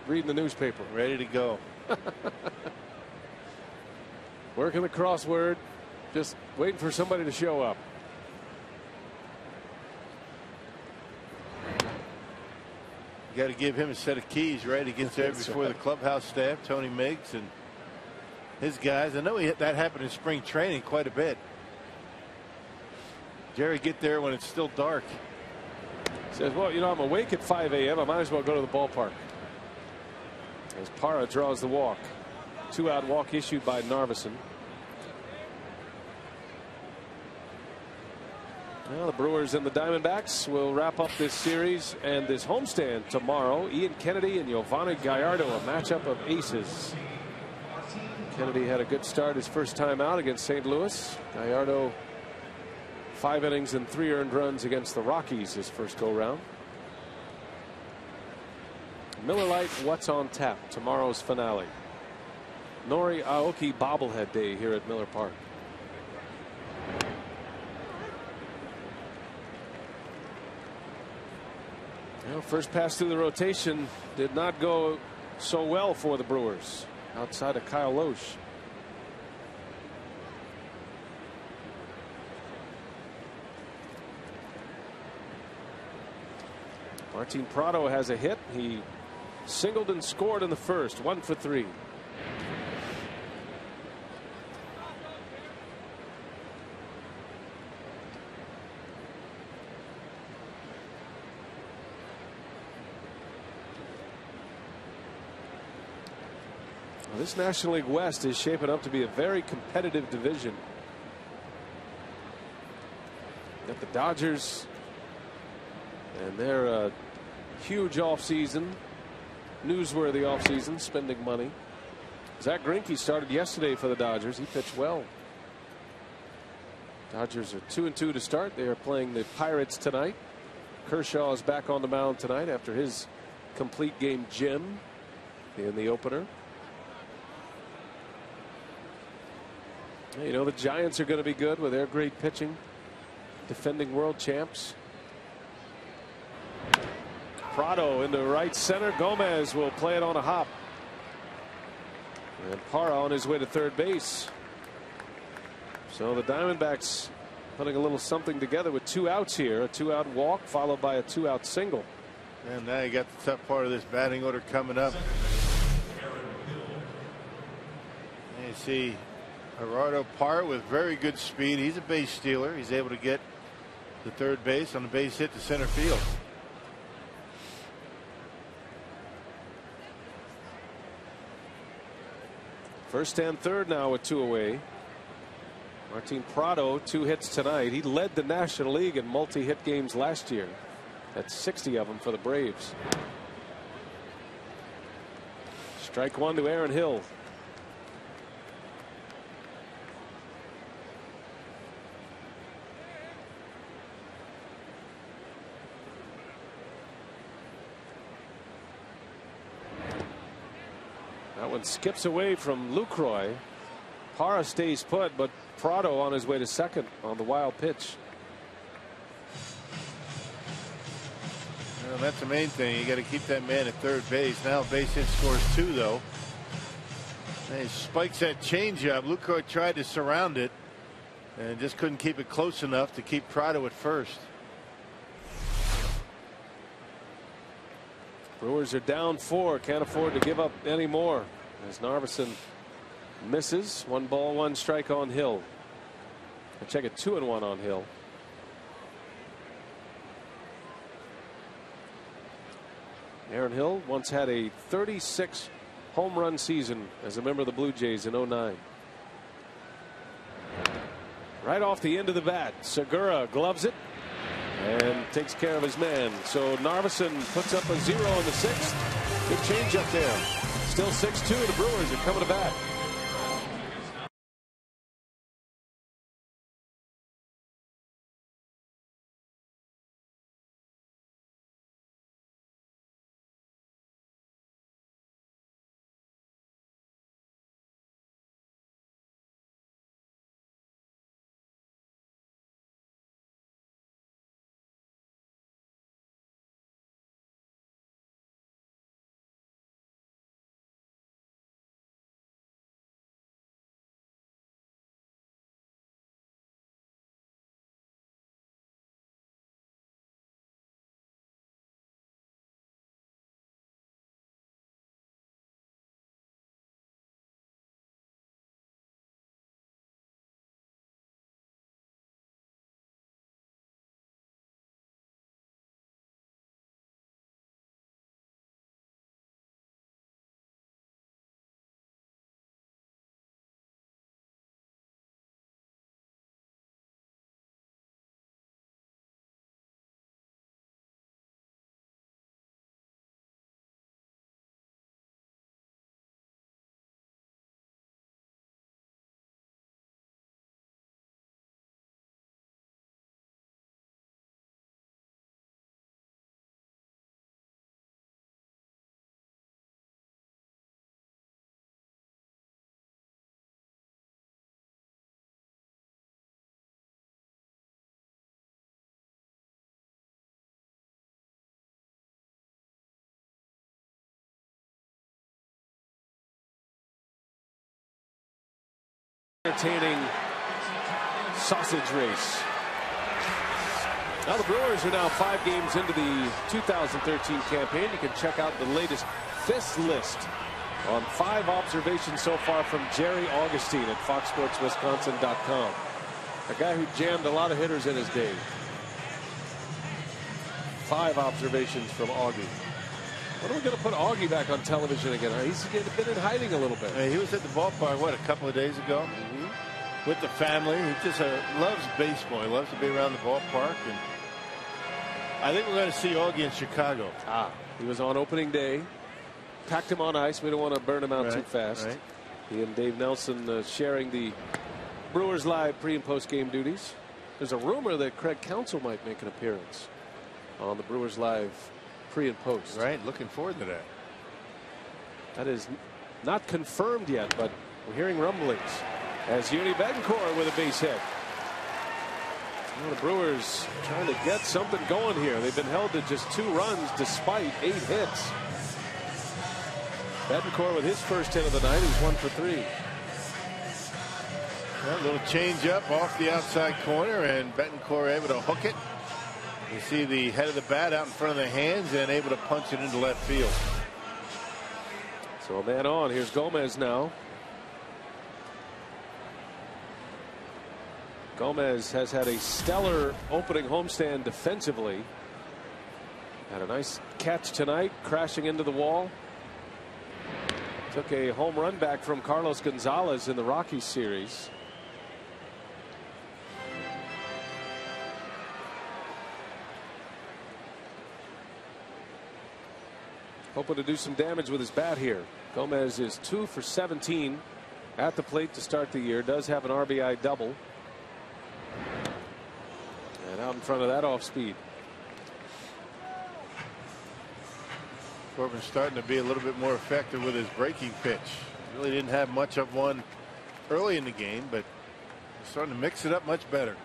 reading the newspaper.
Ready to go.
Working the crossword, just waiting for somebody to show up.
You got to give him a set of keys, right? He gets there before the clubhouse staff, Tony Miggs, and his guys. I know that happened in spring training quite a bit. Jerry get there when it's still dark.
Says, well, you know, I'm awake at 5 a.m. I might as well go to the ballpark. as Parra draws the walk. 2-out walk issued by Narveson. Well, the Brewers and the Diamondbacks will wrap up this series and this homestand tomorrow. Ian Kennedy and Yovani Gallardo, a matchup of aces. Kennedy had a good start his first time out against St. Louis. Gallardo 5 innings and 3 earned runs against the Rockies his first go round. Miller Lite, what's on tap? Tomorrow's finale. Nori Aoki bobblehead day here at Miller Park. Well, first pass through the rotation did not go so well for the Brewers. Outside of Kyle Loesch. Martin Prado has a hit. He singled and scored in the first. 1 for 3. Well, this National League West is shaping up to be a very competitive division. Got the Dodgers and their huge offseason, newsworthy offseason, spending money. Zach Greinke started yesterday for the Dodgers. He pitched well. Dodgers are 2-2 to start. They are playing the Pirates tonight. Kershaw is back on the mound tonight after his complete game gem in the opener. You know, the Giants are going to be good with their great pitching. Defending world champs. Prado into right center. Gomez will play it on a hop. And Parra on his way to third base. So the Diamondbacks putting a little something together with 2 outs here. A 2-out walk followed by a 2-out single.
And now you got the tough part of this batting order coming up. And you see Gerardo Parra with very good speed. He's a base stealer. He's able to get to third base on the base hit to center field.
First and third now with 2 away. Martin Prado 2 hits tonight. He led the National League in multi-hit games last year. That's 60 of them for the Braves. Strike 1 to Aaron Hill. That one skips away from Lucroy. Parra stays put, but Prado on his way to second on the wild pitch.
Well, that's the main thing. You got to keep that man at third base. Now base hit scores 2 though. And he spikes that changeup. Lucroy tried to surround it and just couldn't keep it close enough to keep Prado at first.
Brewers are down 4. Can't afford to give up any more as Narveson misses. 1 ball 1 strike on Hill. I check it 2-1 on Hill. Aaron Hill once had a 36 home run season as a member of the Blue Jays in 09. Right off the end of the bat, Segura gloves it and takes care of his man. So Narveson puts up a 0 in the 6th. Good change up there. Still 6-2. The Brewers are coming to bat. Entertaining sausage race. Now the Brewers are now 5 games into the 2013 campaign. You can check out the latest FIS list on 5 observations so far from Jerry Augustine at FoxSportsWisconsin.com. A guy who jammed a lot of hitters in his day. 5 observations from Augie. When are we going to put Augie back on television again? He's been in hiding a little bit.
He was at the ballpark, what, a couple of days ago? With the family. He just loves baseball. He loves to be around the ballpark. And I think we're going to see Augie in Chicago.
He was on opening day. Packed him on ice. We don't want to burn him out too fast.
Right.
He and Dave Nelson sharing the Brewers Live pre- and post-game duties. There's a rumor that Craig Counsell might make an appearance on the Brewers Live pre and post.
Right, looking forward to that.
That is not confirmed yet, but we're hearing rumblings. As Yuni Betancourt with a base hit. Well, the Brewers trying to get something going here. They've been held to just 2 runs despite 8 hits. Betancourt with his first hit of the night is 1 for 3.
Well, a little change up off the outside corner, and Betancourt able to hook it. You see the head of the bat out in front of the hands and able to punch it into left field.
So a man on. Here's Gomez now. Gomez has had a stellar opening homestand defensively. Had a nice catch tonight, crashing into the wall. Took a home run back from Carlos Gonzalez in the Rockies series. Hoping to do some damage with his bat here. Gomez is 2 for 17 at the plate to start the year. Does have an RBI double. And out in front of that off speed.
Corbin's starting to be a little bit more effective with his breaking pitch. Really didn't have much of one early in the game, but he's starting to mix it up much better.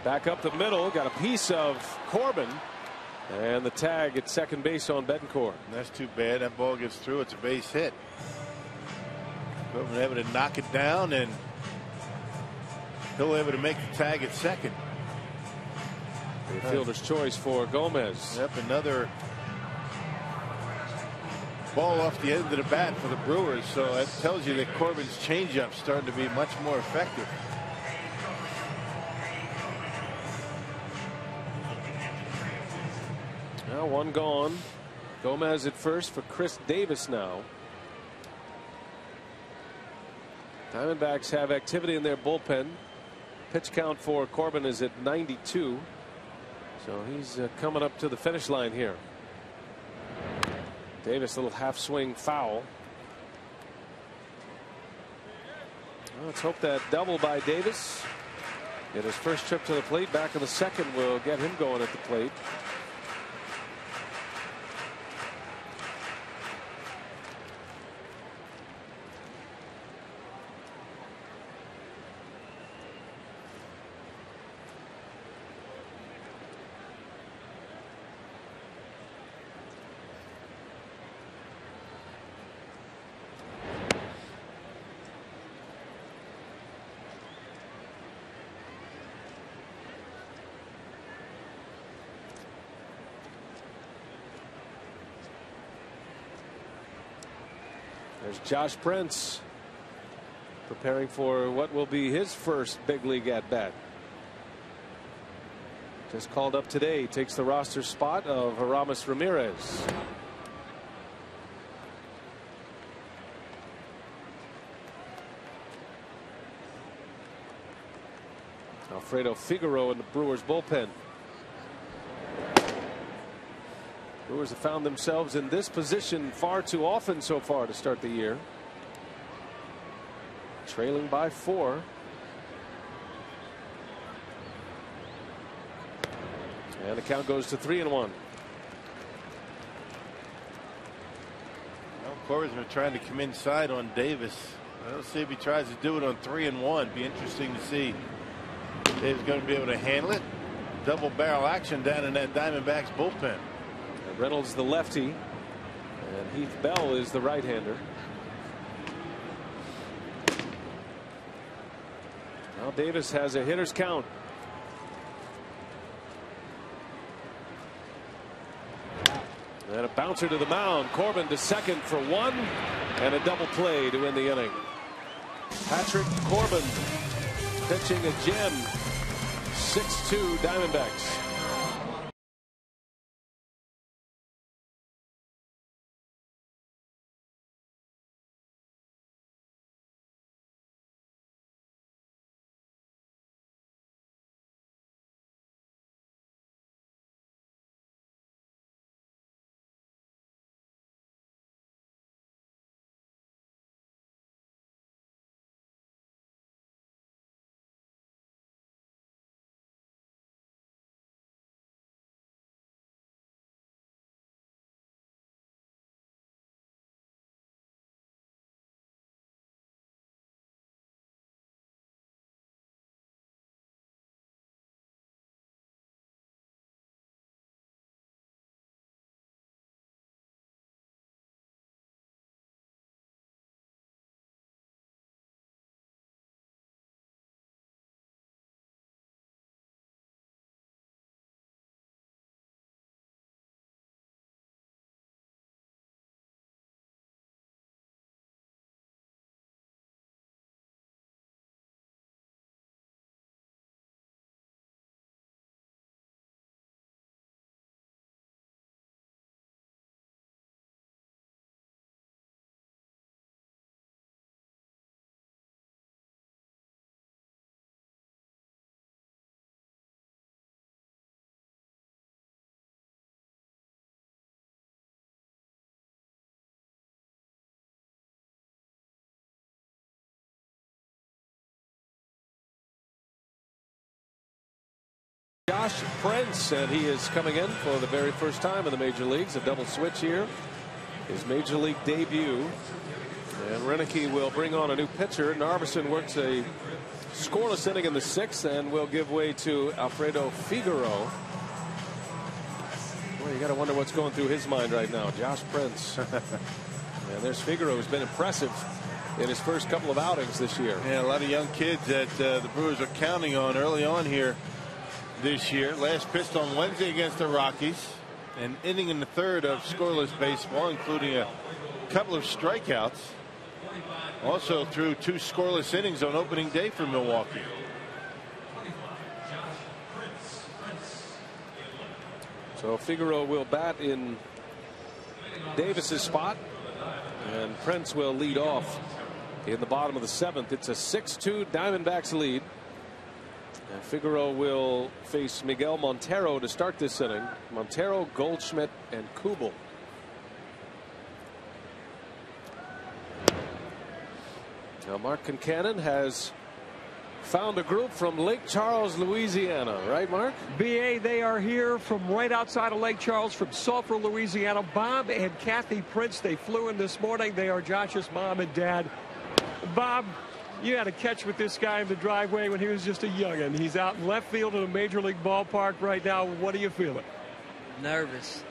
Back up the middle, got a piece of Corbin, and the tag at second base on Betancourt.
That's too bad. That ball gets through. It's a base hit. Corbin able to knock it down, and he'll able to make the tag at second.
The fielder's choice for Gomez.
Yep, another ball off the end of the bat for the Brewers. So that tells you that Corbin's changeup starting to be much more effective.
Now 1 gone. Gomez at first for Chris Davis now. Diamondbacks have activity in their bullpen. Pitch count for Corbin is at 92. So he's coming up to the finish line here. Davis, little half swing foul. Well, let's hope that double by Davis in his first trip to the plate back in the second will get him going at the plate. There's Josh Prince preparing for what will be his first big league at bat. Just called up today, takes the roster spot of Aramis Ramirez. Alfredo Figueroa in the Brewers bullpen. Brewers have found themselves in this position far too often so far to start the year. trailing by 4. And the count goes to 3-1.
Well, Corbin's been trying to come inside on Davis. We'll see if he tries to do it on 3-1. Be interesting to see if Davis going to be able to handle it. Double barrel action down in that Diamondbacks bullpen.
Reynolds the lefty, and Heath Bell is the right-hander. Now Davis has a hitter's count. And a bouncer to the mound. Corbin to second for 1, and a double play to win the inning. Patrick Corbin pitching a gem. 6-2 Diamondbacks. Josh Prince, and he is coming in for the very first time in the major leagues. A double switch here. His major league debut. And Renicky will bring on a new pitcher. Narveson works a scoreless inning in the 6th and will give way to Alfredo Figueroa. Well, you got to wonder what's going through his mind right now. Josh Prince. And there's Figueroa, who's been impressive in his first couple of outings this year.
Yeah, a lot of young kids that the Brewers are counting on early on here this year. Last pitched on Wednesday against the Rockies. An inning in the 3rd of scoreless baseball, including a couple of strikeouts. Also threw 2 scoreless innings on opening day for Milwaukee.
So Figueroa will bat in Davis's spot, and Prince will lead off in the bottom of the 7th. It's a 6-2 Diamondbacks lead. And Figueroa will face Miguel Montero to start this inning. Montero, Goldschmidt, and Kubel. Now Mark Concannon has found a group from Lake Charles, Louisiana, right, Mark?
BA, they are here from right outside of Lake Charles, from Sulphur, Louisiana. Bob and Kathy Prince, they flew in this morning. They are Josh's mom and dad. Bob, you had a catch with this guy in the driveway when he was just a youngin'. He's out in left field in a major league ballpark right now. What are you feeling?
Nervous.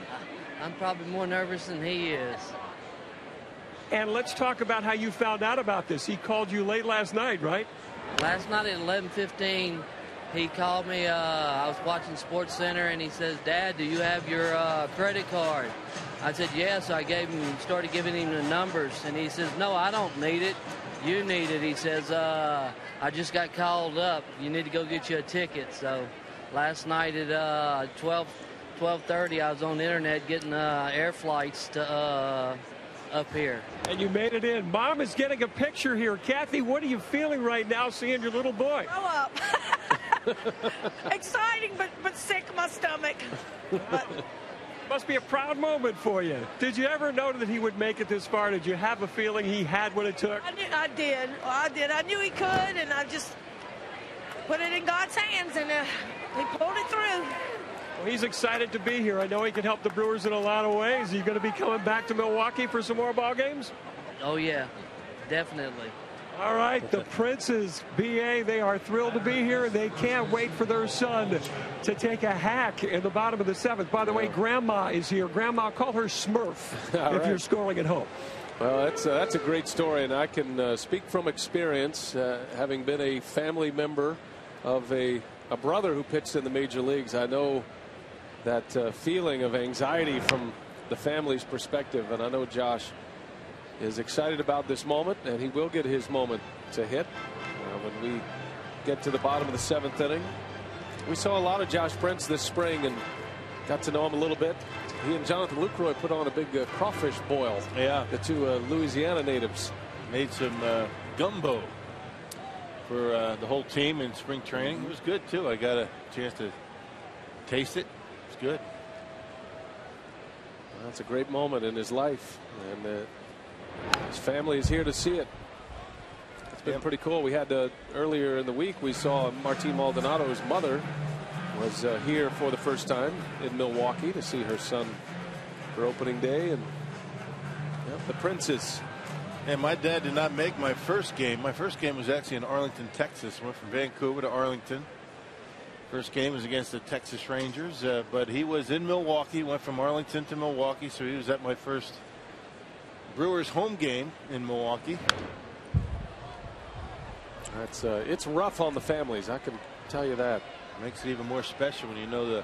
I'm probably more nervous than he is.
And let's talk about how you found out about this. He called you late last night, right?
Last night at 11:15, he called me. I was watching Sports Center, and he says, "Dad, do you have your credit card?" I said, "Yes." So I started giving him the numbers, and he says, "No, I don't need it. You need it." He says, "I just got called up. You need to go get you a ticket." So last night at 12:30, I was on the internet getting air flights to up here.
And you made it in. Mom is getting a picture here. Kathy, what are you feeling right now seeing your little boy?
Grow up. Exciting, but sick in my stomach. But
Must be a proud moment for you. Did you ever know that he would make it this far? Did you have a feeling he had what it took?
I did. I knew he could, and I just put it in God's hands, and he pulled it through.
Well, he's excited to be here. I know he can help the Brewers in a lot of ways. Are you going to be coming back to Milwaukee for some more ball games?
Oh, yeah, definitely.
All right, the Princes, BA, they are thrilled to be here, and they can't wait for their son to take a hack in the bottom of the 7th. By the way, Grandma is here. Grandma, call her Smurf if you're scoring at home.
Well, that's a great story, and I can speak from experience, having been a family member of a brother who pitched in the major leagues. I know that feeling of anxiety from the family's perspective, and I know Josh is excited about this moment, and he will get his moment to hit when we get to the bottom of the 7th inning. We saw a lot of Josh Prince this spring and got to know him a little bit. He and Jonathan Lucroy put on a big crawfish boil.
Yeah,
the two Louisiana natives
made some gumbo for the whole team in spring training. It was good too. I got a chance to taste it. It's good.
Well, that's a great moment in his life, and his family is here to see it. It's been pretty cool. We had earlier in the week, we saw Martin Maldonado's mother was here for the first time in Milwaukee to see her son for opening day, and the Princes.
And my dad did not make my first game. My first game was actually in Arlington, Texas. Went from Vancouver to Arlington. First game was against the Texas Rangers, but he was in Milwaukee. Went from Arlington to Milwaukee, so he was at my first Brewers home game in Milwaukee.
It's rough on the families, I can tell you that.
Makes it even more special when you know that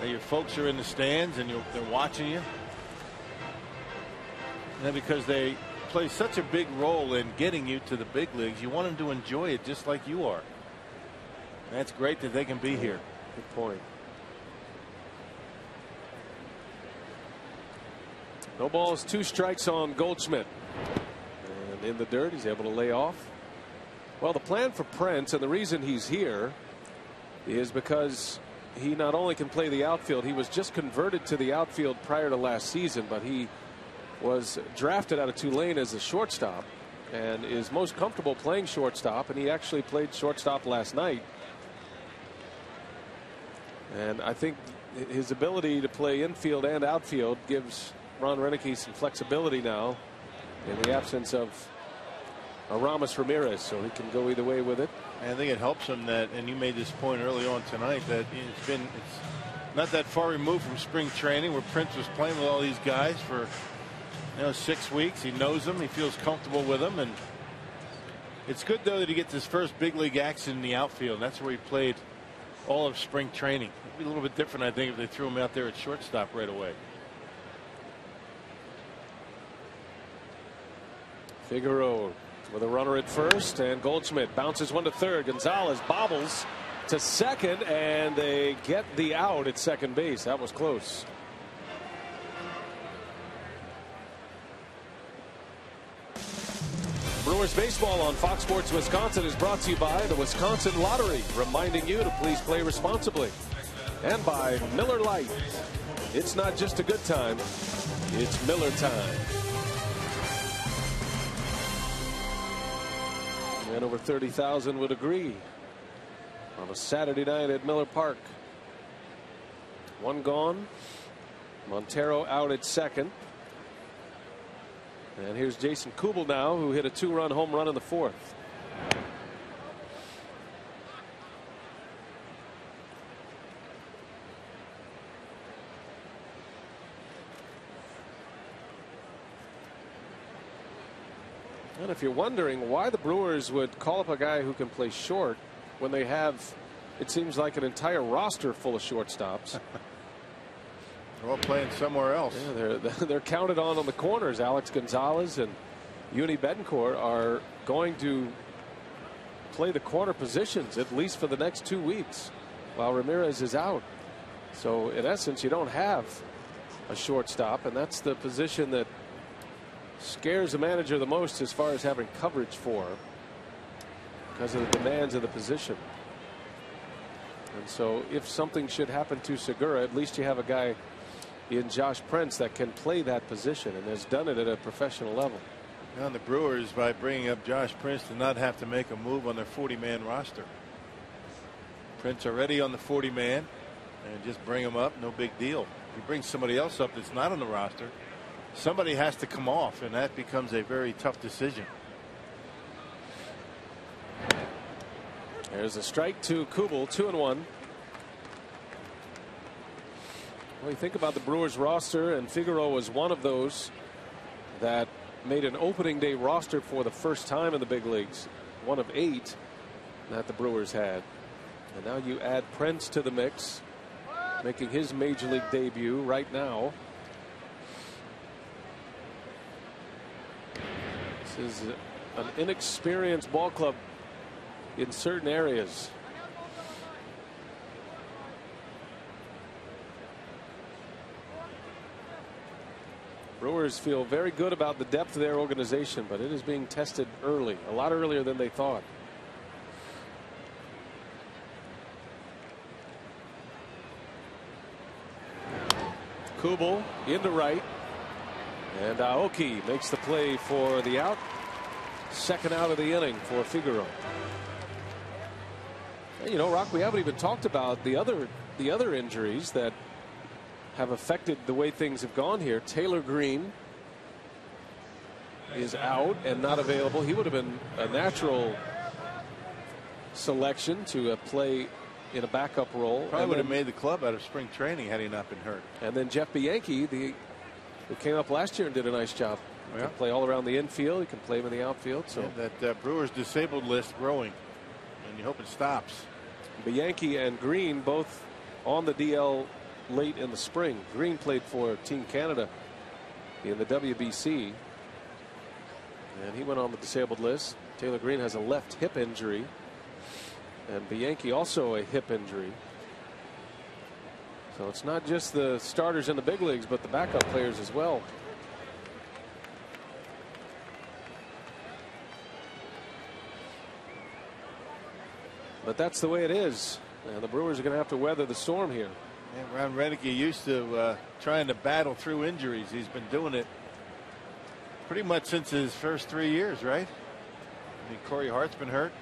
your folks are in the stands and they're watching you. And then because they play such a big role in getting you to the big leagues, you want them to enjoy it just like you are. And that's great that they can be here.
Good point. No balls, 2 strikes on Goldschmidt. And in the dirt, he's able to lay off. Well, the plan for Prince, and the reason he's here, is because he not only can play the outfield, he was just converted to the outfield prior to last season, but he was drafted out of Tulane as a shortstop and is most comfortable playing shortstop, and he actually played shortstop last night. And I think his ability to play infield and outfield gives Ron Renicky some flexibility now in the absence of Aramis Ramirez, so he can go either way with it.
And I think it helps him that, and you made this point early on tonight, that it's not that far removed from spring training where Prince was playing with all these guys for 6 weeks. He knows them, he feels comfortable with them, and it's good though that he gets his first big league action in the outfield. That's where he played all of spring training. It'd be a little bit different, I think, if they threw him out there at shortstop right away.
Figueroa with a runner at first, and Goldschmidt bounces one to third. Gonzalez bobbles to second, and they get the out at second base. That was close. Brewers baseball on Fox Sports Wisconsin is brought to you by the Wisconsin Lottery, reminding you to please play responsibly, and by Miller Lite. It's not just a good time, it's Miller time. And over 30,000 would agree on a Saturday night at Miller Park. One gone. Montero out at second. And here's Jason Kubel now, who hit a 2-run home run in the 4th. And if you're wondering why the Brewers would call up a guy who can play short when they have, it seems like, an entire roster full of shortstops.
They're all playing somewhere else.
Yeah, they're counted on the corners. Alex Gonzalez and Uni Betancourt are going to play the corner positions at least for the next 2 weeks while Ramirez is out. So in essence, you don't have a shortstop, and that's the position that scares the manager the most as far as having coverage for, because of the demands of the position. And so if something should happen to Segura, at least you have a guy in Josh Prince that can play that position and has done it at a professional level.
Now the Brewers, by bringing up Josh Prince, do not have to make a move on their 40-man roster. Prince already on the 40-man, and just bring him up, no big deal. If you bring somebody else up that's not on the roster, somebody has to come off, and that becomes a very tough decision.
There's a strike to Kubel, 2-1. Well, you think about the Brewers roster, and Figueroa was one of those that made an opening day roster for the first time in the big leagues. One of 8 that the Brewers had. And now you add Prince to the mix, making his major league debut right now. This is an inexperienced ball club in certain areas. Brewers feel very good about the depth of their organization, but it is being tested early, a lot earlier than they thought. Kubel into right, and Aoki makes the play for the out. Second out of the inning for Figueroa. You know, Rock, we haven't even talked about the other injuries that have affected the way things have gone here. Taylor Green is out and not available. He would have been a natural selection to play in a backup role.
Probably would have made the club out of spring training had he not been hurt.
And then Jeff Bianchi, who came up last year and did a nice job. He can play all around the infield. He can play him in the outfield. So
that Brewers disabled list growing, and you hope it stops.
Bianchi and Green both on the DL late in the spring. Green played for Team Canada in the WBC, and he went on the disabled list. Taylor Green has a left hip injury, and Bianchi also a hip injury. So it's not just the starters in the big leagues, but the backup players as well. But that's the way it is, and the Brewers are going to have to weather the storm here.
Yeah, Ron Renneke used to trying to battle through injuries. He's been doing it pretty much since his first 3 years, right? I mean, Corey Hart's been hurt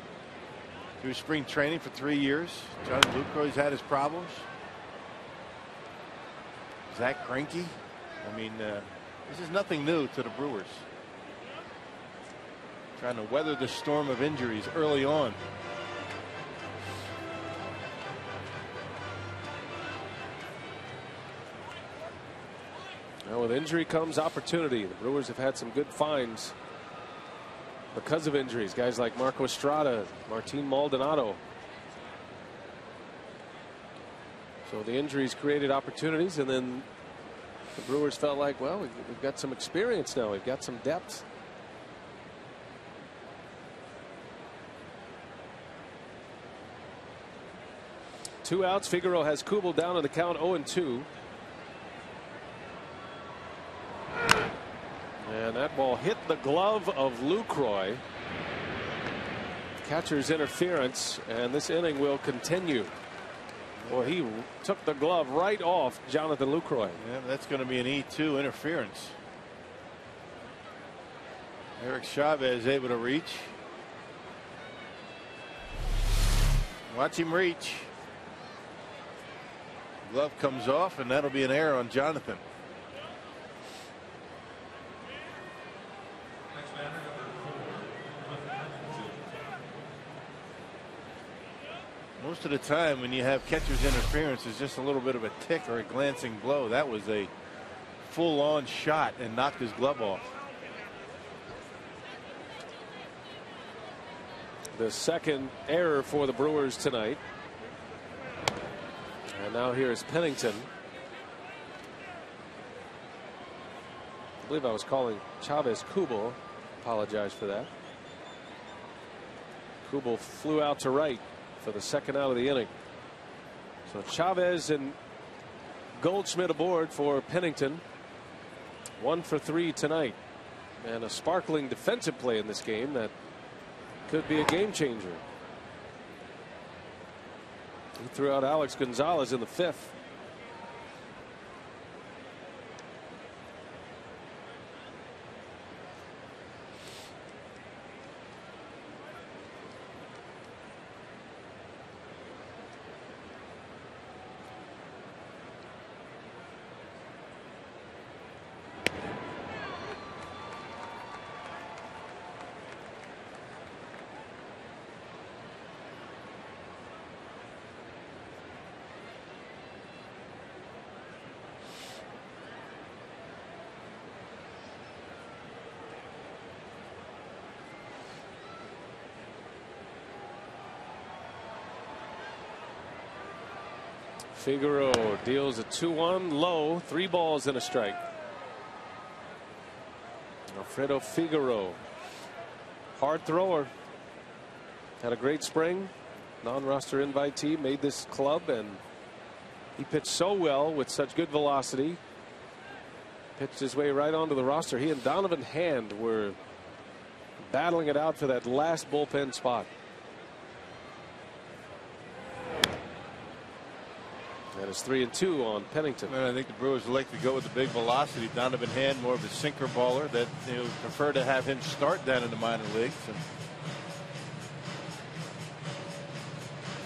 through spring training for 3 years. John Lucroy's had his problems. Zach Greinke. I mean, this is nothing new to the Brewers. Trying to weather the storm of injuries early on.
Now with injury comes opportunity. The Brewers have had some good finds because of injuries. Guys like Marco Estrada, Martin Maldonado. So the injuries created opportunities, and then the Brewers felt like, well, we've got some experience now. We've got some depth. Two outs. Figueroa has Kubel down in the count 0-2. And that ball hit the glove of Lucroy. Catcher's interference, and this inning will continue. Well, he took the glove right off Jonathan Lucroy.
Yeah, that's going to be an E2 interference. Eric Chavez able to reach. Watch him reach. Glove comes off, and that'll be an error on Jonathan. Most of the time when you have catcher's interference, it's just a little bit of a tick or a glancing blow. That was a full-on shot and knocked his glove off.
The second error for the Brewers tonight. And now here is Pennington. I believe I was calling Chavez Kubel. Apologize for that. Kubel flew out to right for the second out of the inning. So Chavez and Goldschmidt aboard for Pennington. 1 for 3 tonight, and a sparkling defensive play in this game that could be a game changer. He threw out Alex Gonzalez in the 5th. Figueroa deals a 2-1 low, 3 balls and a strike. Alfredo Figueroa, hard thrower, had a great spring, non-roster invitee, made this club, and he pitched so well with such good velocity. Pitched his way right onto the roster. He and Donovan Hand were battling it out for that last bullpen spot. That is 3-2 on Pennington.
And I think the Brewers would like to go with the big velocity. Donovan Hand, more of a sinker baller, that they would prefer to have him start down in the minor leagues. And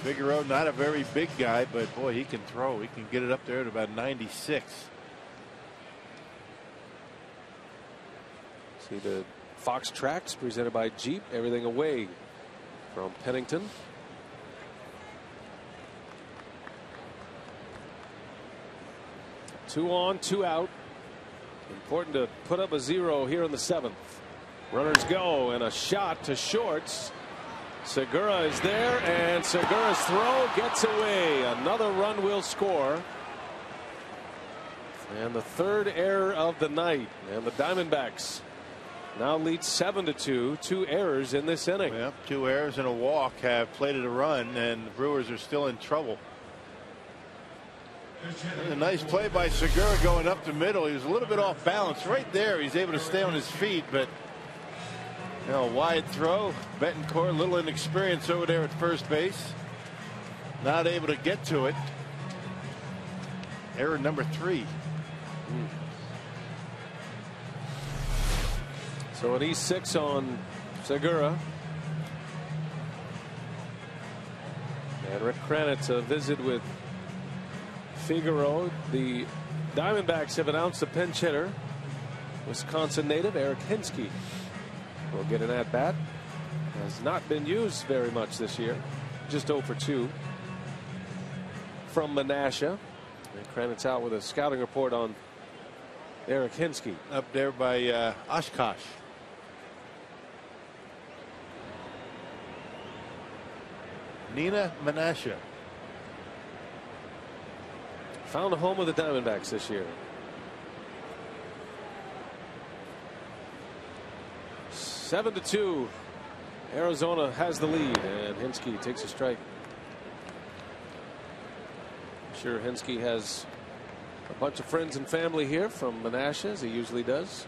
Figueroa, not a very big guy, but boy, he can throw. He can get it up there at about 96.
See the Fox Tracks presented by Jeep. Everything away from Pennington. Two on, 2 out. Important to put up a 0 here in the 7th. Runners go, and a shot to shorts. Segura is there, and Segura's throw gets away. Another run will score. And the 3rd error of the night. And the Diamondbacks now lead 7-2. 2 errors in this inning.
Yep, 2 errors and a walk have plated a run, and the Brewers are still in trouble. A nice play by Segura going up the middle. He was a little bit off balance right there. He's able to stay on his feet, but wide throw. Betancourt, a little inexperience over there at first base. Not able to get to it. Error number 3.
So an E6 on Segura. And Rick Kranitz a visit with Figueroa. The Diamondbacks have announced a pinch hitter. Wisconsin native Eric Hinsky will get an at bat. Has not been used very much this year. Just 0 for 2 from Menasha. And Kranitz out with a scouting report on Eric Hinsky.
Up there by Oshkosh. Nina Menasha.
Found a home with the Diamondbacks this year. 7-2. Arizona has the lead, and Hinsky takes a strike. I'm sure Hinsky has a bunch of friends and family here from Menasha, as he usually does.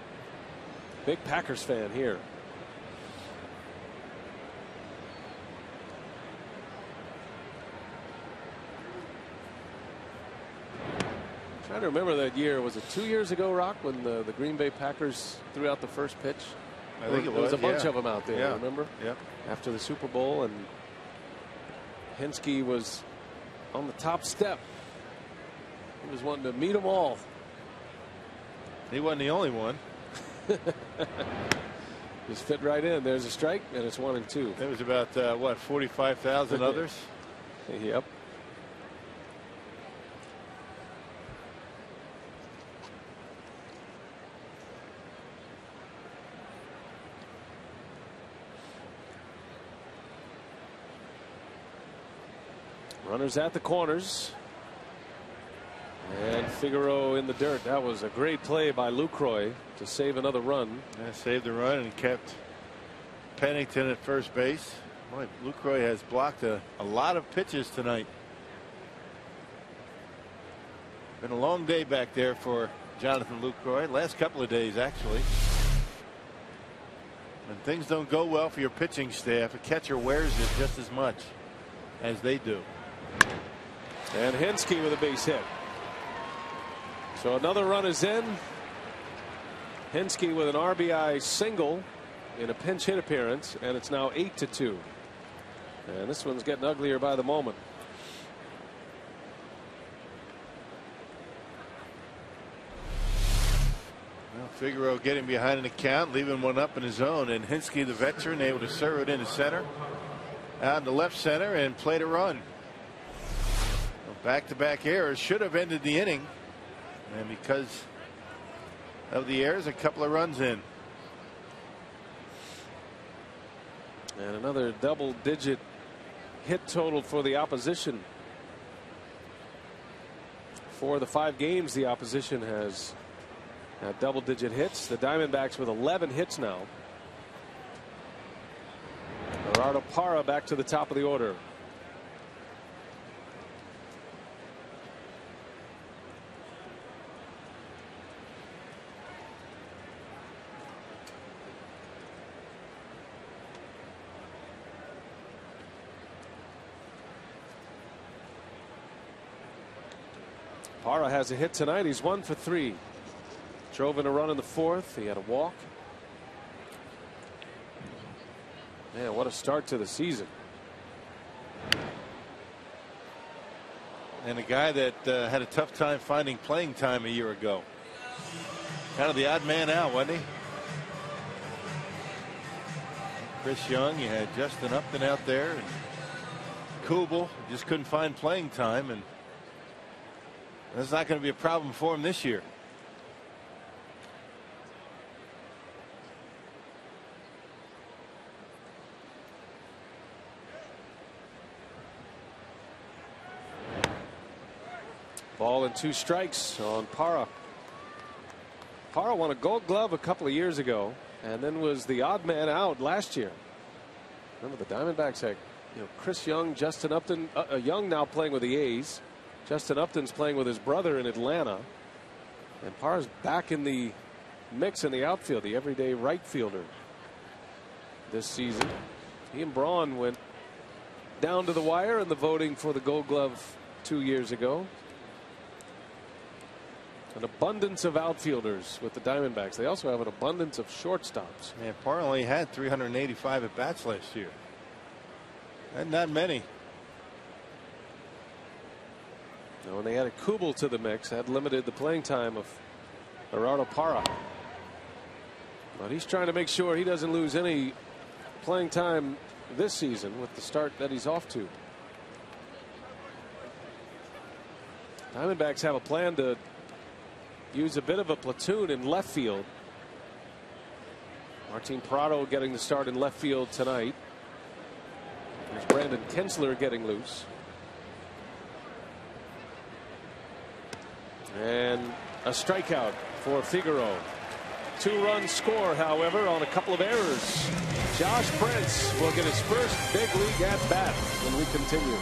Big Packers fan here. Trying to remember that year. Was it 2 years ago, Rock, when the Green Bay Packers threw out the first pitch?
I think it
was a bunch of them out there.
Yeah.
Remember?
Yeah.
After the Super Bowl, and Hinsky was on the top step. He was wanting to meet them all.
He wasn't the only one.
Just fit right in. There's a strike, and it's 1-2.
There was about what, 45,000 others.
Yep. Runners at the corners. And Figueroa in the dirt. That was a great play by Lucroy to save another run.
Yeah, saved the run and kept Pennington at first base. Boy, Lucroy has blocked a lot of pitches tonight. Been a long day back there for Jonathan Lucroy. Last couple of days, actually. When things don't go well for your pitching staff, a catcher wears it just as much as they do.
And Hinsky with a base hit. So another run is in. Hinsky with an RBI single in a pinch hit appearance, and it's now 8-2. And this one's getting uglier by the moment.
Well, Figueroa getting behind an account, leaving one up in his own, and Hinsky, the veteran, able to serve it into center, out in the left center, and played a run. Back-to-back errors should have ended the inning, and because of the errors, a couple of runs in.
And another double-digit hit total for the opposition. 4 of the 5 games the opposition has had double-digit hits. The Diamondbacks with 11 hits now. Gerardo Parra back to the top of the order. Parra has a hit tonight. He's 1 for 3. Drove in a run in the 4th. He had a walk. Man, what a start to the season.
And a guy that had a tough time finding playing time a year ago. Kind of the odd man out, wasn't he? Chris Young, you had Justin Upton out there, and Kubel just couldn't find playing time, and that's not going to be a problem for him this year.
Ball and 2 strikes on Parra. Parra won a Gold Glove a couple of years ago, and then was the odd man out last year. Remember, the Diamondbacks had, Chris Young, Justin Upton. Young now playing with the A's. Justin Upton's playing with his brother in Atlanta, and Parra's back in the mix in the outfield, the everyday right fielder this season. He and Braun went down to the wire in the voting for the Gold Glove 2 years ago. An abundance of outfielders with the Diamondbacks. They also have an abundance of shortstops.
Man, Parra only had 385 at bats last year, and not many.
When they added Kubel to the mix, that limited the playing time of Gerardo Parra. But he's trying to make sure he doesn't lose any playing time this season with the start that he's off to. Diamondbacks have a plan to use a bit of a platoon in left field. Martin Prado getting the start in left field tonight. There's Brandon Kinsler getting loose. And a strikeout for Figueroa. 2-run score, however, on a couple of errors. Josh Prince will get his first big league at bat when we continue.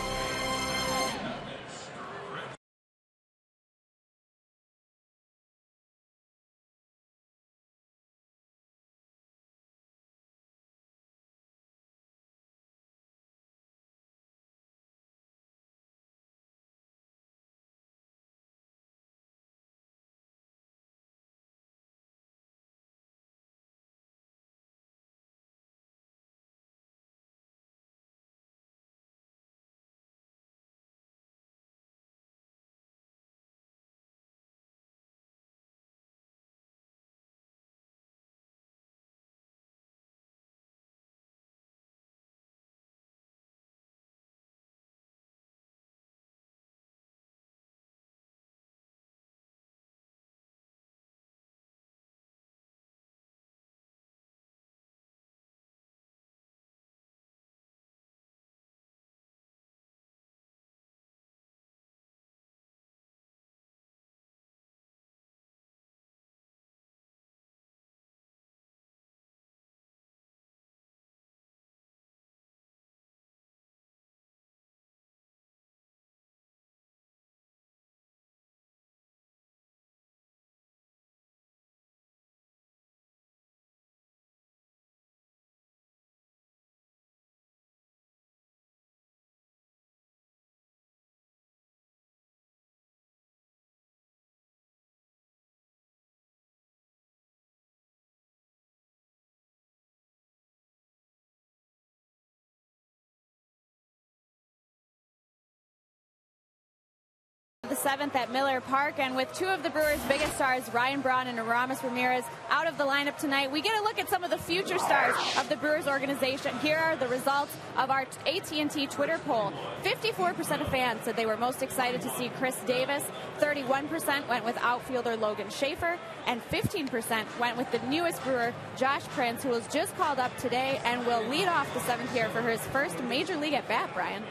The 7th at Miller Park, and with 2 of the Brewers' biggest stars, Ryan Braun and Aramis Ramirez, out of the lineup tonight, we get a look at some of the future stars of the Brewers organization. Here are the results of our AT&T Twitter poll. 54% of fans said they were most excited to see Chris Davis. 31% went with outfielder Logan Schaefer, and 15% went with the newest Brewer, Josh Prince, who was just called up today and will lead off the 7th here for his first major league at bat, Brian.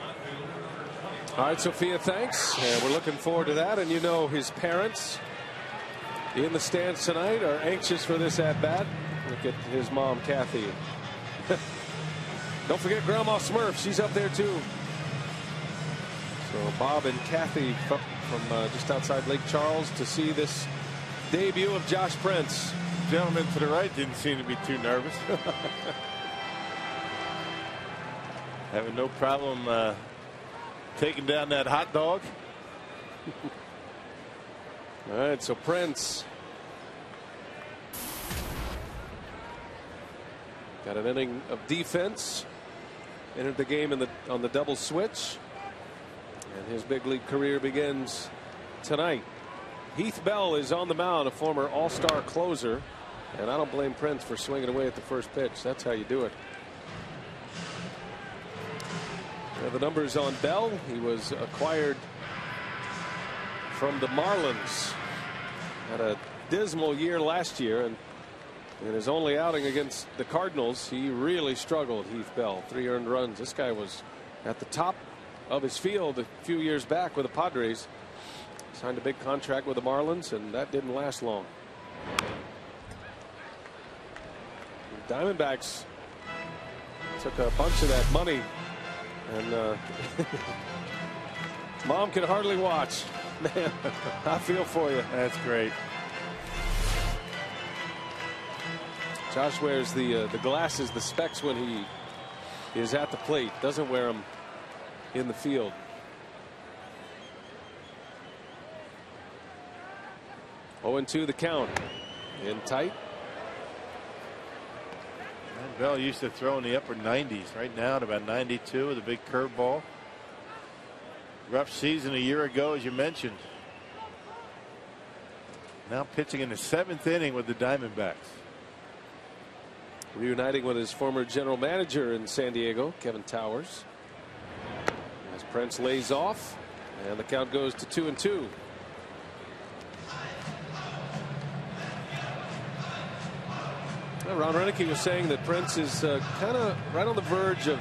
All right, Sophia, thanks. And we're looking forward to that. And you know, his parents in the stands tonight are anxious for this at bat. Look at his mom, Kathy. Don't forget Grandma Smurf. She's up there too. So Bob and Kathy from just outside Lake Charles to see this debut of Josh Prince.
The gentleman to the right didn't seem to be too nervous. Having no problem taking down that hot dog.
All right, so Prince got an inning of defense. Entered the game on the double switch. And his big league career begins tonight. Heath Bell is on the mound, a former all-star closer. And I don't blame Prince for swinging away at the first pitch. That's how you do it. The numbers on Bell. He was acquired from the Marlins. Had a dismal year last year, and in his only outing against the Cardinals, he really struggled. Heath Bell, 3 earned runs. This guy was at the top of his field a few years back with the Padres. Signed a big contract with the Marlins, and that didn't last long. The Diamondbacks took a bunch of that money, and Mom can hardly watch. Man, I feel for you.
That's great.
Josh wears the glasses, the specs, when he is at the plate. Doesn't wear them in the field. 0-2 the count. In tight.
And Bell used to throw in the upper 90s. Right now at about 92 with a big curveball. Rough season a year ago, as you mentioned. Now pitching in the 7th inning with the Diamondbacks.
Reuniting with his former general manager in San Diego, Kevin Towers. As Prince lays off, and the count goes to 2-2. Ron Renicky was saying that Prince is kind of right on the verge of,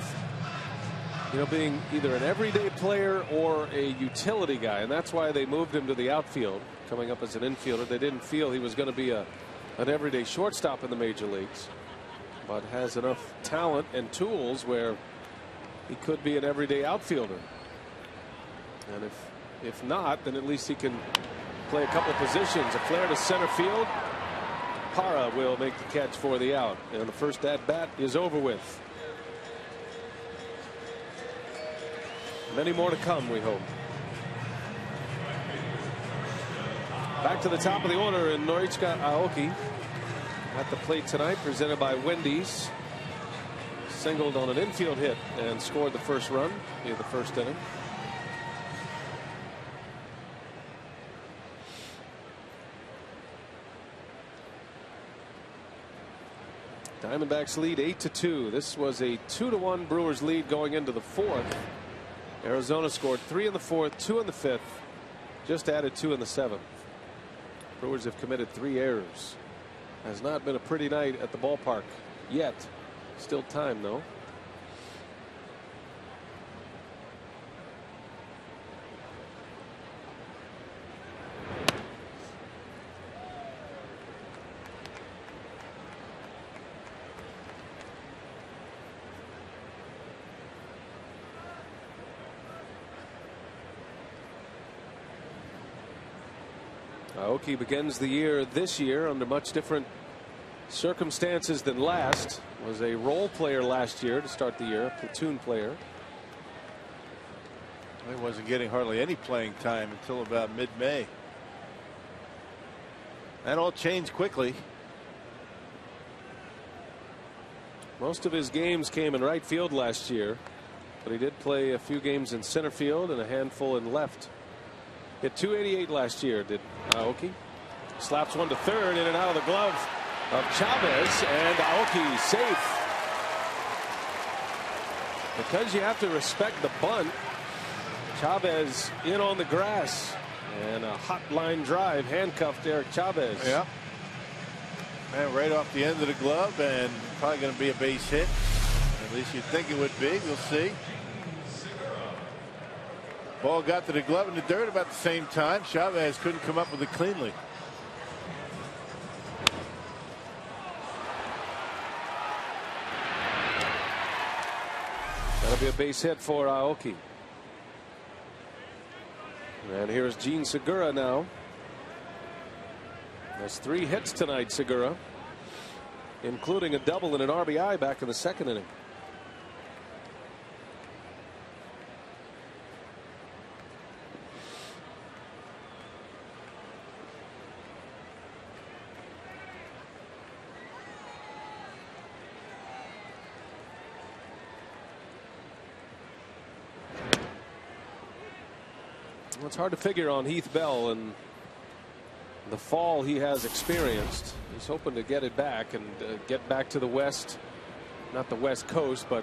being either an everyday player or a utility guy, and that's why they moved him to the outfield, coming up as an infielder. They didn't feel he was going to be an everyday shortstop in the major leagues, but has enough talent and tools where he could be an everyday outfielder. And if not, then at least he can play a couple positions. A flare to center field. Parra will make the catch for the out, and the first at bat is over with. Many more to come, we hope. Back to the top of the order, and Norichika Aoki at the plate tonight, presented by Wendy's. Singled on an infield hit and scored the first run in the first inning. Diamondbacks lead 8-2. This was a 2-1 Brewers lead going into the 4th. Arizona scored 3 in the 4th, 2 in the 5th, just added 2 in the 7th. Brewers have committed 3 errors. Has not been a pretty night at the ballpark yet. Still time, though. Aoki begins the year this year under much different circumstances than last. Was a role player last year to start the year, a platoon player.
He wasn't getting hardly any playing time until about mid-May. That all changed quickly.
Most of his games came in right field last year, but he did play a few games in center field and a handful in left. Hit .288 last year, did Aoki. Slaps one to third, in and out of the glove of Chavez, and Aoki safe. Because you have to respect the bunt, Chavez in on the grass, and a hot line drive handcuffed Eric Chavez.
Yeah. And right off the end of the glove, and probably going to be a base hit. At least you'd think it would be. We'll see. Ball got to the glove in the dirt about the same time. Chavez couldn't come up with it cleanly.
That'll be a base hit for Aoki. And here's Gene Segura now. Has 3 hits tonight, Segura, including a double and an RBI back in the 2nd inning. Well, it's hard to figure on Heath Bell and the fall he has experienced. He's hoping to get it back and get back to the West, not the West Coast, but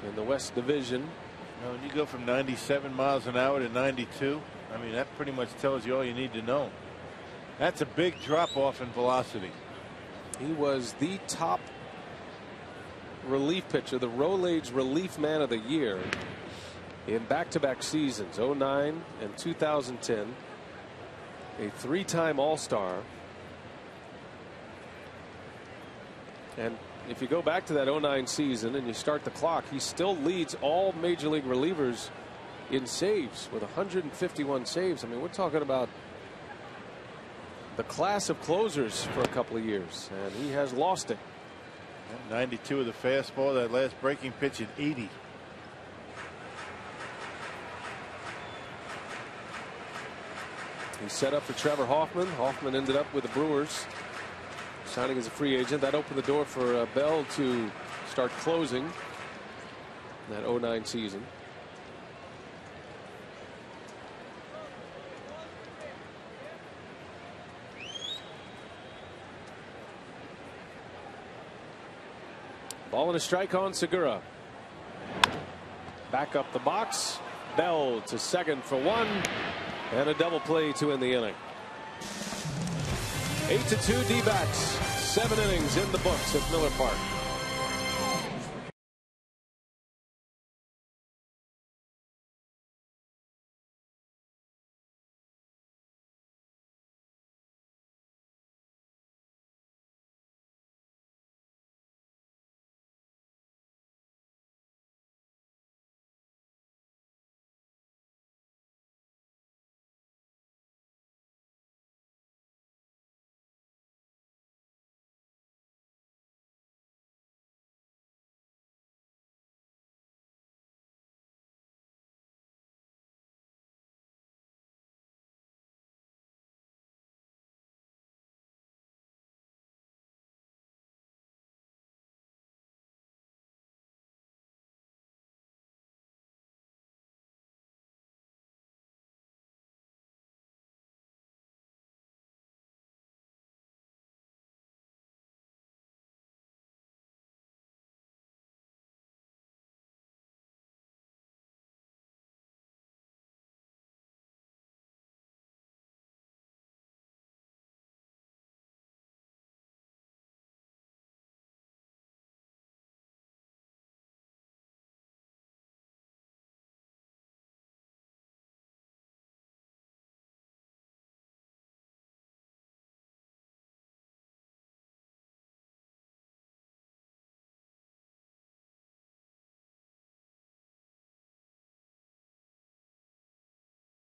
in the West Division.
You know, when you go from 97 miles an hour to 92, I mean, that pretty much tells you all you need to know. That's a big drop off in velocity.
He was the top relief pitcher, the Rolaids Relief Man of the Year in back-to-back seasons, 09 and 2010. A 3-time All-Star. And if you go back to that 09 season and you start the clock, he still leads all major league relievers in saves with 151 saves. I mean, we're talking about the class of closers for a couple of years, and he has lost it.
92 of the fastball, that last breaking pitch at 80.
He set up for Trevor Hoffman. Hoffman ended up with the Brewers, signing as a free agent. That opened the door for Bell to start closing that 09 season. Ball and a strike on Segura. Back up the box. Bell to second for 1. And a double play to end the inning. 8-2 D-backs. 7 innings in the books at Miller Park.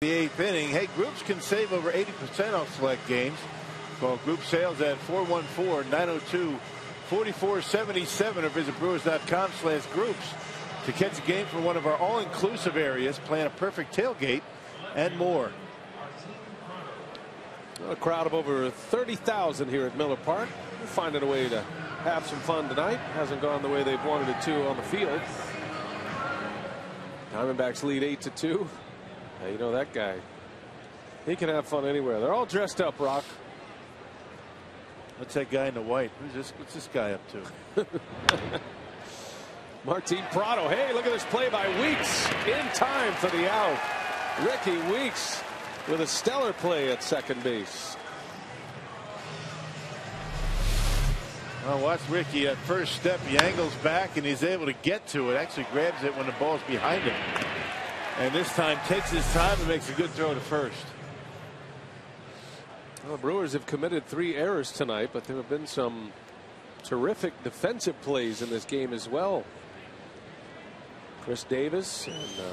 The 8th inning. Hey, groups can save over 80% off select games. Call group sales at 414-902-4477 or visit brewers.com/groups to catch a game from one of our all-inclusive areas, plan a perfect tailgate, and more.
A crowd of over 30,000 here at Miller Park. We're finding a way to have some fun tonight. Hasn't gone the way they've wanted it to on the field. Diamondbacks lead 8-2. Hey, you know that guy. He can have fun anywhere. They're all dressed up, Rock.
What's that guy in the white? What's this guy up to?
Martin Prado. Hey, look at this play by Weeks. In time for the out. Ricky Weeks with a stellar play at second base.
Well, watch Ricky at first step. He angles back and he's able to get to it. Actually grabs it when the ball's behind him. And this time takes his time and makes a good throw to first.
Well, the Brewers have committed 3 errors tonight, but there have been some terrific defensive plays in this game as well. Chris Davis and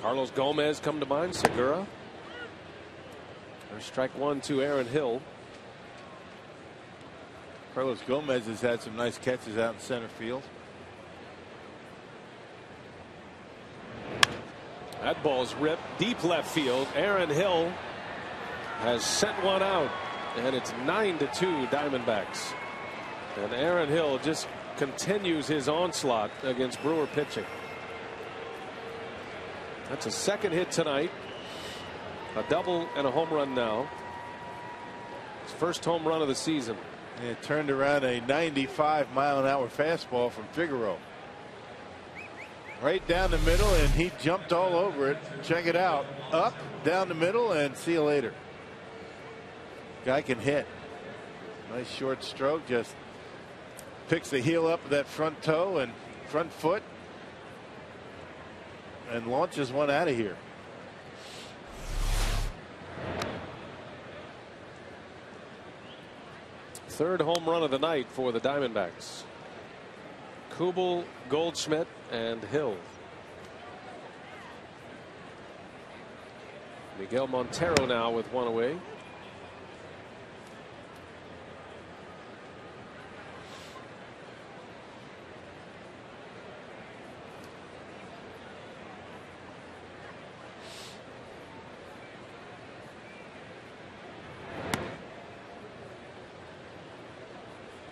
Carlos Gomez come to mind. Segura. There's strike 1 to Aaron Hill.
Carlos Gomez has had some nice catches out in center field.
That ball's ripped deep left field. Aaron Hill has sent one out, and it's 9-2 Diamondbacks. And Aaron Hill just continues his onslaught against Brewer pitching. That's a second hit tonight. A double and a home run now. His first home run of the season.
And it turned around a 95-mile-an-hour fastball from Figueroa. Right down the middle, and he jumped all over it. Check it out. Up, down the middle, and see you later. Guy can hit. Nice short stroke. Just picks the heel up of that front toe and front foot and launches one out of here.
Third home run of the night for the Diamondbacks. Kubel, Goldschmidt, and Hill. Miguel Montero now with one away.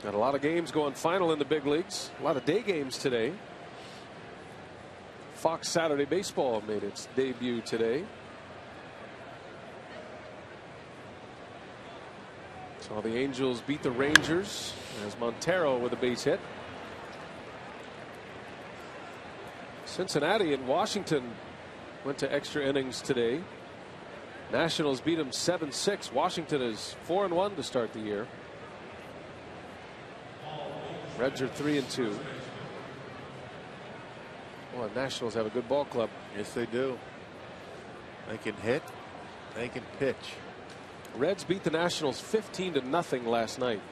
Got a lot of games going final in the big leagues. A lot of day games today. Fox Saturday Baseball made its debut today. Saw the Angels beat the Rangers as Montero with a base hit. Cincinnati and Washington went to extra innings today. Nationals beat them 7-6. Washington is 4-1 to start the year. Reds are 3-2. Well, the Nationals have a good ball club.
Yes, they do. They can hit. They can pitch.
Reds beat the Nationals 15-0 last night.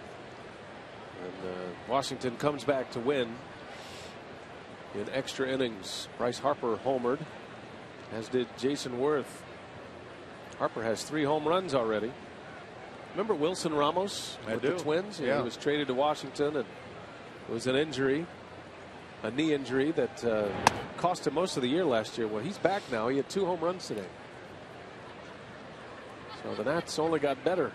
And Washington comes back to win in extra innings. Bryce Harper homered, as did Jason Worth. Harper has 3 home runs already. Remember Wilson Ramos with the Twins?
Yeah.
He was traded to Washington, and it was an injury, a knee injury that cost him most of the year last year. Well, he's back now. He had 2 home runs today. So the Nats only got better.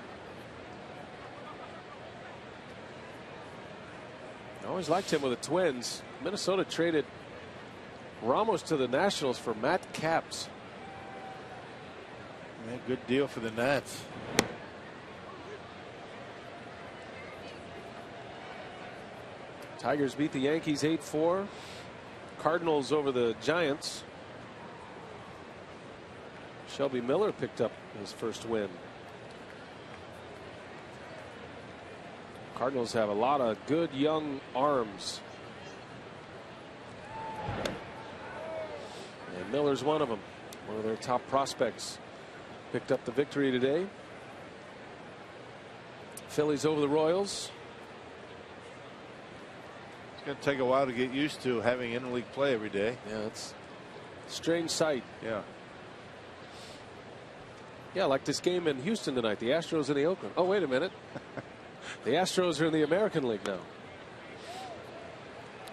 I always liked him with the Twins. Minnesota traded Ramos to the Nationals for Matt Capps.
Yeah, good deal for the Nats.
Tigers beat the Yankees 8-4. Cardinals over the Giants. Shelby Miller picked up his first win. Cardinals have a lot of good young arms. And Miller's one of them. One of their top prospects. Picked up the victory today. Phillies over the Royals.
It's going to take a while to get used to having interleague play every day.
Yeah, it's a strange sight.
Yeah.
Yeah, like this game in Houston tonight. The Astros and the Oakland. Oh, wait a minute. The Astros are in the American League now.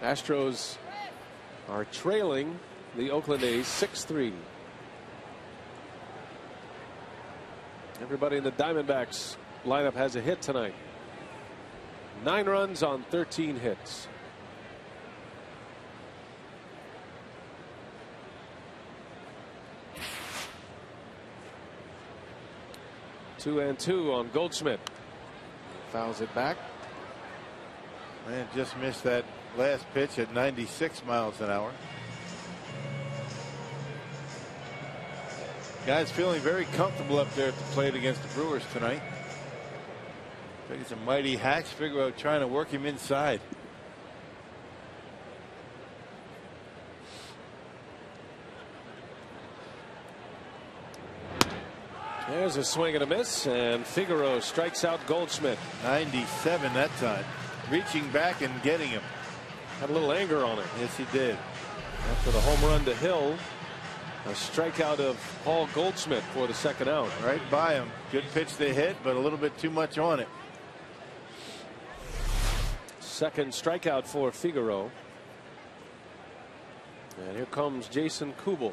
Astros are trailing the Oakland A's 6-3. Everybody in the Diamondbacks lineup has a hit tonight. 9 runs on 13 hits. Two and two on Goldschmidt. Fouls it back.
Man, just missed that last pitch at 96 miles an hour. Guys feeling very comfortable up there at the plate against the Brewers tonight. I think it's a mighty hacks. Figueroa trying to work him inside.
There's a swing and a miss, and Figueroa strikes out Goldschmidt.
97 that time. Reaching back and getting him.
Had a little anger on it.
Yes, he did.
After the home run to Hill, a strikeout of Paul Goldschmidt for the second out.
Right by him. Good pitch they hit, but a little bit too much on it.
Second strikeout for Figueroa. And here comes Jason Kubel.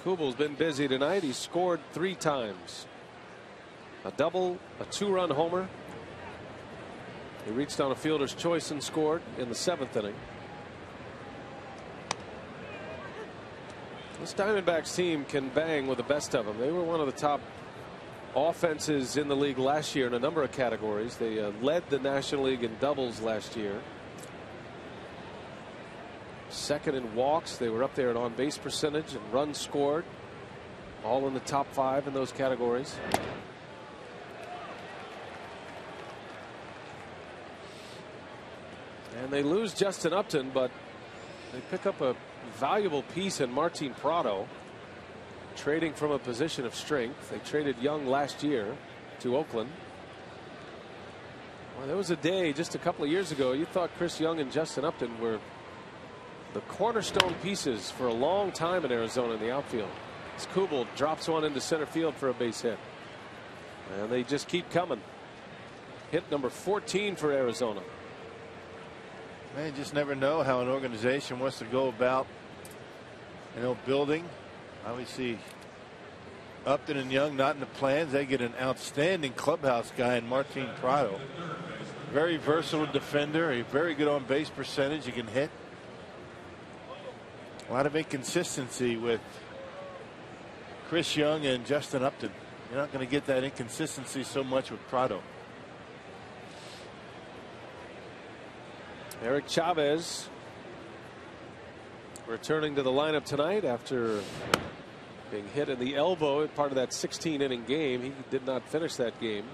Kubel's been busy tonight. He's scored 3 times. A double, a 2-run homer. He reached on a fielder's choice and scored in the 7th inning. This Diamondbacks team can bang with the best of them. They were one of the top offenses in the league last year in a number of categories. They led the National League in doubles last year. Second in walks. They were up there at on base percentage and runs scored. All in the top 5 in those categories. And they lose Justin Upton, but they pick up a valuable piece in Martin Prado, trading from a position of strength. They traded Young last year to Oakland. Well, there was a day just a couple of years ago you thought Chris Young and Justin Upton were the cornerstone pieces for a long time in Arizona in the outfield. As Kubel drops one into center field for a base hit. And they just keep coming. Hit number 14 for Arizona.
Man, you just never know how an organization wants to go about, building. Obviously, Upton and Young not in the plans. They get an outstanding clubhouse guy in Martin Prado. Very versatile defender, a very good on base percentage. He can hit. A lot of inconsistency with Chris Young and Justin Upton. You're not going to get that inconsistency so much with Prado.
Eric Chavez returning to the lineup tonight after being hit in the elbow at part of that 16-inning game. He did not finish that game.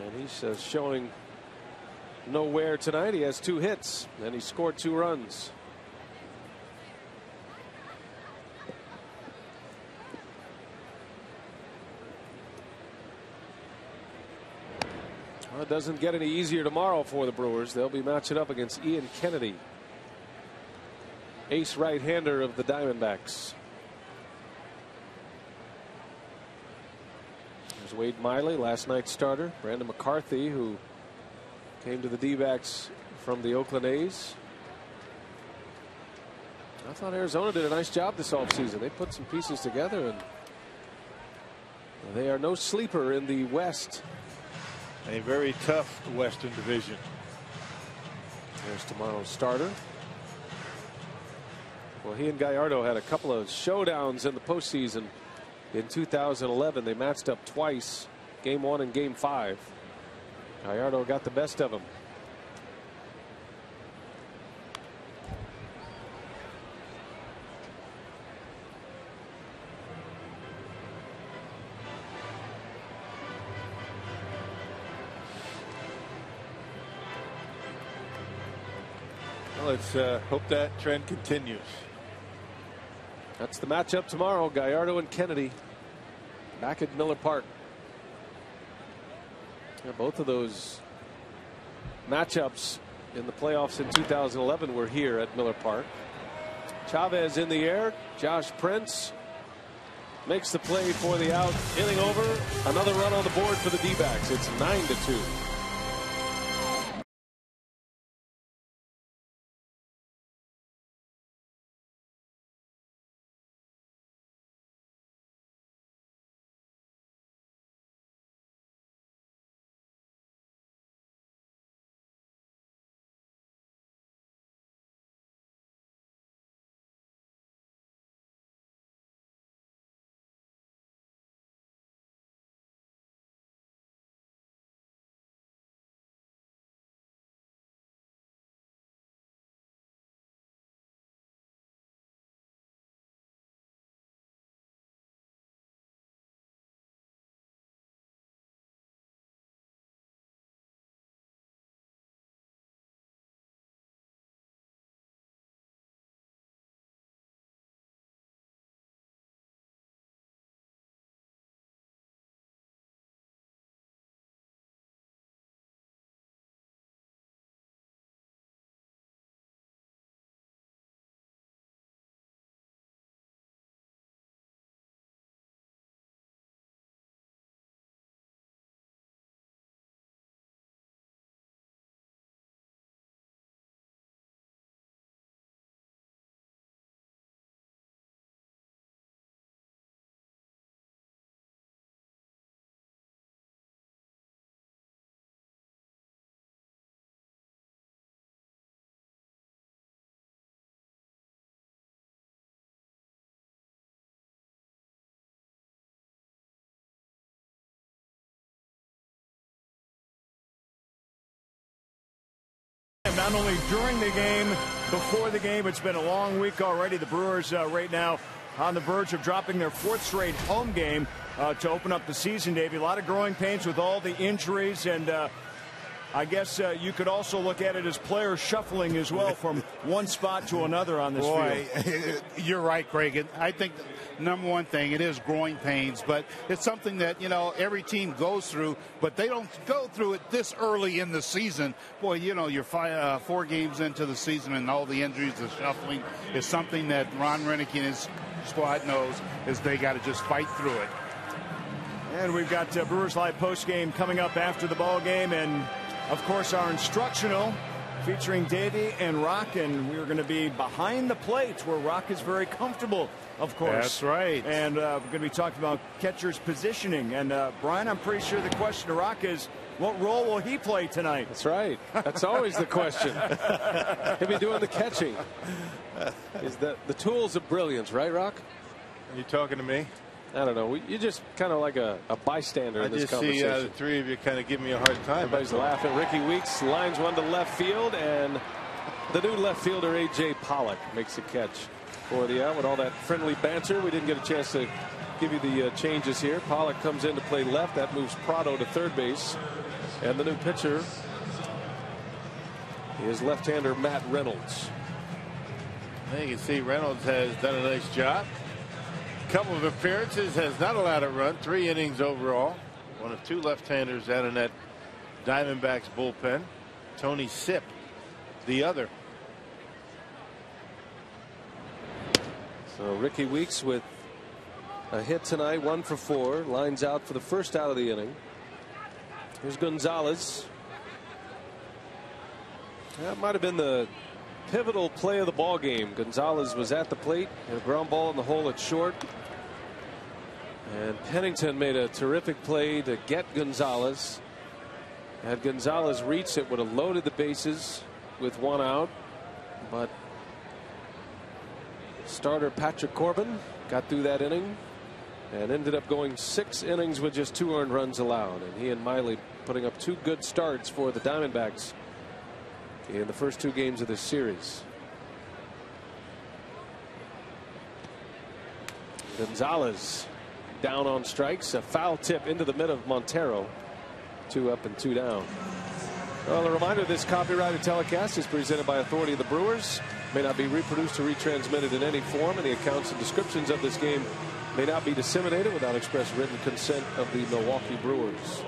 And he's showing no wear tonight. He has 2 hits and he scored 2 runs. Well, it doesn't get any easier tomorrow for the Brewers. They'll be matching up against Ian Kennedy, ace right-hander of the Diamondbacks. There's Wade Miley, last night's starter. Brandon McCarthy, who came to the D-backs from the Oakland A's. I thought Arizona did a nice job this offseason. They put some pieces together, and they are no sleeper in the West.
A very tough Western division.
There's tomorrow's starter. Well, he and Gallardo had a couple of showdowns in the postseason in 2011. They matched up twice, game 1 and game 5. Gallardo got the best of him.
Let's hope that trend continues.
That's the matchup tomorrow. Gallardo and Kennedy back at Miller Park. Yeah, both of those matchups in the playoffs in 2011 were here at Miller Park. Chavez in the air. Josh Prince makes the play for the out. Inning over. Another run on the board for the D-backs. It's 9-2.
not only during the game, before the game. It's been a long week already. The Brewers right now on the verge of dropping their 4th straight home game to open up the season, Davey. A lot of growing pains with all the injuries, and I guess you could also look at it as players shuffling as well from one spot to another on this field.
You're right, Craig. And I think the number one thing, it is growing pains, but it's something that, every team goes through, but they don't go through it this early in the season. Boy, you're 4 games into the season, and all the injuries, the shuffling is something that Ron Renick and his squad knows is they got to just fight through it.
And we've got Brewers Live postgame coming up after the ball game, and of course our instructional featuring Davey and Rock, and we're going to be behind the plate where Rock is very comfortable, of course.
That's right.
And we're going to be talking about catcher's positioning. And Brian, I'm pretty sure the question to Rock is, what role will he play tonight?
That's right. That's always the question. He'll be doing the catching. Is the tools of brilliance, right, Rock?
Are you talking to me?
I don't know. You're just kind of like a bystander in this conversation.
I just see the 3 of you kind of giving me a hard time.
Everybody's laughing. Ricky Weeks lines one to left field, and the new left fielder, A.J. Pollock, makes a catch for the out. With all that friendly banter, we didn't get a chance to give you the changes here. Pollock comes in to play left. That moves Prado to third base. And the new pitcher is left-hander Matt Reynolds.
You can see Reynolds has done a nice job. Couple of appearances, has not allowed a run, 3 innings overall. One of 2 left-handers out in that Diamondbacks bullpen. Tony Sipp, the other.
So Ricky Weeks with a hit tonight, 1 for 4, lines out for the first out of the inning. Here's Gonzalez. That might have been the pivotal play of the ball game. Gonzalez was at the plate, and a ground ball in the hole at short. And Pennington made a terrific play to get Gonzalez. Had Gonzalez reached it, would have loaded the bases with 1 out. But starter Patrick Corbin got through that inning and ended up going 6 innings with just 2 earned runs allowed. And he and Miley putting up 2 good starts for the Diamondbacks in the first 2 games of this series. Gonzalez down on strikes, a foul tip into the middle of Montero. 2 up and 2 down. Well, a reminder, this copyrighted telecast is presented by authority of the Brewers. May not be reproduced or retransmitted in any form. Any accounts and descriptions of this game may not be disseminated without express written consent of the Milwaukee Brewers.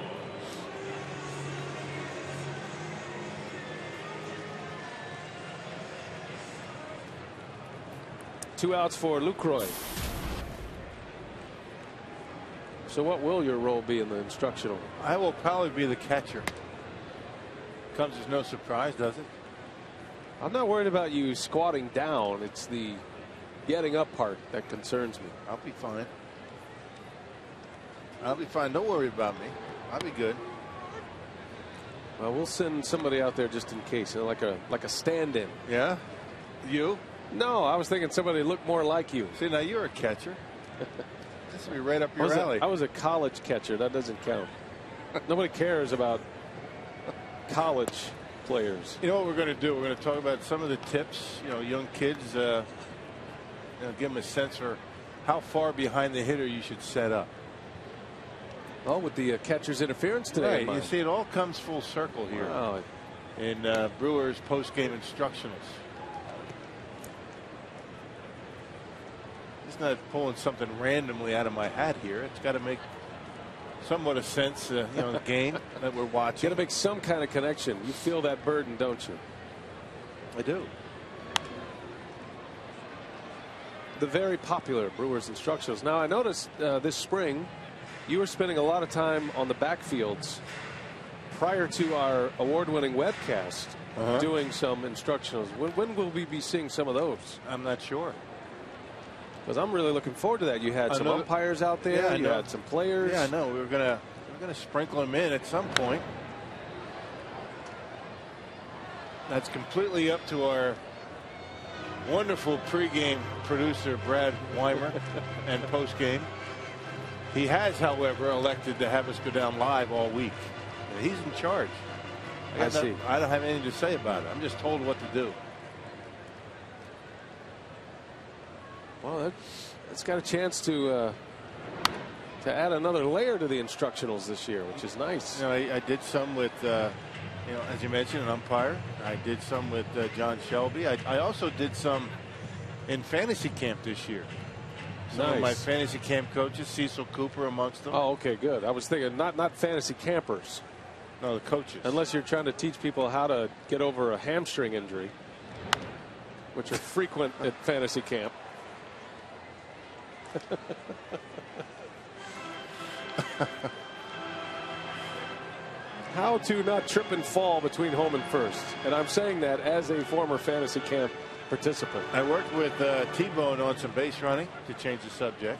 Two outs for Lucroy. So what will your role be in the instructional?
I will probably be the catcher. Comes as no surprise, does it?
I'm not worried about you squatting down. It's the getting up part that concerns me.
I'll be fine. I'll be fine. Don't worry about me. I'll be good.
Well, we'll send somebody out there just in case, like a stand-in.
Yeah? You?
No, I was thinking somebody looked more like you.
See, now you're a catcher. This will be right up your alley.
I was a college catcher. That doesn't count. Nobody cares about college players.
You know what we're going to do? We're going to talk about some of the tips. Young kids, give them a sense for how far behind the hitter you should set up.
Oh, with the catcher's interference today.
Right. You see, it all comes full circle here.
Wow.
In Brewers post-game instructionals. It's not pulling something randomly out of my hat here. It's got to make somewhat of sense, the game that we're watching.
Got to make some kind of connection. You feel that burden, don't you?
I do.
The very popular Brewers instructionals. Now, I noticed this spring you were spending a lot of time on the backfields prior to our award-winning webcast doing some instructionals. When will we be seeing some of those?
I'm not sure.
Because I'm really looking forward to that. You had some umpires out there.
Yeah,
you had some players.
Yeah, I know. We're gonna sprinkle them in at some point. That's completely up to our wonderful pregame producer Brad Weimer and postgame. He has, however, elected to have us go down live all week. And he's in charge.
I see.
I don't have anything to say about it. I'm just told what to do.
Well, that's got a chance to add another layer to the instructionals this year, which is nice.
You know, I did some with, you know, as you mentioned, an umpire. I did some with John Shelby. I also did some in fantasy camp this year. Some of my fantasy camp coaches, Cecil Cooper amongst them.
Oh, okay, good. I was thinking not fantasy campers.
No, the coaches.
Unless you're trying to teach people how to get over a hamstring injury, which are frequent at fantasy camp. How to not trip and fall between home and first. And I'm saying that as a former fantasy camp participant.
I worked with T-Bone on some base running, to change the subject.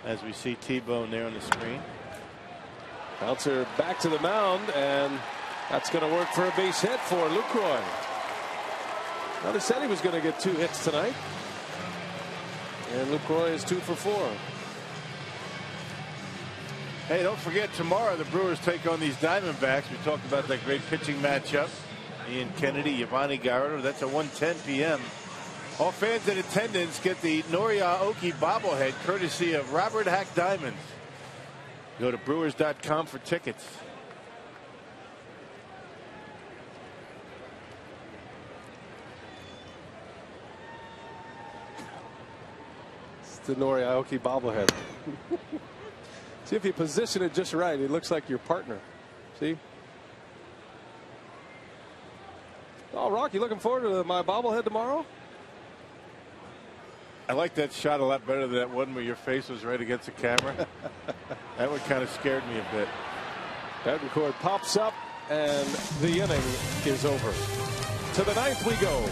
As we see T-Bone there on the screen.
Bouncer back to the mound, and that's going to work for a base hit for Lucroy. Now they said he was going to get 2 hits tonight. And Lucroy is 2 for 4.
Hey, don't forget, tomorrow the Brewers take on these Diamondbacks. We talked about that great pitching matchup. Ian Kennedy, Yvonne Garrett. That's at 1:10 p.m. All fans in attendance get the Nori Aoki bobblehead courtesy of Robert Hack Diamonds. Go to Brewers.com for tickets.
It's the Nori Aoki bobblehead. See, if you position it just right, it looks like your partner. See? Oh, Rock, you looking forward to my bobblehead tomorrow?
I like that shot a lot better than that one where your face was right against the camera. That one kind of scared me a bit.
Betancourt pops up, and the inning is over. To the 9th we go.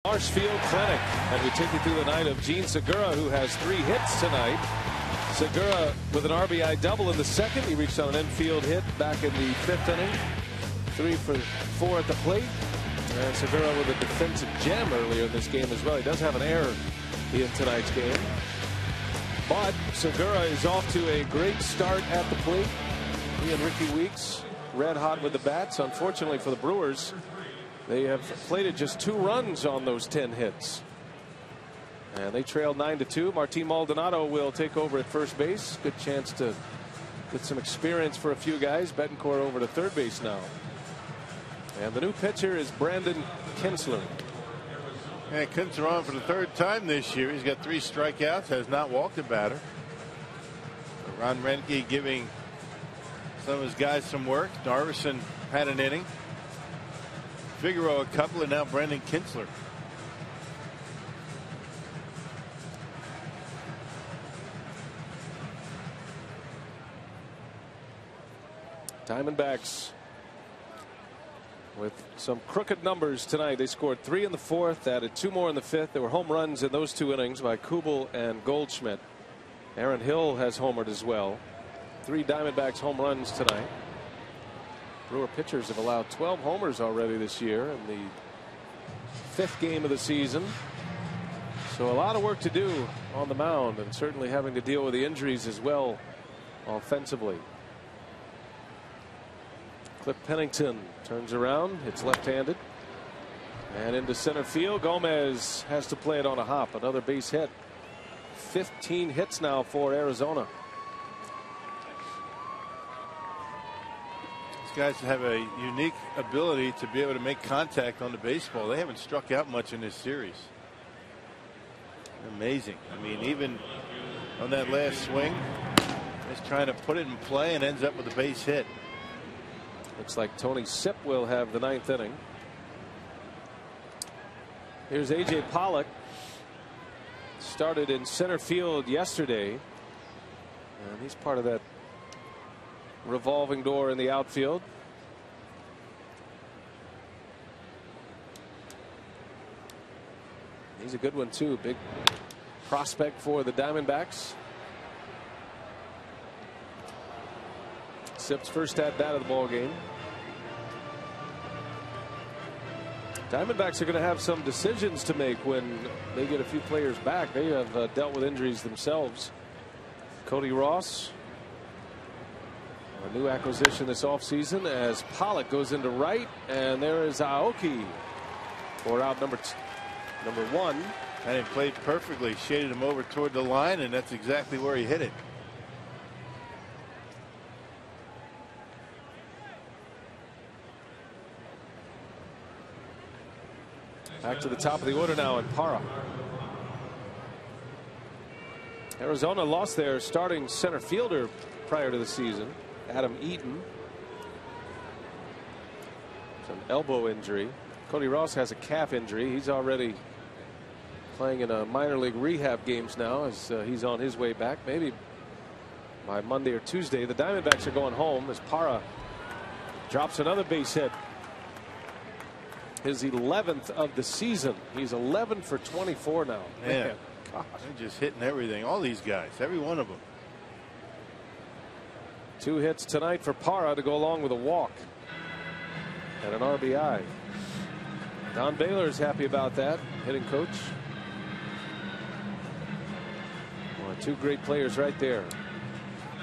Marshfield Clinic, and we take you through the night of Gene Segura, who has 3 hits tonight. Segura with an RBI double in the second. He reached on an infield hit back in the 5th inning. 3 for 4 at the plate. And Segura with a defensive gem earlier in this game as well. He does have an error in tonight's game. But Segura is off to a great start at the plate. He and Ricky Weeks red hot with the bats. Unfortunately for the Brewers, they have plated just 2 runs on those 10 hits. And they trailed 9-2. Martin Maldonado will take over at first base. Good chance to get some experience for a few guys. Betancourt over to third base now. And the new pitcher is Brandon Kinsler.
And Kinsler on for the 3rd time this year. He's got 3 strikeouts, has not walked a batter. Ron Renke giving some of his guys some work. Darvison had an inning. Figueroa a couple, and now Brandon Kinsler.
Diamondbacks with some crooked numbers tonight. They scored 3 in the 4th, added 2 more in the 5th. There were home runs in those 2 innings by Kubel and Goldschmidt. Aaron Hill has homered as well. 3 Diamondbacks home runs tonight. Brewer pitchers have allowed 12 homers already this year in the 5th game of the season. So a lot of work to do on the mound, and certainly having to deal with the injuries as well offensively. Cliff Pennington turns around, hits left-handed, and into center field. Gomez has to play it on a hop. Another base hit. 15 hits now for Arizona.
These guys have a unique ability to be able to make contact on the baseball. They haven't struck out much in this series. Amazing. I mean, even on that last swing, just trying to put it in play and ends up with a base hit.
Looks like Tony Sipp will have the 9th inning. Here's A.J. Pollock. Started in center field yesterday, and he's part of that revolving door in the outfield. He's a good one too. Big prospect for the Diamondbacks. Sipp's first at bat of the ball game. Diamondbacks are going to have some decisions to make when they get a few players back. They have dealt with injuries themselves. Cody Ross, a new acquisition this offseason, as Pollock goes into right, and there is Aoki for out number 1.
And he played perfectly, shaded him over toward the line, and that's exactly where he hit it.
Back to the top of the order now, and Parra. Arizona lost their starting center fielder prior to the season, Adam Eaton. It's an elbow injury. Cody Ross has a calf injury. He's already playing in a minor league rehab games now as he's on his way back. Maybe by Monday or Tuesday. The Diamondbacks are going home as Parra drops another base hit. His 11th of the season. He's 11 for 24 now.
Man, they're just hitting everything. All these guys, every one of them.
2 hits tonight for Parra to go along with a walk and an RBI. Don Baylor is happy about that, hitting coach. Well, 2 great players right there.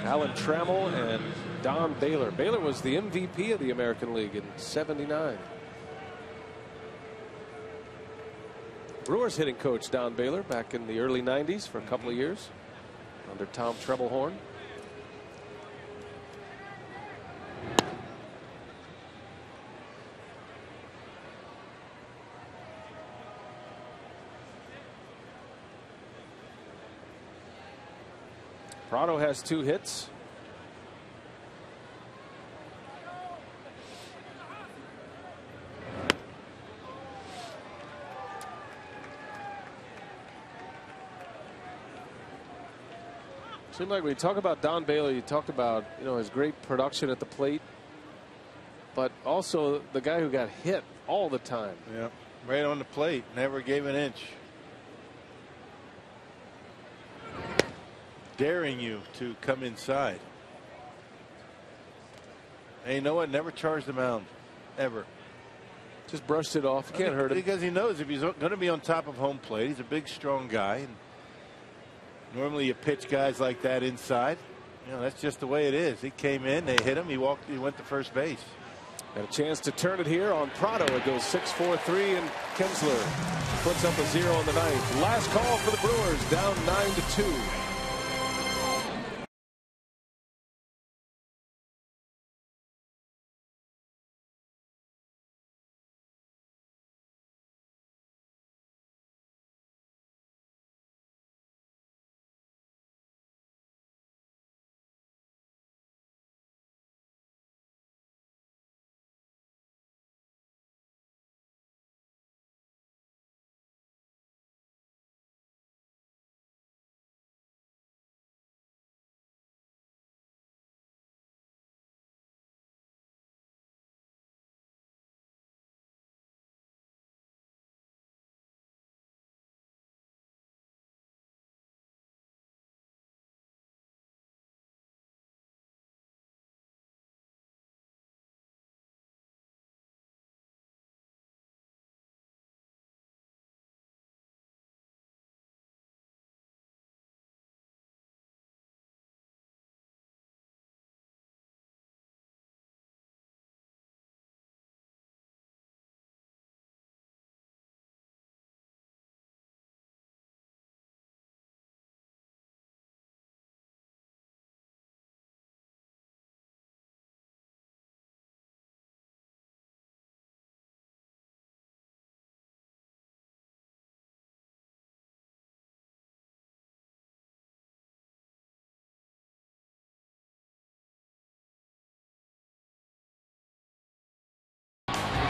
Alan Trammell and Don Baylor. Baylor was the MVP of the American League in '79. Brewers hitting coach Don Baylor back in the early 90s for a couple of years under Tom Trebelhorn. Prado has 2 hits. Seemed like when you talk about Don Baylor, you talked about, his great production at the plate, but also the guy who got hit all the time.
Yeah, right on the plate, never gave an inch. Daring you to come inside. And you know what? Never charged the mound, ever.
Just brushed it off. Can't hurt him.
Because he knows if he's going to be on top of home plate, he's a big, strong guy. And normally you pitch guys like that inside. That's just the way it is. He came in, they hit him, he went to first base.
Got a chance to turn it here on Prado. It goes 6-4-3, and Kinsler puts up a 0 in the 9th. Last call for the Brewers, down 9-2.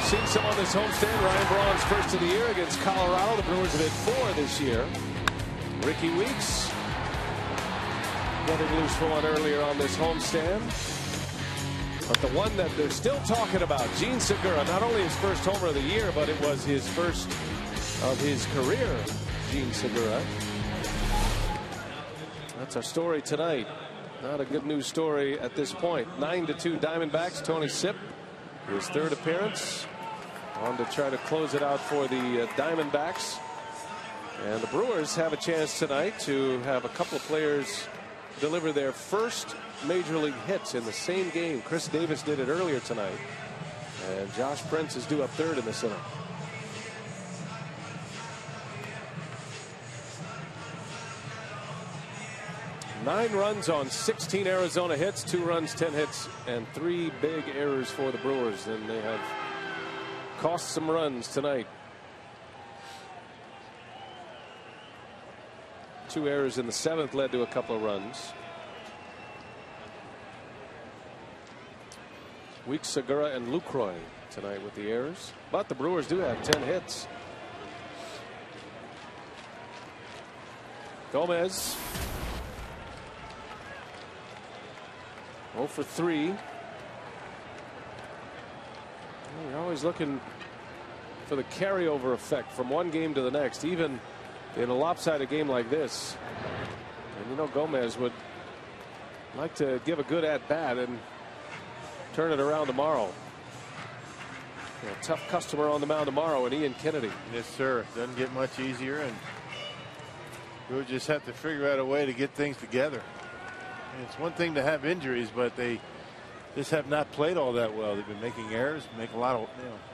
seen some on this homestand. Ryan Braun's first of the year against Colorado. The Brewers have hit 4 this year. Ricky Weeks getting loose for one earlier on this homestand. But the one that they're still talking about, Gene Segura, not only his first homer of the year, but it was his first of his career. Gene Segura. That's our story tonight. Not a good news story at this point. 9-2 Diamondbacks. Tony Sipp, his 3rd appearance, on to try to close it out for the Diamondbacks. And the Brewers have a chance tonight to have a couple of players deliver their first major league hits in the same game. Chris Davis did it earlier tonight, and Josh Prince is due up 3rd in the center. Nine runs on 16 Arizona hits, 2 runs, 10 hits, and 3 big errors for the Brewers. And they have cost some runs tonight. 2 errors in the 7th led to a couple of runs. Weeks, Segura, and Lucroy tonight with the errors. But the Brewers do have 10 hits. Gomez 0 for 3. You're always looking for the carryover effect from one game to the next, even in a lopsided game like this. And you know, Gomez would like to give a good at bat and turn it around tomorrow. A tough customer on the mound tomorrow, and Ian Kennedy.
Yes, sir. Doesn't get much easier, and we'll just have to figure out a way to get things together. It's one thing to have injuries, but they just have not played all that well. They've been making errors, make a lot of,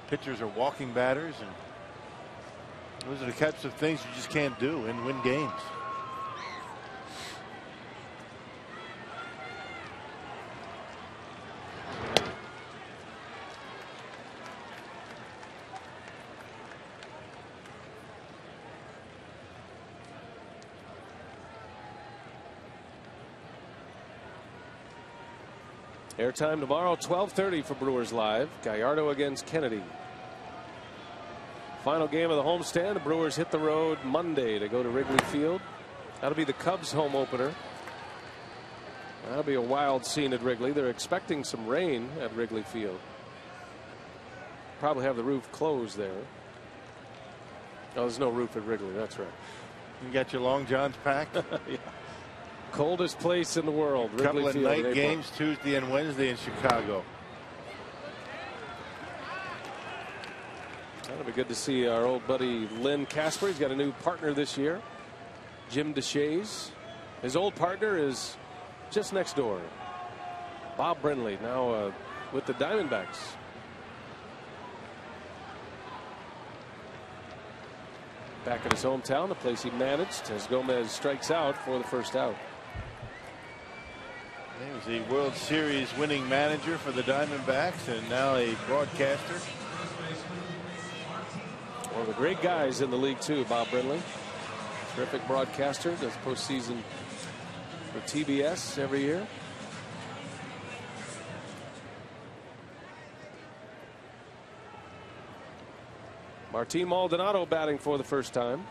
pitchers are walking batters, and those are the types of things you just can't do and win games.
Airtime tomorrow, 12:30 for Brewers Live. Gallardo against Kennedy. Final game of the homestand. The Brewers hit the road Monday to go to Wrigley Field. That'll be the Cubs home opener. That'll be a wild scene at Wrigley. They're expecting some rain at Wrigley Field. Probably have the roof closed there. Oh, there's no roof at Wrigley. That's right.
You got your Long Johns packed?
Yeah. Coldest place in the world. Wrigley
Couple of
Field,
night games Tuesday and Wednesday in Chicago.
That'll be good to see our old buddy Lynn Casper. He's got a new partner this year, Jim DeShays. His old partner is just next door, Bob Brenly, now with the Diamondbacks. Back in his hometown, the place he managed, as Gomez strikes out for the first out.
He was the World Series winning manager for the Diamondbacks and now a broadcaster.
One of the great guys in the league too, Bob Brenly. Terrific broadcaster, does postseason for TBS every year. Martin Maldonado batting for the first time.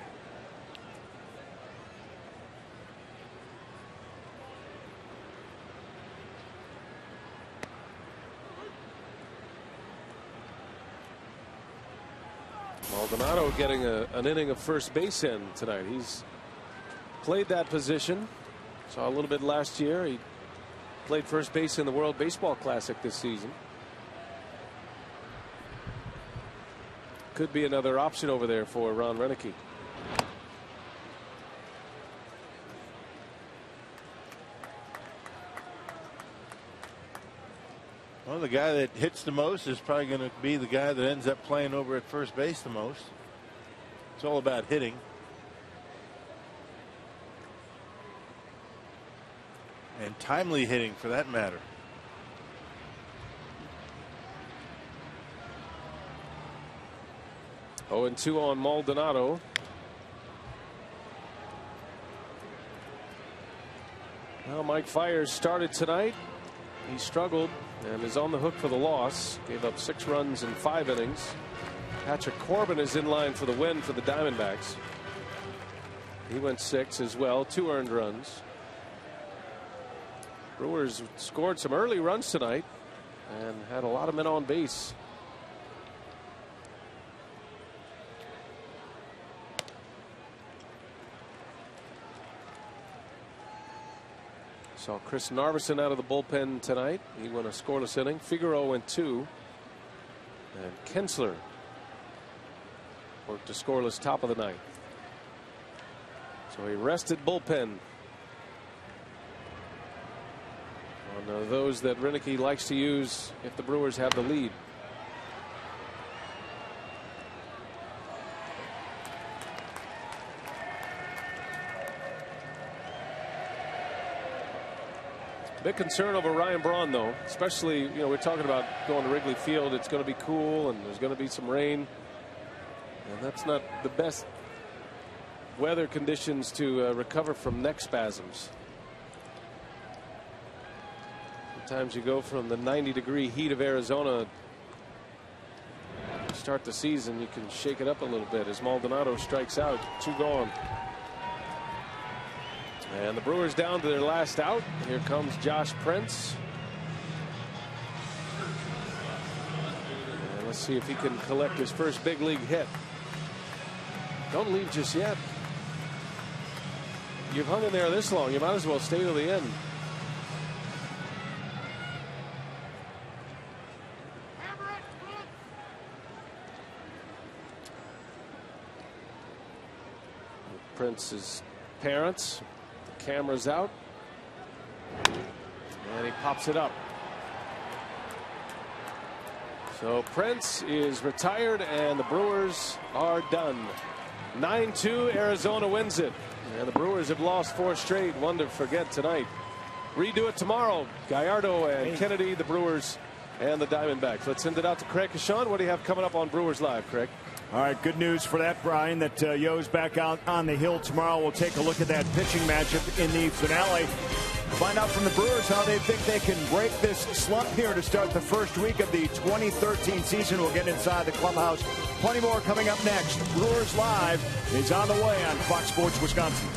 Maldonado getting an inning of first base in tonight. He's played that position. Saw a little bit last year. He played first base in the World Baseball Classic this season. Could be another option over there for Ron Renicky.
Well, the guy that hits the most is probably going to be the guy that ends up playing over at first base the most. It's all about hitting. And timely hitting, for that matter.
Oh, and 2 on Maldonado. Well, Mike Fiers started tonight. He struggled and is on the hook for the loss. Gave up 6 runs in 5 innings. Patrick Corbin is in line for the win for the Diamondbacks. He went 6 as well, 2 earned runs. Brewers scored some early runs tonight and had a lot of men on base. Saw Chris Narveson out of the bullpen tonight. He went a scoreless inning. Figueroa went 2. And Kinsler worked a scoreless top of the ninth. So he rested bullpen. One of those that Renicky likes to use if the Brewers have the lead. Big concern over Ryan Braun, though, especially, we're talking about going to Wrigley Field. It's going to be cool and there's going to be some rain. And that's not the best weather conditions to recover from neck spasms. Sometimes you go from the 90-degree heat of Arizona, start the season, you can shake it up a little bit as Maldonado strikes out. 2 gone. And the Brewers down to their last out. Here comes Josh Prince. And let's see if he can collect his first big league hit. Don't leave just yet. You've hung in there this long. You might as well stay to the end. Prince's parents. Camera's out. And he pops it up. So Prince is retired and the Brewers are done. 9-2, Arizona wins it. And the Brewers have lost 4 straight. One to forget tonight. Redo it tomorrow. Gallardo and Kennedy, the Brewers and the Diamondbacks. Let's send it out to Craig Kashan. What do you have coming up on Brewers Live, Craig?
All right, good news for that, Brian, that Yo's back out on the hill tomorrow. We'll take a look at that pitching matchup in the finale. Find out from the Brewers how they think they can break this slump here to start the first week of the 2013 season. We'll get inside the clubhouse. Plenty more coming up next. Brewers Live is on the way on Fox Sports Wisconsin.